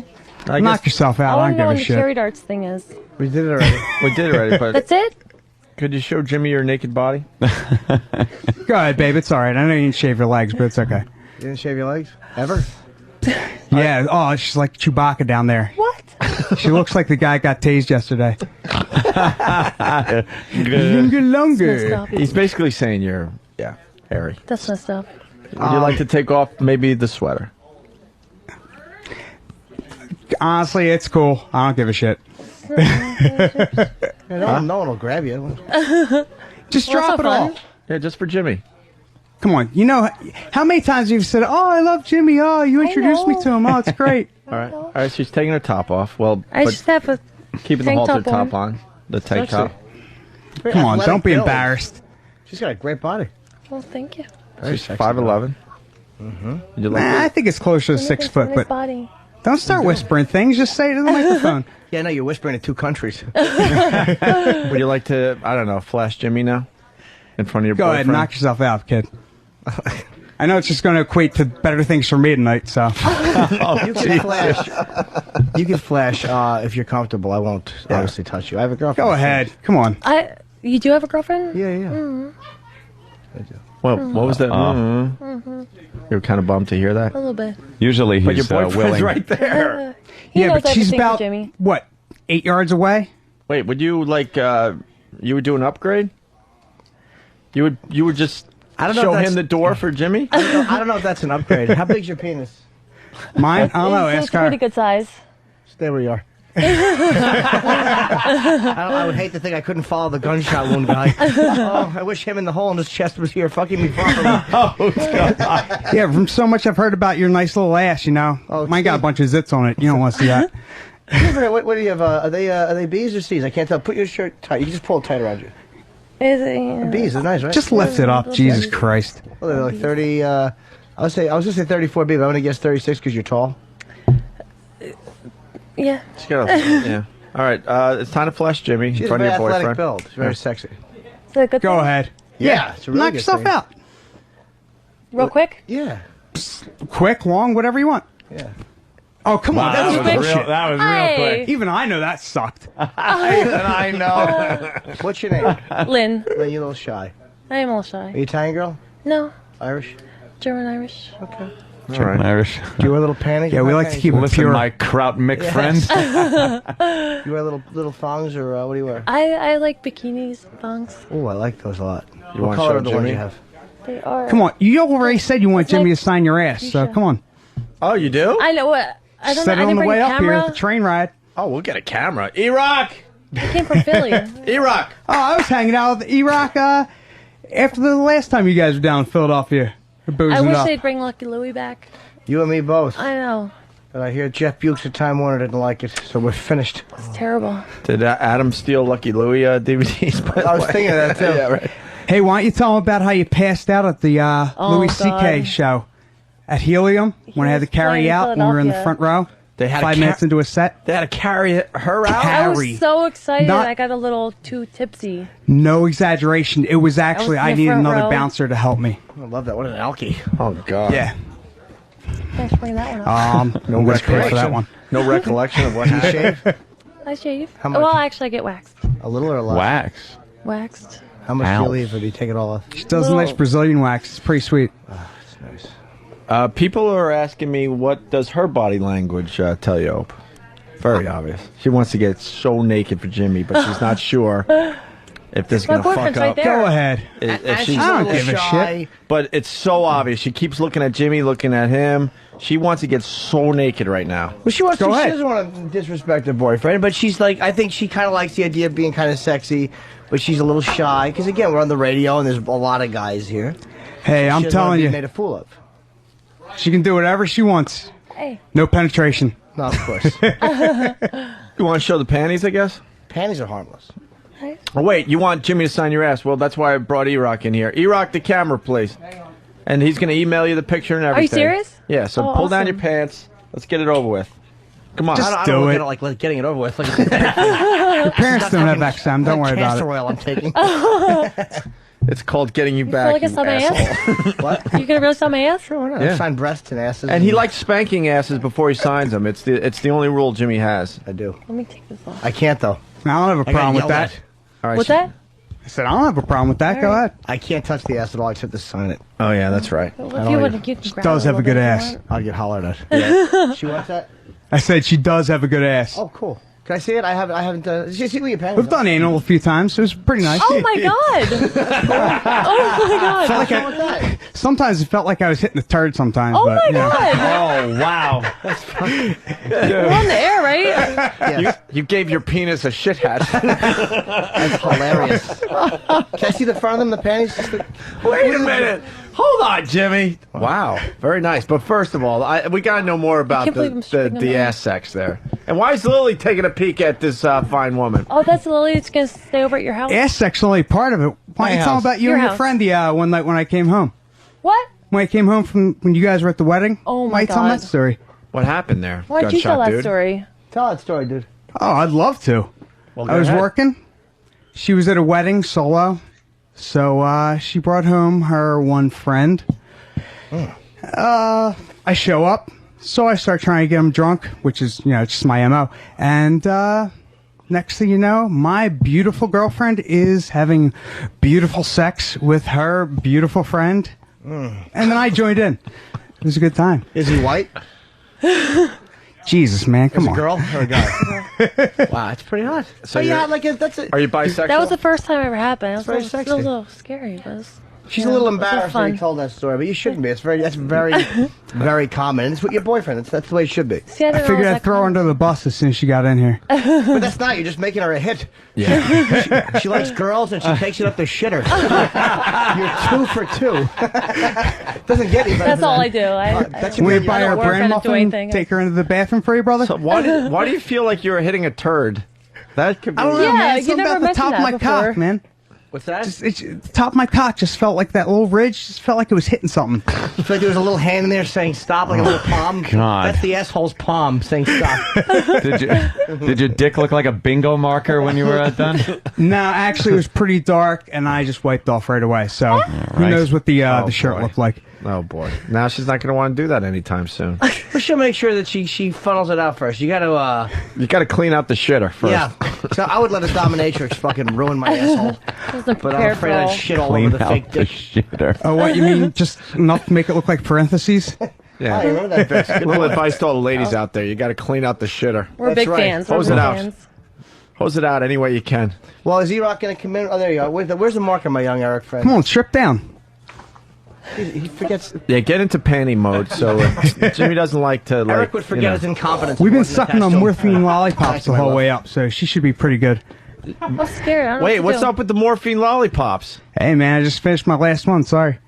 Knock yourself out. I I don't want to know give when a the shit. cherry darts thing is. We did it already. We did already, but That's it? could you show Jimmy your naked body? Go ahead, babe. It's all right. I know you didn't shave your legs, but it's okay. You didn't shave your legs? Ever? Yeah. Oh, she's like Chewbacca down there. What? She looks like the guy got tased yesterday. Longer, longer. He's basically saying you're, hairy. That's messed up. Would you like to take off maybe the sweater? Honestly, it's cool. I don't give a shit. No one will grab you. Just Well, drop so it all. fun. Yeah, just for Jimmy. Come on. You know, how many times you've said, oh, I love Jimmy. Oh, you introduced me to him. Oh, it's great. All right, she's taking her top off. Well, I but just have a keeping the tank halter top top on. The tank Sexy. top. Come on. Athletic Don't be build. embarrassed. She's got a great body. Well, thank you. She's 5'11". Would you like Nah, I think it's closer to 6 foot, Nice but body. don't start whispering things. Just say it to the microphone. Yeah, no, you're whispering in 2 countries. Would you like to, I don't know, flash Jimmy now? In front of your Go ahead, boyfriend? knock yourself out, kid. I know it's just going to equate to better things for me tonight, so. You can flash. You can flash if you're comfortable. I won't obviously touch you. I have a girlfriend. Go ahead. Come on. You do have a girlfriend? Yeah. Mm. Well, what was that? Mm-hmm. You were kind of bummed to hear that? A little bit. Usually But your he's boyfriend's willing. right there. He Yeah, knows but she's everything for about, Jimmy. what, 8 yards away? Wait, would you you would do an upgrade? You would just I don't know show if that's- him the door for Jimmy? I don't know if that's an upgrade. How big's your penis? Mine? I don't know. It's Ask a her. pretty good size. Stay where you are. I would hate to think I couldn't follow the gunshot wound guy. Oh, I wish him in the hole in his chest was here fucking me properly. Yeah, from so much I've heard about your nice little ass, you know. Mine got a bunch of zits on it. You don't want to see that. What do you have? Are they B's or C's? I can't tell. Put your shirt tight. You can just pull it tight around you. Is it? B's are nice, right? Just lift it up. Jesus Christ. Well, they're like 30. I was gonna say 34 B, but I'm gonna guess 36 because you're tall. Yeah. Yeah. All right, it's time to flash Jimmy in She's a front of very your athletic boyfriend. build. She's very sexy. Is it a good Go thing? ahead. Yeah, it's a really knock good yourself thing. out. Real quick? Yeah. Quick, long, whatever you want. Yeah. Oh, come on. Wow, That's that was bullshit. real- that was real Hey. quick. Even I know that sucked. Even I know. What's your name? Lynn. Lynn, you're a little shy. I am a little Are shy. you Italian girl? No. Irish? German Irish. Okay. All right. Irish. Do you wear a little panties? Yeah, we like to keep it Listen, pure. my Kraut Mick Yes. friend. You wear little thongs or what do you wear? I like bikinis, thongs. Oh, I like those a lot. You What wanna color show are the ones Jimmy? you have? They are. Come on. You already said you want It's Jimmy like to sign your ass, so Keisha. come on. Oh, you do? I know what. I don't Set know. it I on didn't the bring way a up here camera. at the train ride. Oh, we'll get a camera. E-Rock! I came from Philly. E-Rock! Oh, I was hanging out with E-Rock after the last time you guys were down in Philadelphia. I Boozing wish up. they'd bring Lucky Louie back. You and me both. I know. But I hear Jeff Bukes at Time Warner didn't like it, so we're finished. It's terrible. Did Adam steal Lucky Louie DVDs? By the I was way? thinking of that, too. Yeah, right. Hey, why don't you tell him about how you passed out at the Oh, Louis C.K. God. show? At Helium, when I had to carry playing out when we were in the Philadelphia. front row. They had 5 minutes into a set. They had to carry her out. I was so excited. Not- I got a little too tipsy. No exaggeration. It was actually, I in the needed front another row. bouncer to help me. I love that. What an alky. Oh, God. Yeah. Thanks for bringing that one up. No I'm gonna pay for that one. No recollection of what happened. I shave. How much? Well, actually, I get waxed. A little or a lot? Wax. Waxed. How much do Ow. you leave if you take it all off? She does a nice Brazilian wax. It's pretty sweet. That's nice. People are asking me, what does her body language tell you, Ope? Very obvious. She wants to get so naked for Jimmy, but she's not sure if this is My going to fuck boyfriend's up. right there. Go ahead. If she's I don't give a shit. But it's so obvious. She keeps looking at Jimmy, looking at him. She wants to get so naked right now. Well, she wants Go to, she ahead. doesn't want to disrespect her boyfriend, but she's like, I think she kind of likes the idea of being kind of sexy, but she's a little shy because again, we're on the radio and there's a lot of guys here. Hey, So I'm she doesn't wanna telling be you, made a fool of. she can do whatever she wants. Hey. No penetration. No, of course. You want to show the panties, I guess? Panties are harmless. Oh, wait, you want Jimmy to sign your ass. Well, that's why I brought E-Rock in here. E-Rock, the camera, please. And he's going to email you the picture and everything. serious? Yeah, so Oh, pull down awesome. your pants. Let's get it over with. Come on. I don't look at it like getting it over with. Look at Your parents don't have XM. Don't worry about castor it. oil I'm taking. It's called getting you You back, feel like I you saw my asshole. ass? What? You gonna really saw my ass? Sure, why not? Yeah. I sign breasts and asses. And he likes spanking asses before he signs them. It's the only rule Jimmy has. I do. Let me take this off. I can't though. I don't have a I got problem with yelled that. at. All right. What's that? I said I don't have a problem with that. Go ahead. I can't touch the ass at all except to sign it. Oh yeah, that's right. Well, I if don't you like want to get She does have a good ass. I'll get hollered at. Yeah. She wants that? I said she does have a good ass. Oh, cool. Can I see it? I haven't. Just see what your panties. We've done anal a few times. It was pretty nice. Oh my god! Oh my god! Felt like I- sometimes it felt like I was hitting a turd sometimes. Oh but, my you know. god! Oh wow. We're on the air, right? You gave your penis a shit hat. That's hilarious. Can I see the front of them, the panties? Wait a minute. Hold on, Jimmy. Wow, very nice. But first of all, we got to know more about can't believe I'm stripping them the down. ass sex there. And why is Lily taking a peek at this fine woman? Oh, that's Lily. It's gonna stay over at your house. Ass sex only part of it. Why don't you tell house. about you Your and your house. friend the one night when I came home? What? When I came home from when you guys were at the wedding? Oh my Why you tell God. that story? What happened there? Why'd you tell that dude? story? Tell that story, dude. Oh, I'd love to. Well, I go was ahead. working. She was at a wedding solo. So she brought home her one friend. I show up. So I start trying to get him drunk, which is, just my MO. And next thing you know, my beautiful girlfriend is having beautiful sex with her beautiful friend. And then I joined in. It was a good time. Is he white? Jesus, man, come Is on. a girl or a guy? Wow, it's pretty hot. So you're- yeah, like that's it. Are you bisexual? That was the first time it ever happened. It was very a little, sexy. a little scary, but it was, She's yeah, a little it was embarrassed when fun. you told that story, but you shouldn't be. That's very, very common. And it's with your boyfriend. That's the way it should be. See, I I didn't figured realize I'd throw her under the bus as soon as she got in here. But that's not. You're just making her a hit. Yeah. She likes girls and she takes it up the shitter. You're 2 for 2. Doesn't get any better That's than all that. I do. I That's Can we your buy her a work, I brand don't do muffin? anything. Take her into the bathroom for you, brother? So why do you feel like you were hitting a turd? That could be. I don't know, Yeah, man. you Something never about the top of mentioned my that before. cock, man. What's that? The top of my cock just felt like that little ridge. Just felt like it was hitting something. You feel like there was a little hand in there saying stop, like a little palm. God. That's the asshole's palm saying stop. Did your dick look like a bingo marker when you were done? No, actually, it was pretty dark, and I just wiped off right away. So who right. knows what the Oh, shirt boy. looked like? Oh boy! Now she's not going to want to do that anytime soon. But she'll make sure that she funnels it out first. You got to, You got to clean out the shitter first. yeah. So I would let a dominatrix fucking ruin my asshole. wasn't But I'm prepared afraid for I'd all. shit all Clean over the out fake the dick. shitter. Oh, what you mean? Just enough to make it look like parentheses? Yeah. Oh, you remember that bitch? Little advice to all the ladies out there: you got to clean out the shitter. We're That's big right. fans. We're Hose big it out. fans. Hose it out any way you can. Well, is E-Rock going to come in? Oh, there you go. Where's the marker, my young Eric friend? Come on, strip down. He forgets. Yeah, get into panty mode. So Jimmy doesn't like to like. Eric would forget his incompetence. We've been Wasn't sucking on attached to him. morphine lollipops the my whole love. way up, so she should be pretty good. I'm scared. I don't know Wait, what what's to do. up with the morphine lollipops? Hey, man, I just finished my last one. Sorry.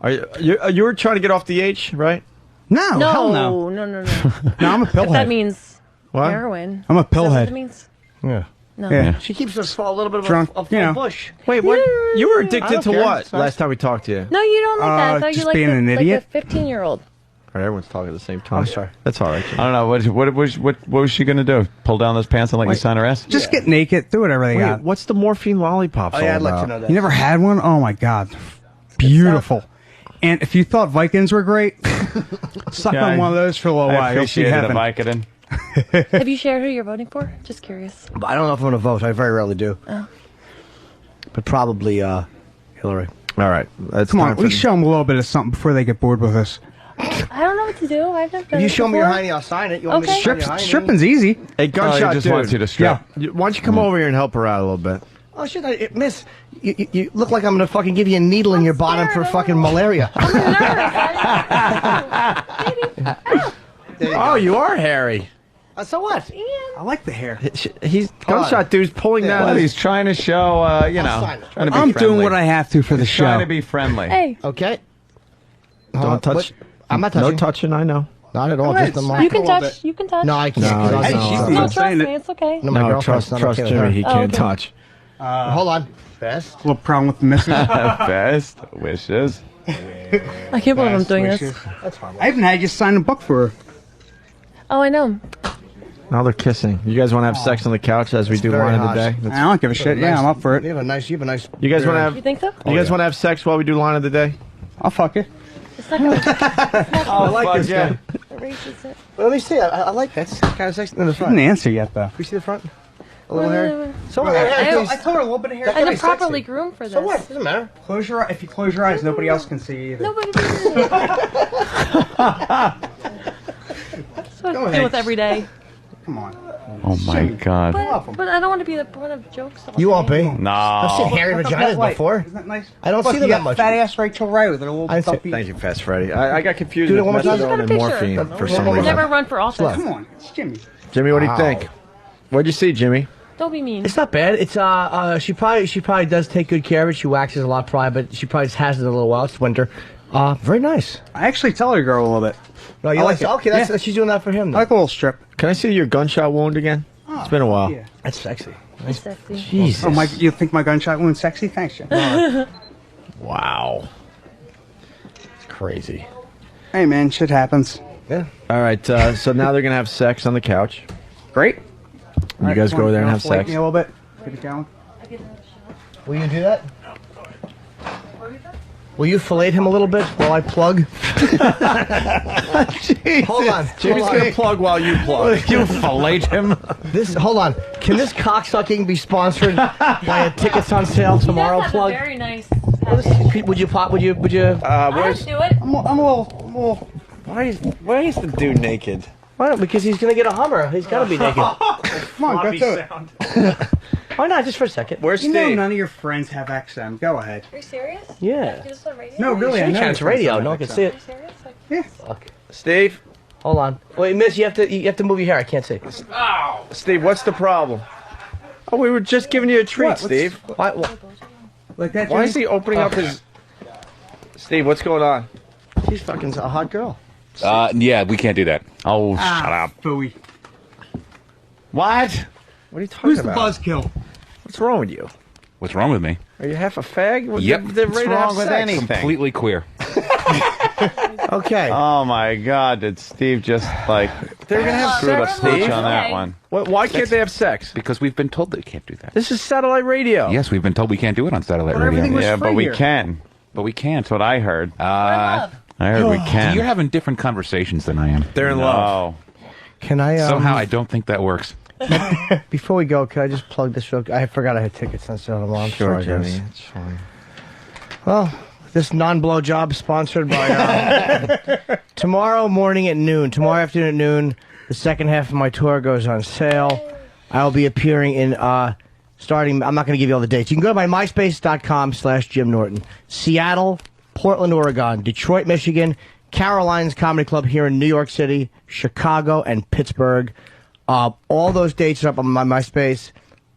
Are you were trying to get off the H, right? No, No, hell no. no, no. No, I'm a If that pillhead. means What? heroin. I'm a Is that what pillhead. it means? Yeah. No. Yeah. She keeps us a little bit of Drunk, a you know. bush. Wait, what? You were I addicted don't to care. what? It's nice. Last time we talked to you. No, you don't like that. I thought you just liked being an like idiot. a 15-year-old. All right, everyone's talking at the same time. I'm sorry. That's all right. I don't know. What was she going to do? Pull down those pants and let you sign her ass? Just get naked. Do whatever they Wait, got. what's the morphine lollipops all I'd about? like to know that. You never had one? Oh my god, beautiful. And if you thought Vikings were great, suck on one of those for a little while. You'll see heaven. Vicodin. Have you shared who you're voting for? Just curious. But I don't know if I'm going to vote. I very rarely do. Oh. But probably Hillary. All right. Come on, we show them a little bit of something before they get bored with us. I don't know what to do. I've never done If you it show me your before. hiney, I'll sign it. You want me to Okay. sign your hiney? Stripping's easy. Hey, gunshot he just dude. wants you to strip. Yeah. Why don't you come over here and help her out a little bit? Oh, shit, miss. You look like I'm going to fucking give you a needle in your bottom for fucking malaria. Oh, you are hairy. So what? I like the hair. He's gunshot dude's pulling down. Well, he's trying to show, sign it. trying to be I'm friendly. doing what I have to for the He's show. trying to be friendly. Hey, Okay. Don't touch. What? I'm not touching. No touching, I know. Not at all. Go Just the ahead, mark. you can a little touch. You can touch. No, I can't. No, 'cause I'll he's get not. shot. No, not saying trust it. me. It's okay. No, my No, girlfriend's not trust okay with Jimmy. her. He Oh, can't okay. touch. Hold on. Best. Little problem with the missus. Best wishes. I can't believe I'm doing this. That's fine. I even had you sign a book for her. Oh, I know. Now they're kissing. You guys want to have sex on the couch as we do very line of the hot. day? I don't give a shit. Yeah, I'm up for it. You have a nice. You guys want to You have? think so? You guys want to have sex while we do line of the day? I'll fuck you. It's not gonna. I like this guy. Erases it. Well, let me see. I like that. It's kind of sexy in the I front. didn't answer yet, though. You see the front? A little hair. So what? I told her a little bit of hair. I'm properly groomed for this. So what? Doesn't matter. Close your eyes. If you close your eyes, nobody else can see either. Nobody does it. That's what I deal with every day. Come on. Oh my God. But I don't want to be the butt of jokes. all You won't day. be. No. I've seen hairy vaginas before. Isn't that nice? I don't Look, see them you that got much. Fat ass Rachel Ray with her little I see- dumpy. Thank you, Fast Freddy. I got confused Do it with one more time. methadone and Just morphine got a for picture. some One more reason. Never run for office. Come on, it's Jimmy. Jimmy, what do you Wow. think? What'd you see, Jimmy? Don't be mean. It's not bad. It's she probably does take good care of it. She waxes a lot, probably, but she probably just has it a little while. It's winter. Very nice. I actually tell her to grow a little bit. No, you I like like it? it. Okay, that's she's doing that for him. I Then. like a little strip. Can I see your gunshot wound again? It's been a while. Yeah. That's sexy. It's sexy. Jesus. Oh, you think my gunshot wound's sexy? Thanks, Jim. Wow. It's crazy. Hey, man, shit happens. Yeah. All right, so now they're going to have sex on the couch. Great. You guys go over there and have sex. Me a little bit. Get it going. Will you do that? Will you fillet him a little bit while I plug? Hold on. Jimmy's hold going to on. plug while you plug. You fillet him. Hold on. Can this cocksucking be sponsored by a tickets on sale tomorrow That's plug? very nice. Would you pop? Would you? I have to do it. I'm a little. Why is the dude naked? Why not? Because he's gonna get a Hummer. He's got to be naked. Come on, go to it. Why not? Just for a second. Where's You Steve? know none of your friends have XM. Go ahead. Are you serious? Yeah. Do this on radio? No, really, I know. It's radio. No one can see Are it. you serious? Like, Yeah. Steve? Hold on. Wait, Miss, you have to move your hair. I can't see. Steve, what's the problem? Oh, we were just giving you a treat, What? Steve. Why? Like that, Why is Jimmy? he opening up his... Steve, what's going on? She's fucking a hot girl. Yeah, we can't do that. Oh, shut up. Phooey. What? What are you talking Who's the about? buzzkill? What's wrong with you? What's wrong with me? Are you half a fag? Well, Yep. They're What's ready to have wrong with sex. anything? Completely queer. Okay. Oh my God! Did Steve just like They're gonna have screw up sex, Steve Steve? on that one? Why can't they have sex? Because we've been told they can't do that. This is satellite radio. Yes, we've been told we can't do it on satellite But radio. everything was Yeah, free but we here. can. But we can't. That's what I heard. love. I heard we can. You're having different conversations than I am. They're in love. Can I? Somehow I don't think that works. Before we go, can I just plug this real? I forgot I had tickets on sale tomorrow. I'm sorry, guys. It's fine. Well, this non-blow job sponsored by tomorrow morning at noon. Tomorrow afternoon at noon, the second half of my tour goes on sale. I'll be appearing in starting. I'm not going to give you all the dates. You can go to my myspace.com/Jim Norton. Seattle, Portland, Oregon, Detroit, Michigan, Caroline's Comedy Club here in New York City, Chicago, and Pittsburgh. All those dates are up on my MySpace.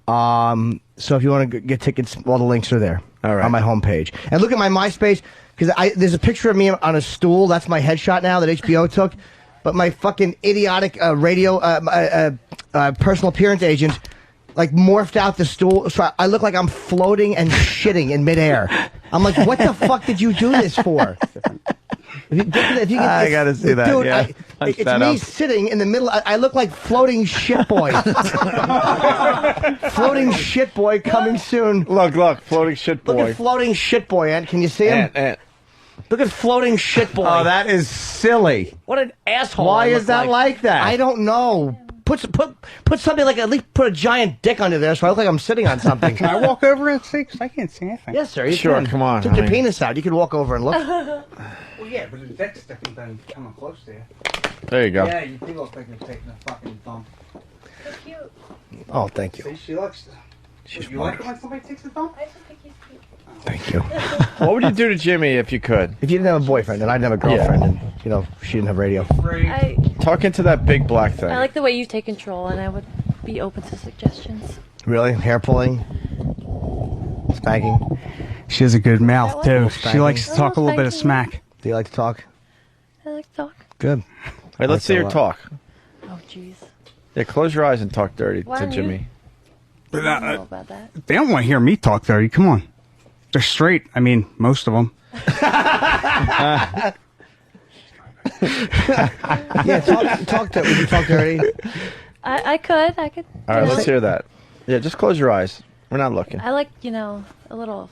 So if you want to get tickets, all the links are there on my homepage. And look at my MySpace, because there's a picture of me on a stool. That's my headshot now that HBO took. But my fucking idiotic radio personal appearance agent morphed out the stool. So I look like I'm floating and shitting in midair. I'm like, what the fuck did you do this for? I gotta see that. Dude, Yeah. Punch it's that me up. sitting in the middle. I look like floating shit boy. Floating shit boy coming soon. Look, floating shit boy. Look at floating shit boy, Ant. Can you see him? Ant. Look at floating shit boy. Oh, that is silly. What an asshole! Why I is look that like that? I don't know. Put something like, at least put a giant dick under there so I look like I'm sitting on something. Can I walk over and see? Because I can't see anything. Yes, sir. You Sure, can. come on, Took your honey. penis out. You can walk over and look. Well, yeah, but the dick's different than coming close to you. There you go. Yeah, you do look like you're taking a fucking dump. So cute. Oh, thank you. See, she looks. You like it when somebody takes a dump? I just think he's cute. Thank you. What would you do to Jimmy if you could? If you didn't have a boyfriend, then I'd have a girlfriend, and she didn't have radio. Talk into that big black thing. I like the way you take control, and I would be open to suggestions. Really, hair pulling, spanking. She has a good mouth, like too. it. She likes to talk a little bit of Spanking. smack. Do you like to talk? I like to talk. Good. Hey, let's see her talk. Oh, jeez. Yeah, close your eyes and talk dirty Why to are you- Jimmy. I don't know about that. They don't want to hear me talk dirty. Come on. They're straight. I mean, most of them. Yeah, talk to. Would you talk dirty? I could. All right, you know, let's hear that. Yeah, just close your eyes. We're not looking. I like, a little.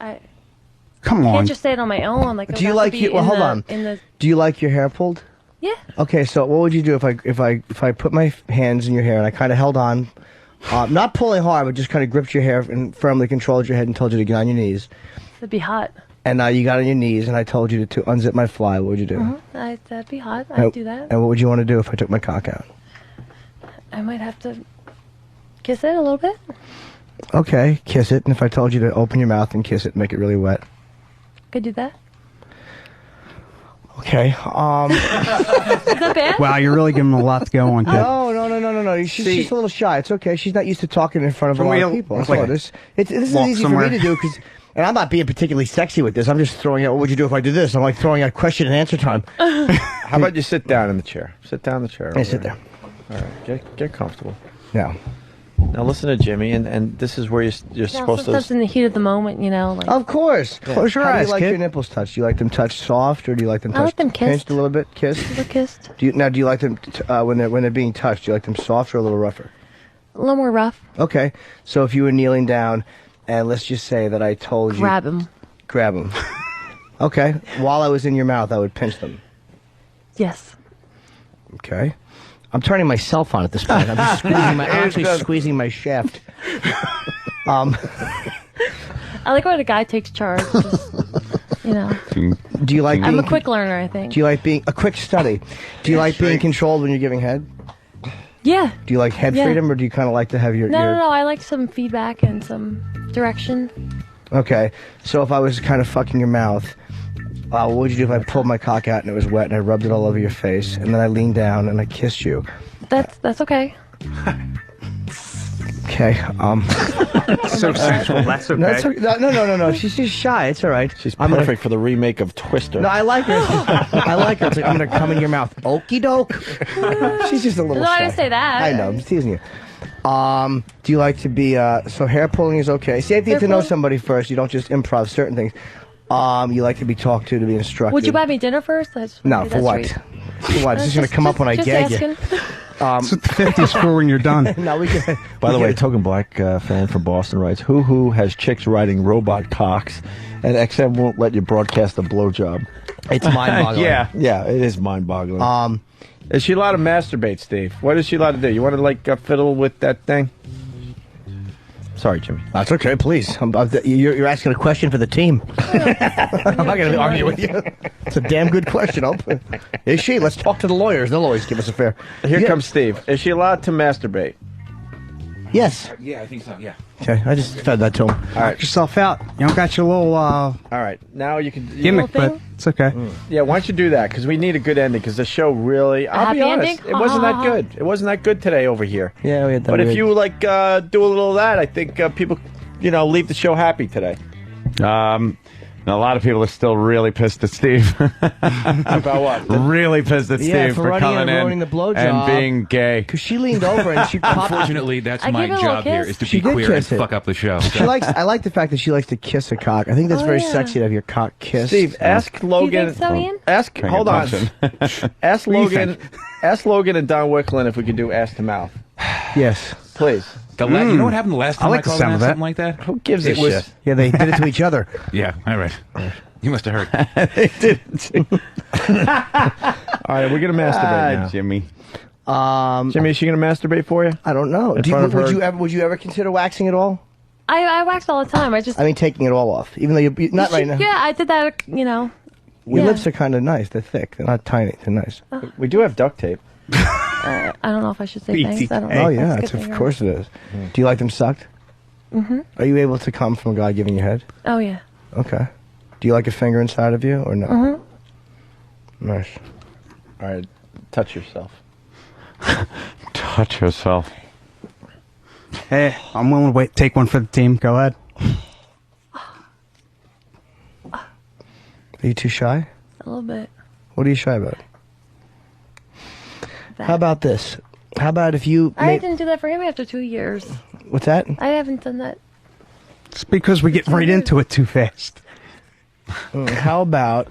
I Come on. can't just say it on my own. Like, it Do you would have like to your? be Well, in hold the- on. In the Do you like your hair pulled? yeah. Okay, so what would you do if I put my hands in your hair and I kind of held on, not pulling hard, but just kind of gripped your hair and firmly controlled your head and told you to get on your knees, It'd be hot. and you got on your knees and I told you to unzip my fly? What would you do? That'd be hot. And- I'd do that. And what would you want to do if I took my cock out? I might have to kiss it a little bit. Okay, kiss it. And if I told you to open your mouth and kiss it, and make it really wet. Could do that. Okay. Is that bad? Wow, you're really giving them a lot to go on, kid. No. She's a little shy. It's okay. She's not used to talking in front of a lot of people. That's all it is. This is walk easy somewhere. for me to do because, and I'm not being particularly sexy with this. I'm just throwing out. What would you do if I did this? I'm like throwing out question and answer time. How about you sit down in the chair? Sit down in the chair. Hey, sit there. All right, get comfortable. Yeah. Now listen to Jimmy, and this is where you're Now, supposed sometimes to. in the heat of the moment, like Of course. Close your How eyes, do you like kid. your nipples touched? Do you like them touched soft, or do you like them I touched like them kissed. pinched a little bit, kissed? a little kissed, Do you like them when they're being touched? Do you like them soft or a little rougher? a little more rough. Okay. So if you were kneeling down, and let's just say that I told you Grab him. grab them. Okay. While I was in your mouth, I would pinch them. Yes. Okay. I'm turning myself on at this point. I'm just squeezing my shaft. I like when a guy takes charge. Do you like? I'm being, a quick learner, I think. Do you like being a quick study? Do you like being controlled when you're giving head? Yeah. Do you like head Yeah. freedom, or do you kind of like to have your? No. I like some feedback and some direction. Okay. So if I was kind of fucking your mouth, what would you do if I pulled my cock out and it was wet and I rubbed it all over your face and then I leaned down and I kissed you? That's okay. Okay. So sensual. That's okay. No, it's okay. No. She's just shy. It's all right. She's I'm perfect for the remake of Twister. No, I like her. I like her. It's like, I'm going to come in your mouth. Okie doke. She's just a little No, I shy. didn't say that. I know. I'm just teasing you. Do you like to be, so hair pulling is okay. See, I need Hair to know pulling? somebody first. You don't just improv certain things. You like to be talked to be instructed. Would you buy me dinner first? No, for what? For what? This is going to come up when I just gag asking. you. That's what the 50s for when you're done. No, we can. By the way, Token Black fan from Boston writes, Who has chicks riding robot cocks, and XM won't let you broadcast a blowjob. It's mind-boggling. Yeah, it is mind-boggling. Is she allowed to masturbate, Steve? What is she allowed to do? You want to fiddle with that thing? Sorry, Jimmy. That's okay, please. You're asking a question for the team. I'm not going to argue with you. It's a damn good question. Is she? Let's talk to the lawyers. They'll always give us a fair. Here comes Steve. Is she allowed to masturbate? Yes. Yeah, I think so. Yeah. Okay, I just fed that to him. All right. Knock yourself out. You don't got your little All right, now you can gimmick, but it's okay. Yeah, why don't you do that? Because we need a good ending. Because the show really, I'll be happy honest, ending? it wasn't that good. It wasn't that good today over here. Yeah, we had that. But if weird- you do a little of that, I think people, leave the show happy today. And a lot of people are still really pissed at Steve. About what? Really pissed at Yeah, Steve for for running coming and in ruining the blowjob. and being gay. Because she leaned over and she popped. Unfortunately, that's I my gave it a little job here, kiss. is to She be did queer and kiss it. fuck up the show. She likes. I like the fact that she likes to kiss a cock. I think that's Oh, very yeah. sexy to have your cock kissed. Steve, ask Logan. think so, Ian? Ask. Paying Hold on. attention. Ask What do you Logan. Ask Logan and Don Wicklin if we could do ass to mouth. Yes. Please. You know what happened the last time like the called sound in of that. something like that? Who gives a It was- shit? Yeah, they did it to each other. Yeah, all right. You must have heard. They did. All right, we're gonna masturbate now. Jimmy. Jimmy, is she gonna masturbate for you? I don't know. In front of Would her? you ever? Would you ever consider waxing it all? I wax all the time. I just. I mean, taking it all off, even though you're not right now. Yeah, I did that. You know. Your yeah. lips are kind of nice. They're thick. They're not tiny. They're nice. We do have duct tape. I don't know if I should say thanks. I don't know. Oh yeah, That's a it's, good of thing, course it is. Do you like them sucked? Mm-hmm. Are you able to come from a guy giving you head? Oh yeah. Okay. Do you like a finger inside of you or no? Mm-hmm. Nice. All right, touch yourself. Touch yourself. Hey, I'm willing to take one for the team. Go ahead. Are you too shy? A little bit. What are you shy about? How about this? How about if you... I didn't do that for him after 2 years. What's that? I haven't done that. It's because we get right into it too fast. How about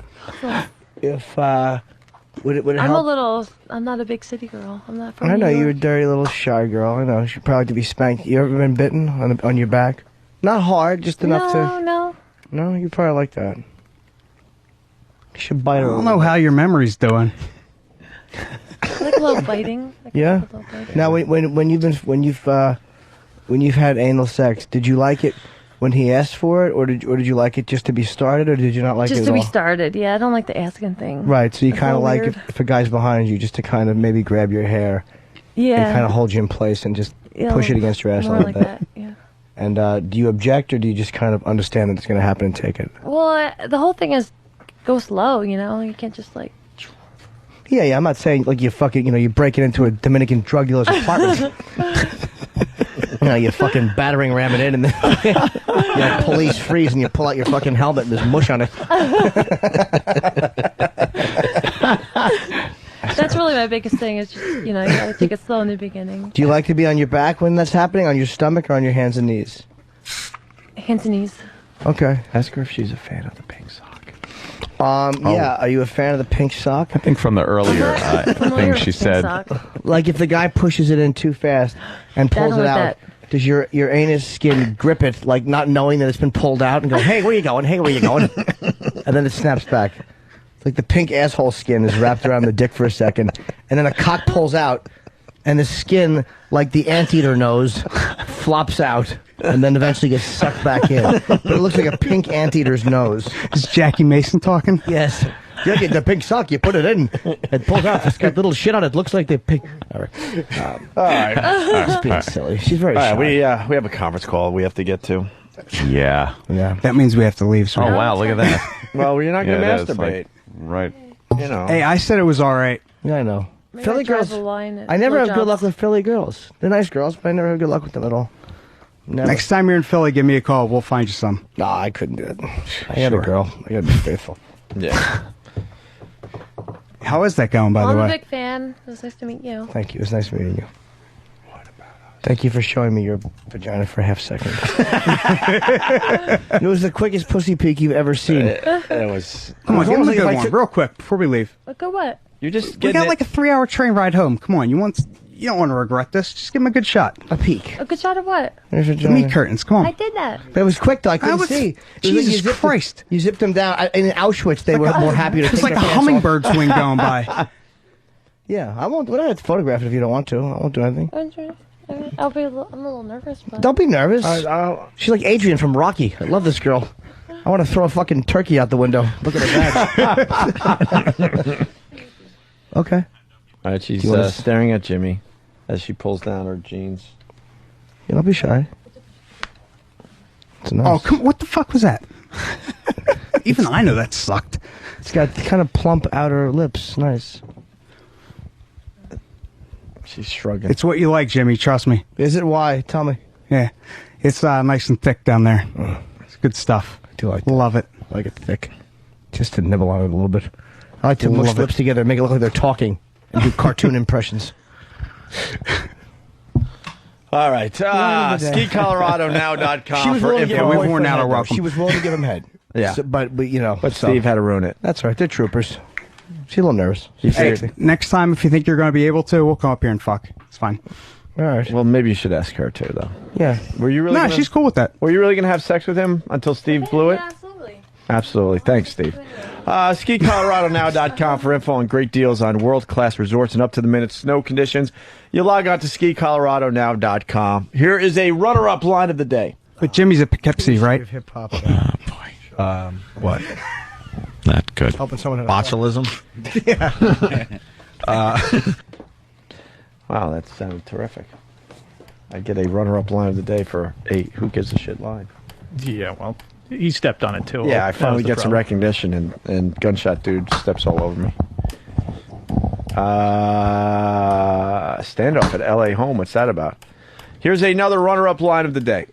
if... would it I'm help? a little. I'm not a big city girl. I'm not from. I know New you're a York. dirty little shy girl. I know. You should probably like to be spanked. You ever been bitten on your back? Not hard, just enough to... No. No, you probably like that. You should bite I her. don't know how your memory's doing. I like a little biting. Yeah. A little biting. Now, when you've had anal sex, did you like it when he asked for it, or did you like it just to be started, or did you not like it Just at to be all? started. Yeah, I don't like the asking thing. Right. So you It's a kind of little like weird. if a guy's behind you, just to kind of maybe grab your hair, Yeah. and kind of hold you in place and just Yeah, push it against your ass more like like that. that, yeah. And do you object, or do you just kind of understand that it's going to happen and take it? Well, the whole thing is go slow. You know, you can't just like. Yeah. I'm not saying like you fucking, you breaking into a Dominican drug dealer's apartment. You fucking battering ram it in, and then police freeze, and you pull out your fucking helmet, and there's mush on it. That's really my biggest thing. Is just you gotta take it slow in the beginning. Do you like to be on your back when that's happening, on your stomach, or on your hands and knees? Hands and knees. Okay. Ask her if she's a fan of the pink sock. Yeah. Are you a fan of the pink sock? I think from the earlier thing she said. Like if the guy pushes it in too fast and I pulls don't it like out, does your anus skin grip it, like not knowing that it's been pulled out, and go, "Hey, where you going? Hey, where you going?" And then it snaps back. Like the pink asshole skin is wrapped around the dick for a second, and then a cock pulls out, and the skin, like the anteater nose, flops out, and then eventually gets sucked back in. But it looks like a pink anteater's nose. Is Jackie Mason talking? Yes. You get the pink sock, you put it in, it pulls out. It's got little shit on it. Looks like the pink. All right. All right. Just being silly. She's very All shy. right, we have a conference call we have to get to. Yeah. Yeah. That means we have to leave. So Oh, wow, look at that. Well, you're not going to Yeah, it is, masturbate. like, right. You know. Hey, I said it was all right. Yeah, I know. Maybe Philly I drive girls. the line at I never have good blowjobs. luck with Philly girls. They're nice girls, but I never have good luck with them at all. Never. Next time you're in Philly, give me a call. We'll find you some. No, I couldn't do it. I had a girl. I gotta be faithful. Yeah. How is that going, by I'm the a way? big fan. It was nice to meet you. Thank you. It was nice meeting you. Thank you for showing me your vagina for a half second. It was the quickest pussy peek you've ever seen. It was. Come on, It's give him almost a like good if I one, took- real quick, before we leave. Look at what? You're just We getting got like a 3-hour train ride home. Come on, you don't want to regret this. Just give him a good shot. A peek. A good shot of what? There's The vagina. meat curtains. Come I on. did that. But it was quick though. I couldn't was- see. It was like Jesus you zipped Christ. You zipped them down. In Auschwitz, they were more happy to It's take like a their pants hummingbird off. swing going by. Yeah, I won't. We don't have to photograph it if you don't want to. I won't do anything. I'll be. I'm a little nervous, but. Don't be nervous. She's like Adrian from Rocky. I love this girl. I want to throw a fucking turkey out the window. Look at her badge. Okay. All right, she's Do you wanna s- staring at Jimmy as she pulls down her jeans. Yeah, don't be shy. It's nice. Oh, come! What the fuck was that? Even I know that sucked. It's got kind of plump outer lips. Nice. She's shrugging. It's what you like, Jimmy. Trust me. Is it? Why? Tell me. Yeah, it's nice and thick down there. It's good stuff. I do like Love it. I like it thick. Just to nibble on it a little bit. I like to mush lips together and make it look like they're talking and do cartoon impressions. All right. SkiColoradoNow.com. She was willing to give we've him worn out our head, welcome. She was willing to give him head. Yeah. So, but you know. But Steve had to ruin it. That's right. They're troopers. She's a little nervous. Hey, next time, if you think you're going to be able to, we'll come up here and fuck. It's fine. All right. Well, maybe you should ask her too, though. Yeah. Were you really? No, she's cool with that. Were you really going to have sex with him until Steve blew it? Yeah, absolutely. Absolutely. Thanks, Steve. SkiColoradoNow.com for info on great deals on world-class resorts and up-to-the-minute snow conditions. You log on to SkiColoradoNow.com. Here is a runner-up line of the day. But Jimmy's a Poughkeepsie, right? Hip hop. What? Not good. Helping someone. Botulism? Yeah. Wow, that sounded terrific. I get a runner-up line of the day for a who gives a shit line. Yeah, well, he stepped on it too. Yeah, I That finally was the get some problem. recognition, and Gunshot Dude steps all over me. Standoff at LA home. What's that about? Here's another runner-up line of the day.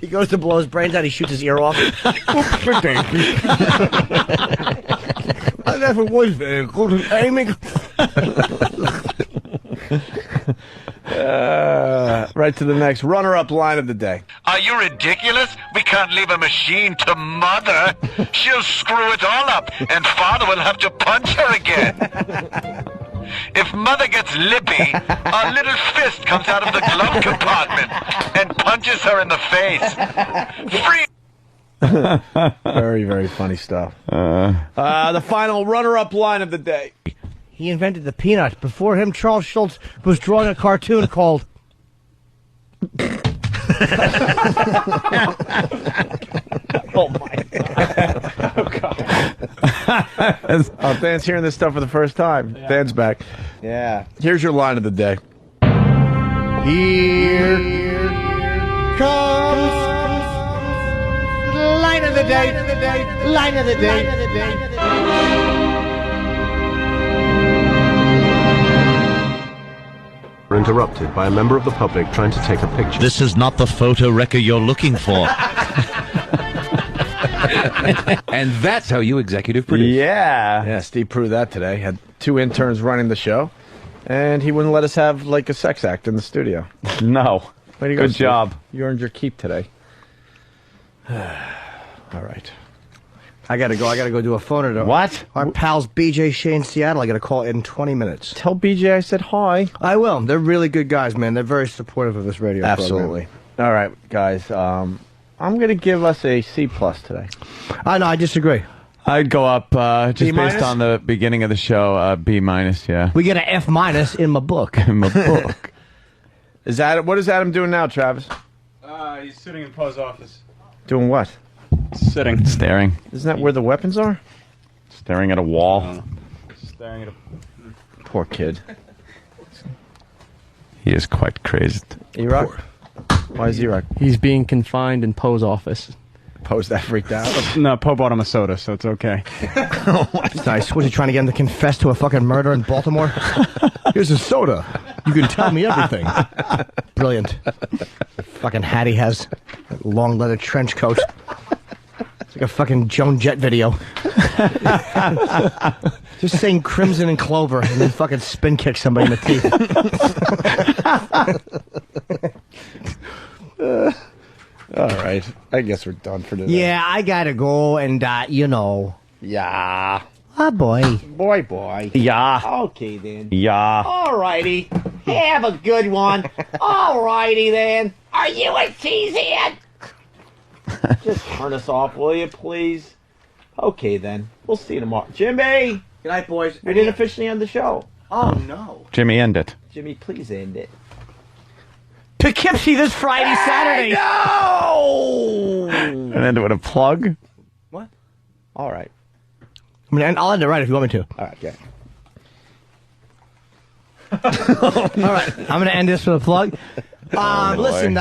He goes to blow his brains out. He shoots his ear off. I never was very good at aiming. Right to the next runner-up line of the day. Are you ridiculous? We can't leave a machine to Mother. She'll screw it all up, and Father will have to punch her again. If Mother gets lippy, a little fist comes out of the glove compartment and punches her in the face. Free. Very, very funny stuff. The final runner-up line of the day. He invented the peanut. Before him, Charles Schultz was drawing a cartoon called... Oh, my God. Oh, God. Oh, Dan's hearing this stuff for the first time. Yeah. Dan's back. Yeah. Here's your line of the day. Here comes line of the day. Line of the day. Interrupted by a member of the public trying to take a picture. This is not the photo wrecker you're looking for. And that's how you executive produce. Yeah, Steve proved that today. Had 2 interns running the show, and he wouldn't let us have like a sex act in the studio. No. Way to go, Good Steve. job. You earned your keep today. All right. I gotta go do a phone interview. What? Our pals BJ Shea in Seattle. I gotta call in 20 minutes. Tell BJ I said hi. I will. They're really good guys, man. They're very supportive of this radio Absolutely. All right, guys. I'm going to give us a C+ today. I know. I disagree. I'd go up just B based minus? on the beginning of the show. B-, yeah. We get an F- in my book. In my book. What is Adam doing now, Travis? He's sitting in Pa's office. Doing what? Sitting. Staring. Isn't that where the weapons are? Staring at a wall. Staring at a... Poor kid. He is quite crazy. E-Rock? Why is E-Rock? He's being confined in Poe's office. Poe's that freaked out? No, Poe bought him a soda, so it's okay. That's nice. Was he trying to get him to confess to a fucking murder in Baltimore? Here's a soda. You can tell me everything. Brilliant. Fucking hat he has. That long leather trench coat. It's like a fucking Joan Jett video. Just saying Crimson and Clover and then fucking spin kick somebody in the teeth. All right. I guess we're done for today. Yeah, I gotta go and, Yeah. Oh, boy. Boy. Yeah. Okay, then. Yeah. Alrighty. Have a good one. Alrighty, then. Are you a cheesehead? Just turn us off, will you, please? Okay, then. We'll see you tomorrow. Jimmy! Good night, boys. We didn't officially end the show. Oh, no. Jimmy, end it. Jimmy, please end it. Poughkeepsie this Friday, Saturday. No! And end it with a plug. What? All right. I mean, I'll end it right if you want me to. All right, yeah. All right. I'm going to end this with a plug. Listen,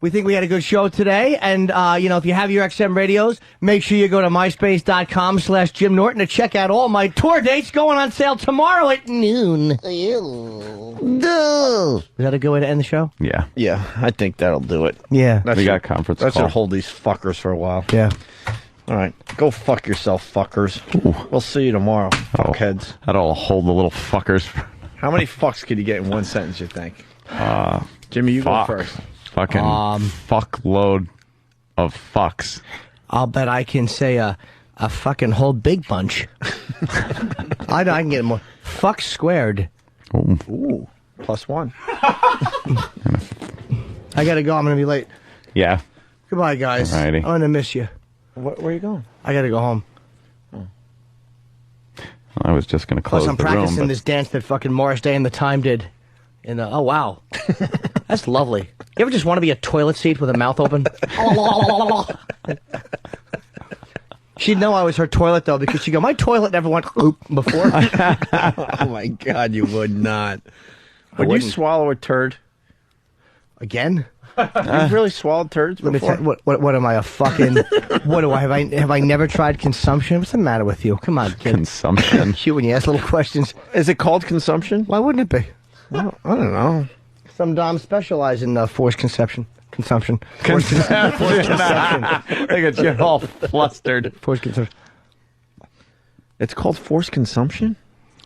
we think we had a good show today. And, if you have your XM radios, make sure you go to myspace.com/Jim Norton to check out all my tour dates going on sale tomorrow at noon. Is that a good way to end the show? Yeah. Yeah, I think that'll do it. Yeah. We got conference That call. should hold these fuckers for a while. Yeah. All right. Go fuck yourself, fuckers. We'll see you tomorrow, fuckheads. That'll hold the little fuckers. How many fucks could you get in one sentence, you think? Jimmy, you go first. Fucking fuckload of fucks. I'll bet I can say a fucking whole big bunch. I know I can get more. Fuck squared. Ooh. +1. I gotta go. I'm gonna be late. Yeah. Goodbye, guys. Alrighty. I'm gonna miss you. Where are you going? I gotta go home. I was just going to close Plus, I'm the room. practicing But this dance that fucking Morris Day and the Time did. And oh wow, that's lovely. You ever just want to be a toilet seat with a mouth open? She'd know I was her toilet though, because she'd go, my toilet never went oop before. Oh my God, you would not. Would you swallow a turd? Again? You've really swallowed turds Let me before? tell what am I, a fucking what do I have I never tried consumption? What's the matter with you? Come on, kid. Consumption. You when you ask little questions. Is it called consumption? Why wouldn't it be? Well, I don't know. Some doms specialize in forced consumption. Forced consumption. Look at you all flustered. Forced consumption. It's called forced consumption?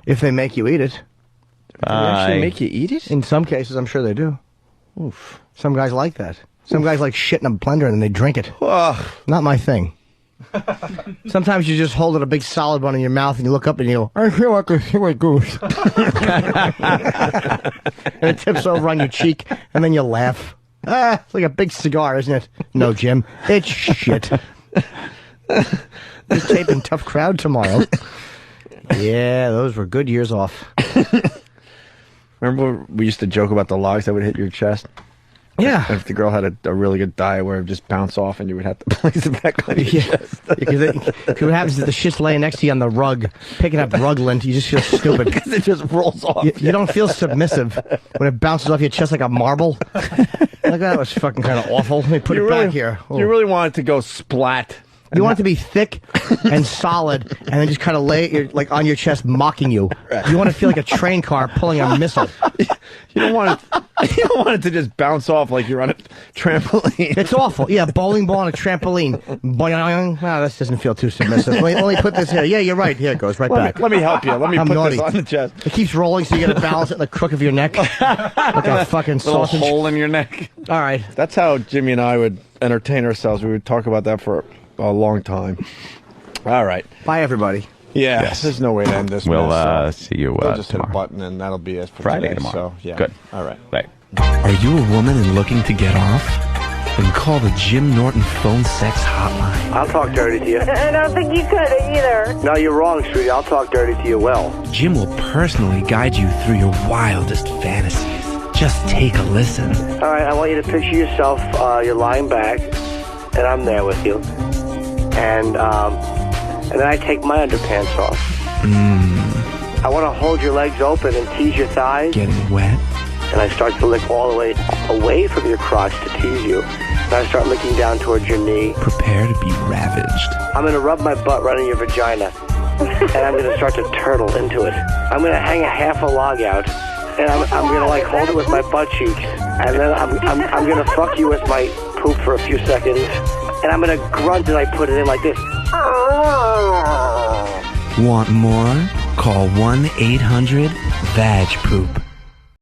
If they make you eat it. Do they actually make you eat it? In some cases, I'm sure they do. Oof. Some guys like that. Some guys like shit in a blender and then they drink it. Ugh. Not my thing. Sometimes you just hold it a big solid one in your mouth and you look up and you go, I feel like a silly goose. And it tips over on your cheek and then you laugh. It's like a big cigar, isn't it? No, Jim. It's shit. You're taping Tough Crowd tomorrow. Yeah, those were good years off. Remember we used to joke about the logs that would hit your chest? Yeah. And if the girl had a really good diet where it would just bounce off and you would have to place it back on your chest. Because what happens is the shit's laying next to you on the rug, picking up rug lint, you just feel stupid. Because it just rolls off. You don't feel submissive when it bounces off your chest like a marble. Like that was fucking kind of awful. Let me put it back here. Oh. You really want it to go splat. You want it to be thick and solid, and then just kind of lay it like on your chest, mocking you. You want to feel like a train car pulling a missile. You don't want it to just bounce off like you're on a trampoline. It's awful. Yeah, bowling ball on a trampoline. Boing. Wow, this doesn't feel too submissive. Let me put this here. Yeah, you're right. Here it goes right back. Let me help you. Let me I'm put naughty. this on the chest. It keeps rolling, so you got to balance it in the crook of your neck, like a fucking Little sausage. hole in your neck. All right. That's how Jimmy and I would entertain ourselves. We would talk about that for a long time. All right. Bye, everybody. Yeah, Yes. there's no way to end this. We'll mess, see you we'll just hit a tomorrow. button and that'll be it for Friday today. tomorrow. So, yeah. Good. All right. Bye. Are you a woman and looking to get off? Then call the Jim Norton Phone Sex Hotline. I'll talk dirty to you. I don't think you could either. No, you're wrong, sweetie. I'll talk dirty to you well. Jim will personally guide you through your wildest fantasies. Just take a listen. All right, I want you to picture yourself, you're lying back, and I'm there with you. And then I take my underpants off. I want to hold your legs open and tease your thighs. Getting wet? And I start to lick all the way away from your crotch to tease you. And I start licking down towards your knee. Prepare to be ravaged. I'm going to rub my butt right in your vagina. And I'm going to start to turtle into it. I'm going to hang a half a log out. And I'm going to like hold it with my butt cheeks. And then I'm going to fuck you with my poop for a few seconds. And I'm going to grunt as I put it in like this. Want more? Call 1-800-VAG-POOP.